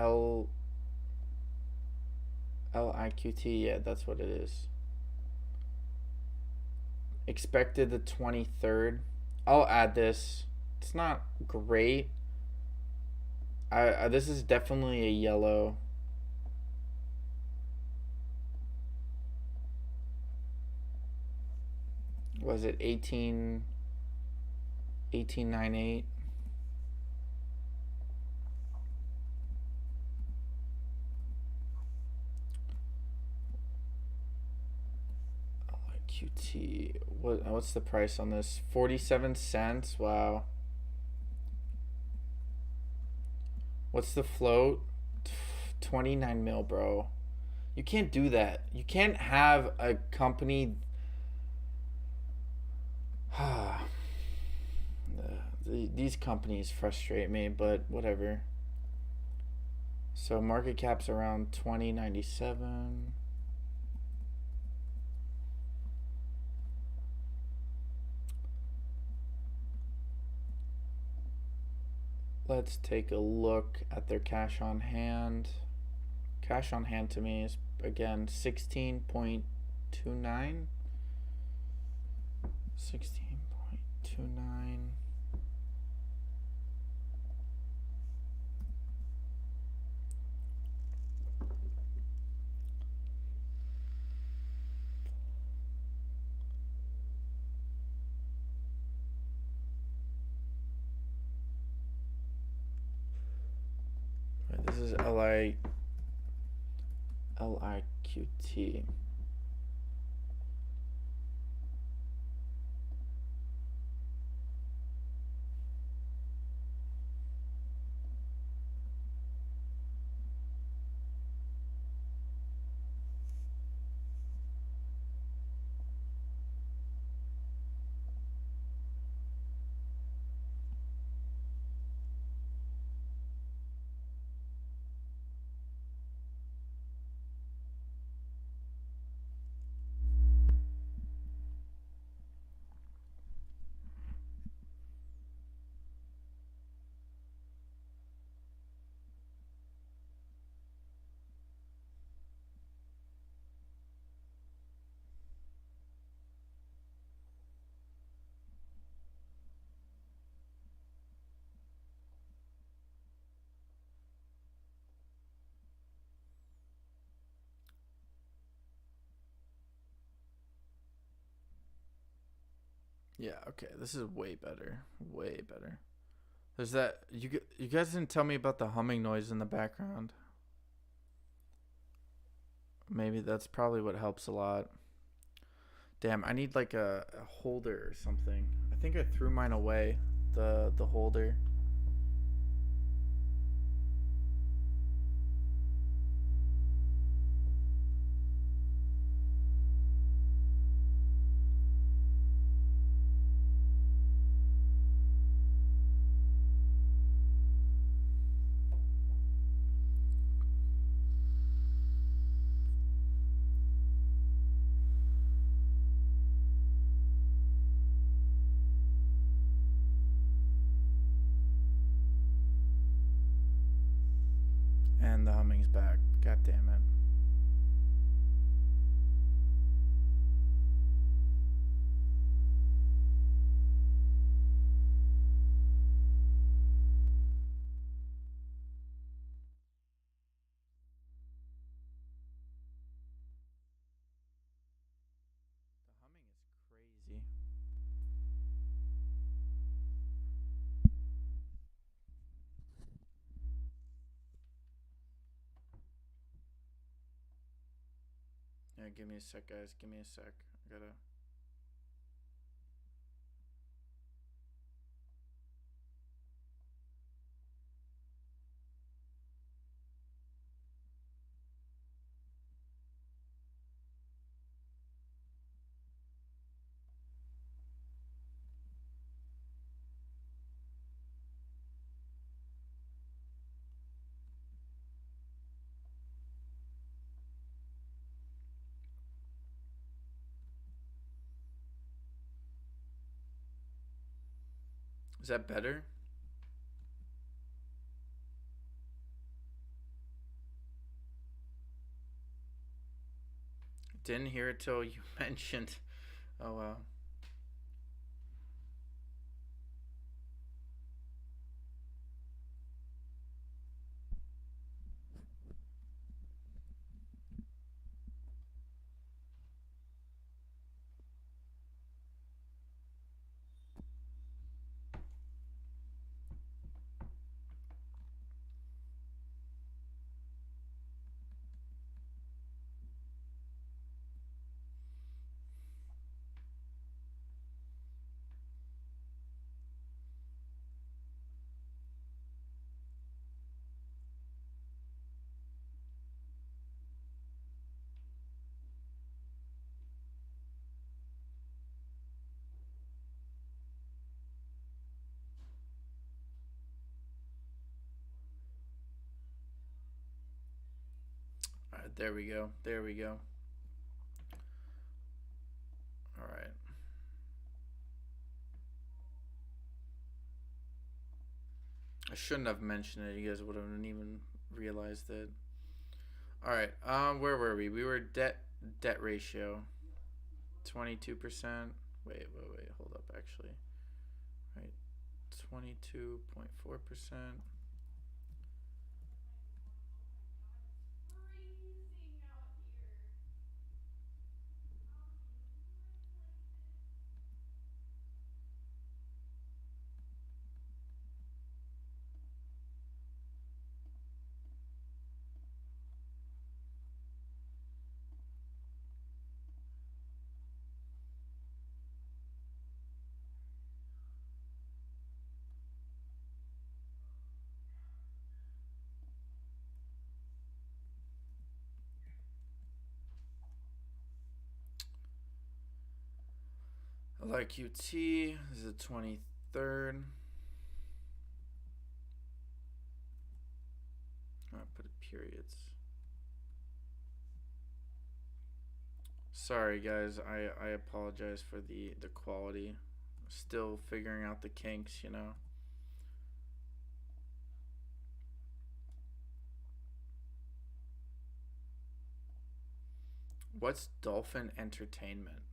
LIQT? Yeah, that's what it is. Expected the 23rd. I'll add this. It's not great. This is definitely a yellow. Was it 1898? QT. What's the price on this? 47 cents. Wow. What's the float? 29 mil, bro. You can't do that. You can't have a company. These companies frustrate me, but whatever. So market cap's around 2097. Let's take a look at their cash on hand. Cash on hand to me is again 16.29. 16.29. This is LIQT. Yeah, okay. This is way better. Way better. There's that you guys didn't tell me about the humming noise in the background. Maybe that's probably what helps a lot. Damn, I need like a holder or something. I think I threw mine away. The holder. And the humming's back. God damn it. The humming is crazy. Yeah, give me a sec, guys. Give me a sec. I gotta. Is that better? Didn't hear it till you mentioned. Oh wow. There we go. There we go. All right. I shouldn't have mentioned it. You guys wouldn't even realized it. All right. Where were we? We were debt ratio, 22%. Wait. Hold up. Actually, right. 22.4%. LIQT is the 23rd. I put it periods. Sorry guys, I apologize for the quality. Still figuring out the kinks, you know. What's Dolphin Entertainment?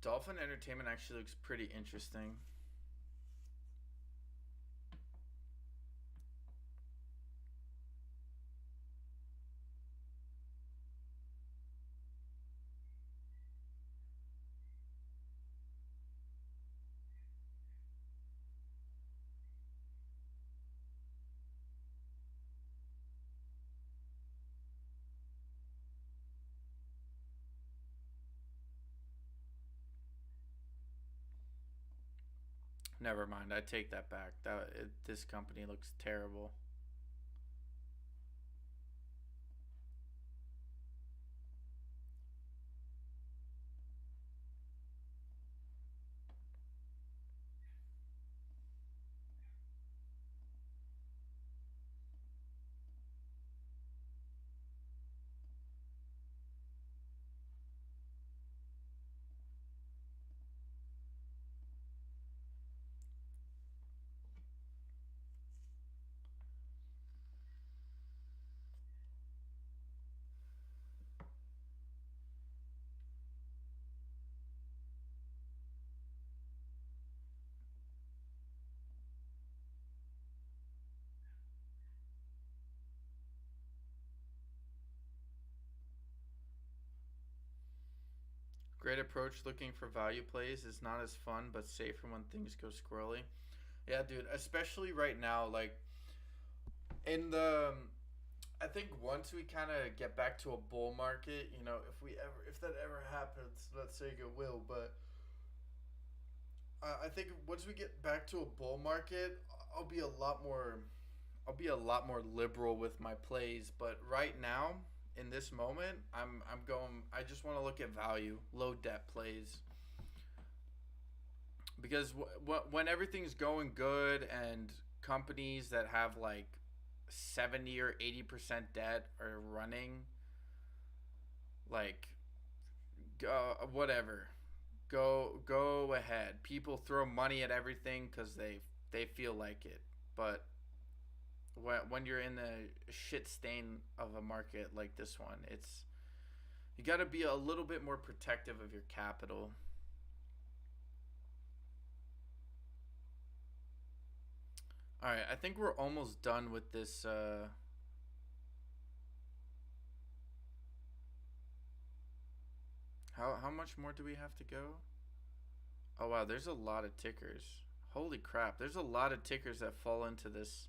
Dolphin Entertainment actually looks pretty interesting. Never mind, I take that back. This company looks terrible. Great approach looking for value plays is not as fun but safer when things go squirrely. Yeah, dude, especially right now, like in the I think once we kind of get back to a bull market, you know, if that ever happens, let's say it will, but I think once we get back to a bull market, I'll be a lot more I'll be a lot more liberal with my plays, but right now in this moment, I'm going I just want to look at value, low debt plays because when everything's going good and companies that have like 70 or 80% debt are running like whatever, go ahead. People throw money at everything cuz they feel like it. But when you're in a shit stain of a market like this one, it's you got to be a little bit more protective of your capital. All right, I think we're almost done with this. How much more do we have to go? Oh wow, there's a lot of tickers. Holy crap, there's a lot of tickers that fall into this.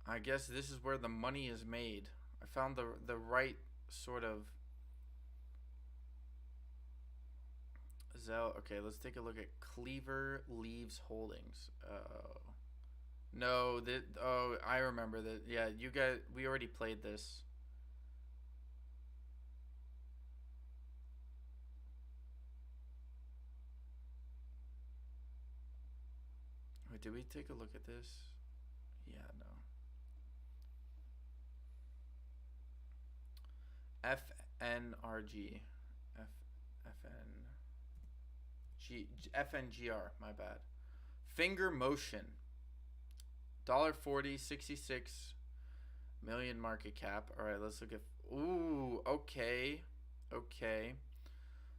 I guess this is where the money is made. I found the right sort of Zell. Okay, let's take a look at Cleaver Leaves Holdings. No, that. Oh, I remember that. Yeah, you guys. We already played this. Wait, did we take a look at this? Yeah, no. FNRG. F FNGR. My bad. Finger Motion. $1.40, 66 million market cap. All right, let's look at. Ooh, okay, okay.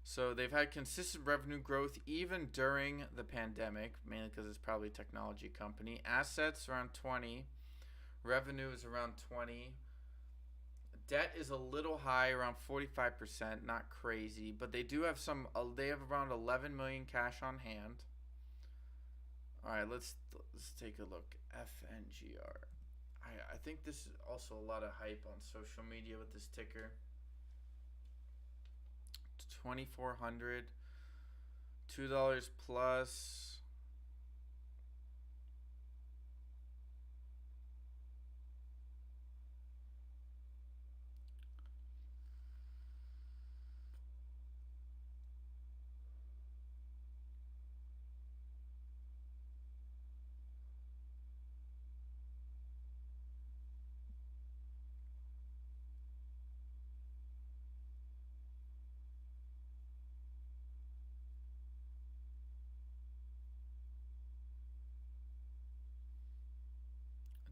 So they've had consistent revenue growth even during the pandemic, mainly because it's probably a technology company. Assets around 20, revenue is around 20. Debt is a little high, around 45%, not crazy, but they do have some. They have around 11 million cash on hand. All right, let's take a look. FNGR. I think this is also a lot of hype on social media with this ticker. 2,400, $2 plus.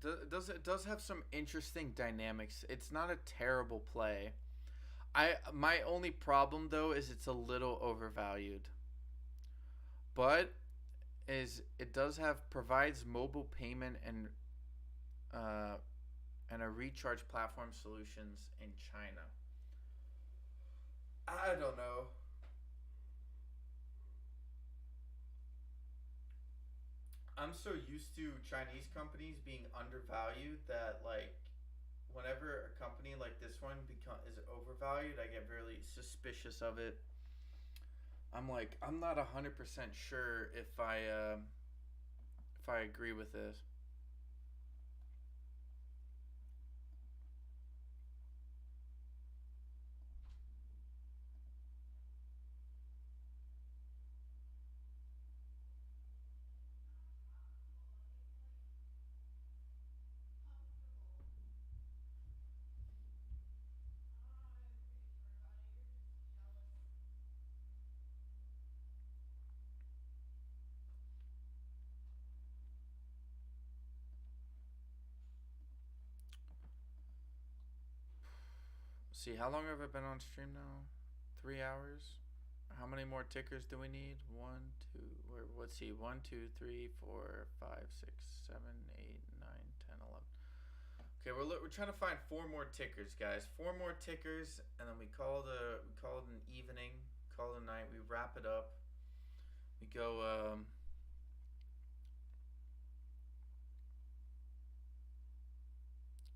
It does have some interesting dynamics. It's not a terrible play. My only problem though is it's a little overvalued. But is it does have provides mobile payment uh and a recharge platform solutions in China. I don't know. I'm so used to Chinese companies being undervalued that like whenever a company like this one is overvalued, I get really suspicious of it. I'm like I'm not 100% sure if I agree with this. See, how long have I been on stream now? 3 hours. How many more tickers do we need? One, two. Let's see. 1, 2, 3, 4, 5, 6, 7, 8, 9, 10, 11. Okay, we're trying to find 4 more tickers, guys. 4 more tickers, and then we call it an evening. Call it a night. We wrap it up. We go.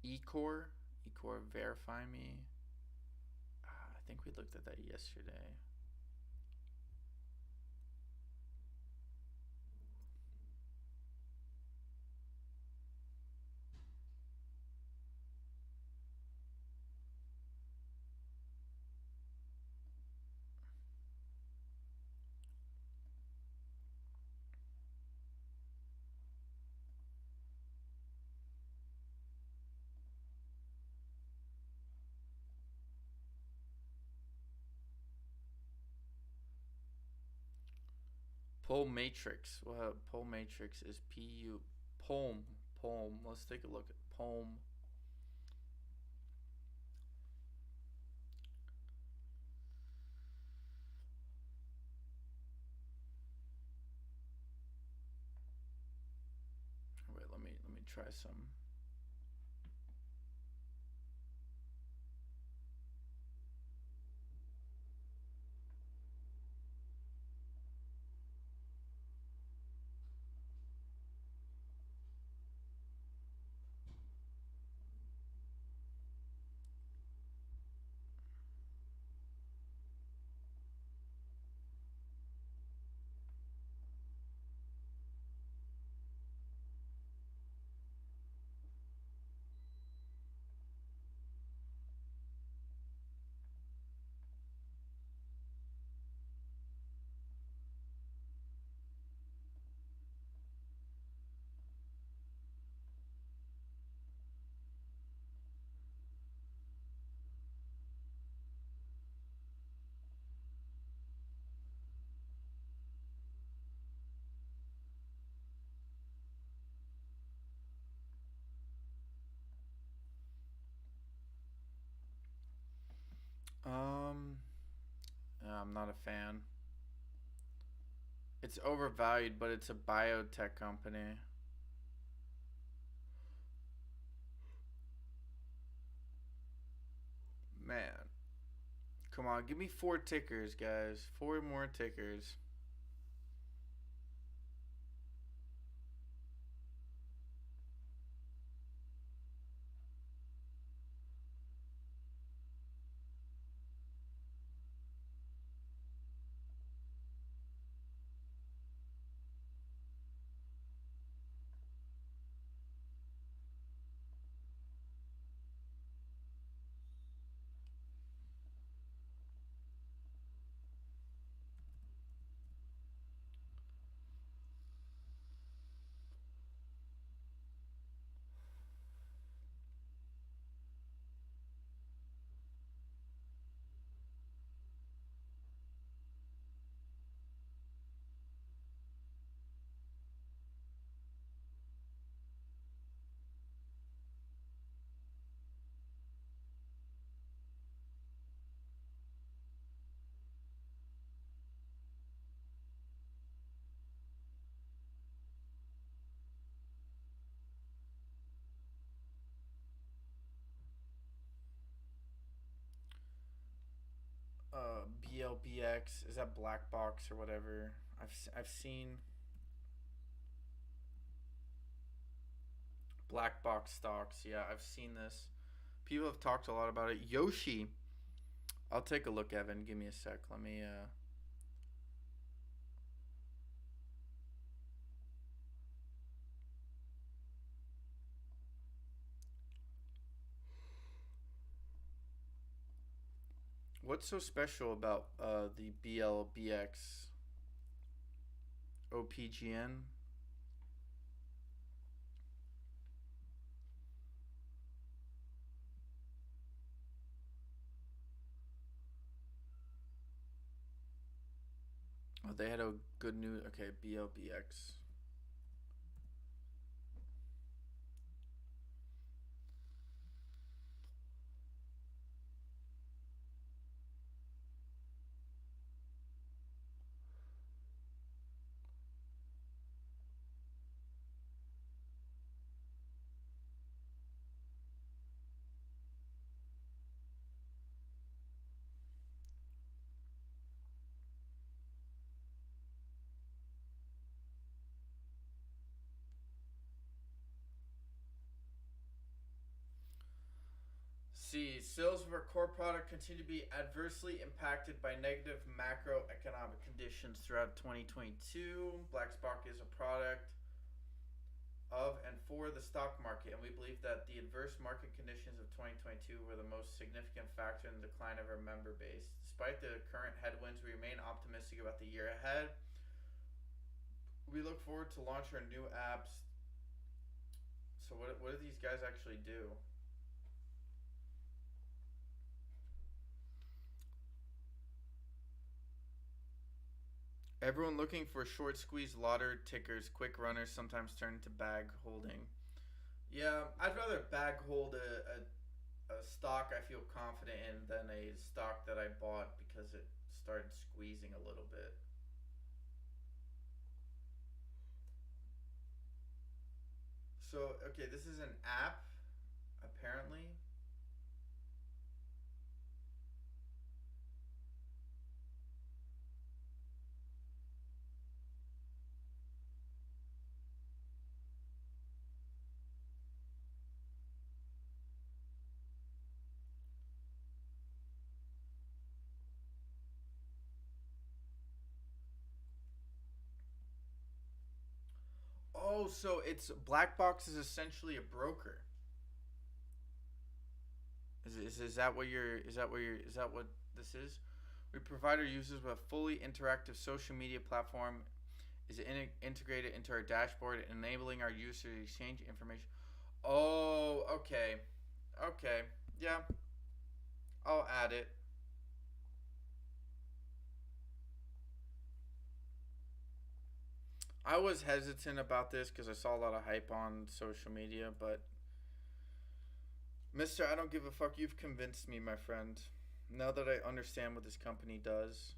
Ecore. Ecore, verify me. I think we looked at that yesterday. Pull matrix. Well, pull matrix is PU. Poem. Poem. Let's take a look at poem. try some. Um, I'm not a fan. It's overvalued, but it's a biotech company. Man, come on, give me 4 tickers, guys. 4 more tickers. BLBX, is that black box or whatever? I've seen black box stocks. Yeah, I've seen this. People have talked a lot about it. Yoshi. I'll take a look, Evan. Give me a sec. Let me What's so special about the BLBX OPGN? Oh, they had a good news. Okay, BLBX. C. Sales of our core product continue to be adversely impacted by negative macroeconomic conditions throughout 2022. Blackspark is a product of and for the stock market, and we believe that the adverse market conditions of 2022 were the most significant factor in the decline of our member base. Despite the current headwinds, we remain optimistic about the year ahead. We look forward to launch our new apps. So what do these guys actually do? Everyone looking for short squeeze lauder tickers, quick runners sometimes turn into bag holding. Yeah, I'd rather bag hold a stock I feel confident in than a stock that I bought because it started squeezing a little bit. So, okay, this is an app, apparently. Oh, so it's Black Box is essentially a broker. Is that what you're? Is that what you're? Is that what this is? We provide our users with a fully interactive social media platform. Is integrated into our dashboard, enabling our users to exchange information. Oh, okay, okay, yeah. I'll add it. I was hesitant about this because I saw a lot of hype on social media, but Mister, I don't give a fuck. You've convinced me, my friend. Now that I understand what this company does.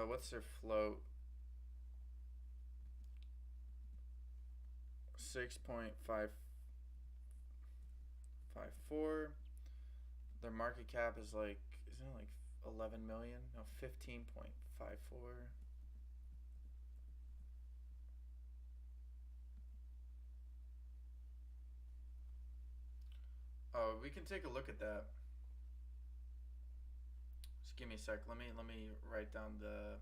What's their float? 6.554. Their market cap is like, isn't it like 11 million? No, 15.54. Oh, we can take a look at that. Just give me a sec. Let me write down the.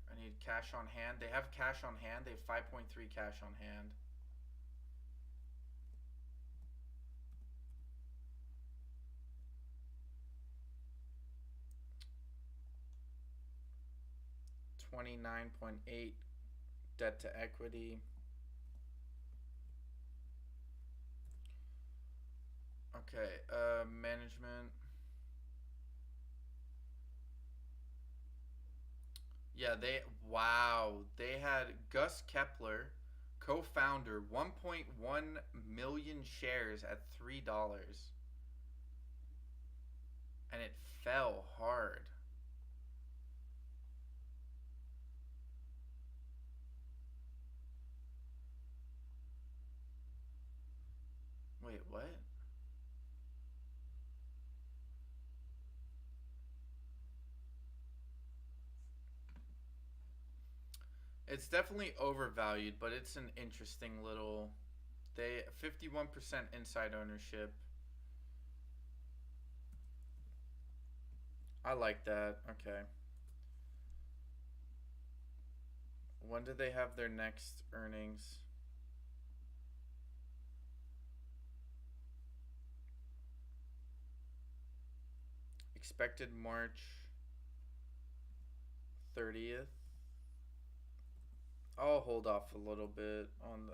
I need cash on hand. They have cash on hand. They have 5.3 cash on hand. $29.8 debt to equity. Okay, management. Yeah, they had Gus Kepler, co-founder, 1.1 million shares at $3, and it fell hard. Wait, what? It's definitely overvalued, but it's an interesting little. They 51% inside ownership. I like that. Okay. When do they have their next earnings? Expected March 30th. I'll hold off a little bit on the.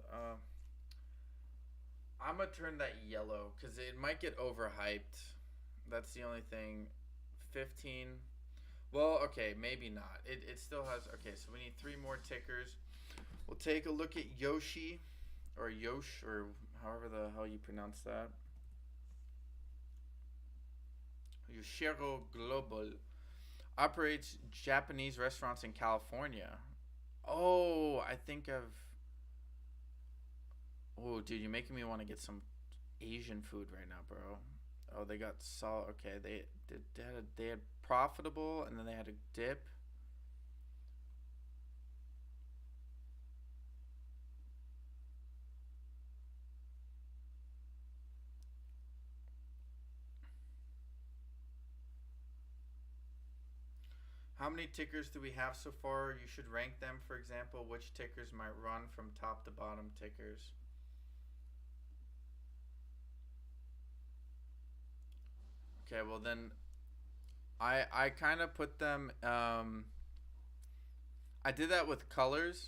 I'm gonna turn that yellow because it might get overhyped. That's the only thing. 15. Well, okay, maybe not. It still has. Okay, so we need three more tickers. We'll take a look at Yoshi, or Yosh, or however the hell you pronounce that. Yoshiro Global operates Japanese restaurants in California. Oh, I think of. Oh, dude, you're making me want to get some Asian food right now, bro. Oh, they got salt. Okay, they had profitable, and then they had a dip. How many tickers do we have so far? You should rank them, for example. Which tickers might run from top to bottom tickers? Okay, well then I kind of put them. I did that with colors.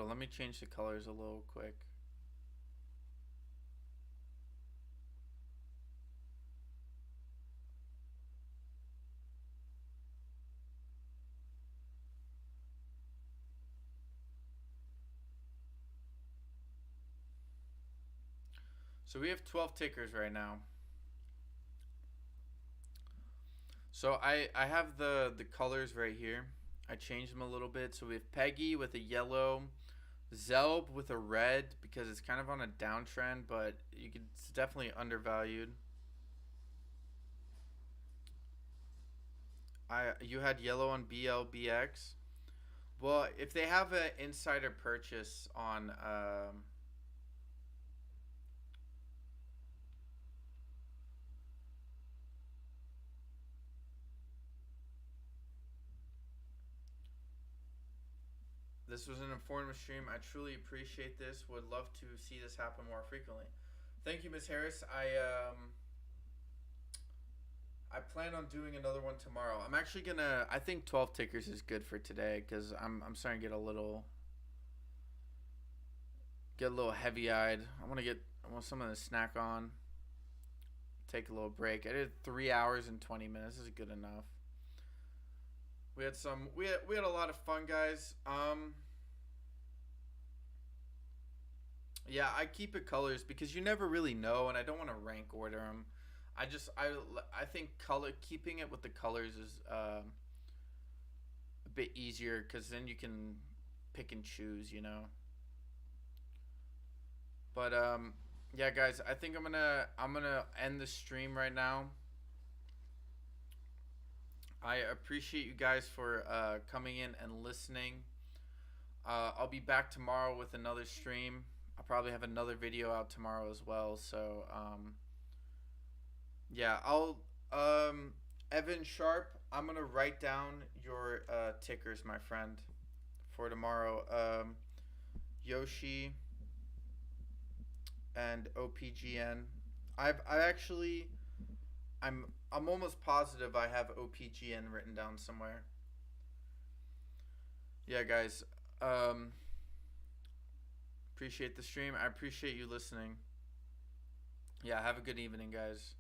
Hold on, let me change the colors a little quick. So we have 12 tickers right now. So I have the colors right here. I changed them a little bit. So we have Peggy with a yellow, Zelb with a red because it's kind of on a downtrend, but it's definitely undervalued. You had yellow on BLBX. Well, if they have an insider purchase on this was an informative stream. I truly appreciate this. Would love to see this happen more frequently. Thank you, Ms. Harris. I plan on doing another one tomorrow. I'm actually gonna. I think 12 tickers is good for today because I'm starting to get a little heavy eyed. I want something to snack on. Take a little break. I did 3 hours and 20 minutes. This is good enough. We had a lot of fun, guys. Yeah, I keep it colors because you never really know, and I don't want to rank order them. I think keeping it with the colors is a bit easier because then you can pick and choose, you know. But yeah, guys, I think I'm gonna end the stream right now. I appreciate you guys for coming in and listening. I'll be back tomorrow with another stream. I'll probably have another video out tomorrow as well. So yeah, I'll Evan Sharp. I'm gonna write down your tickers, my friend, for tomorrow. Yoshi and OPGN. I'm almost positive I have OPGN written down somewhere. Yeah, guys. Appreciate the stream. I appreciate you listening. Yeah, have a good evening, guys.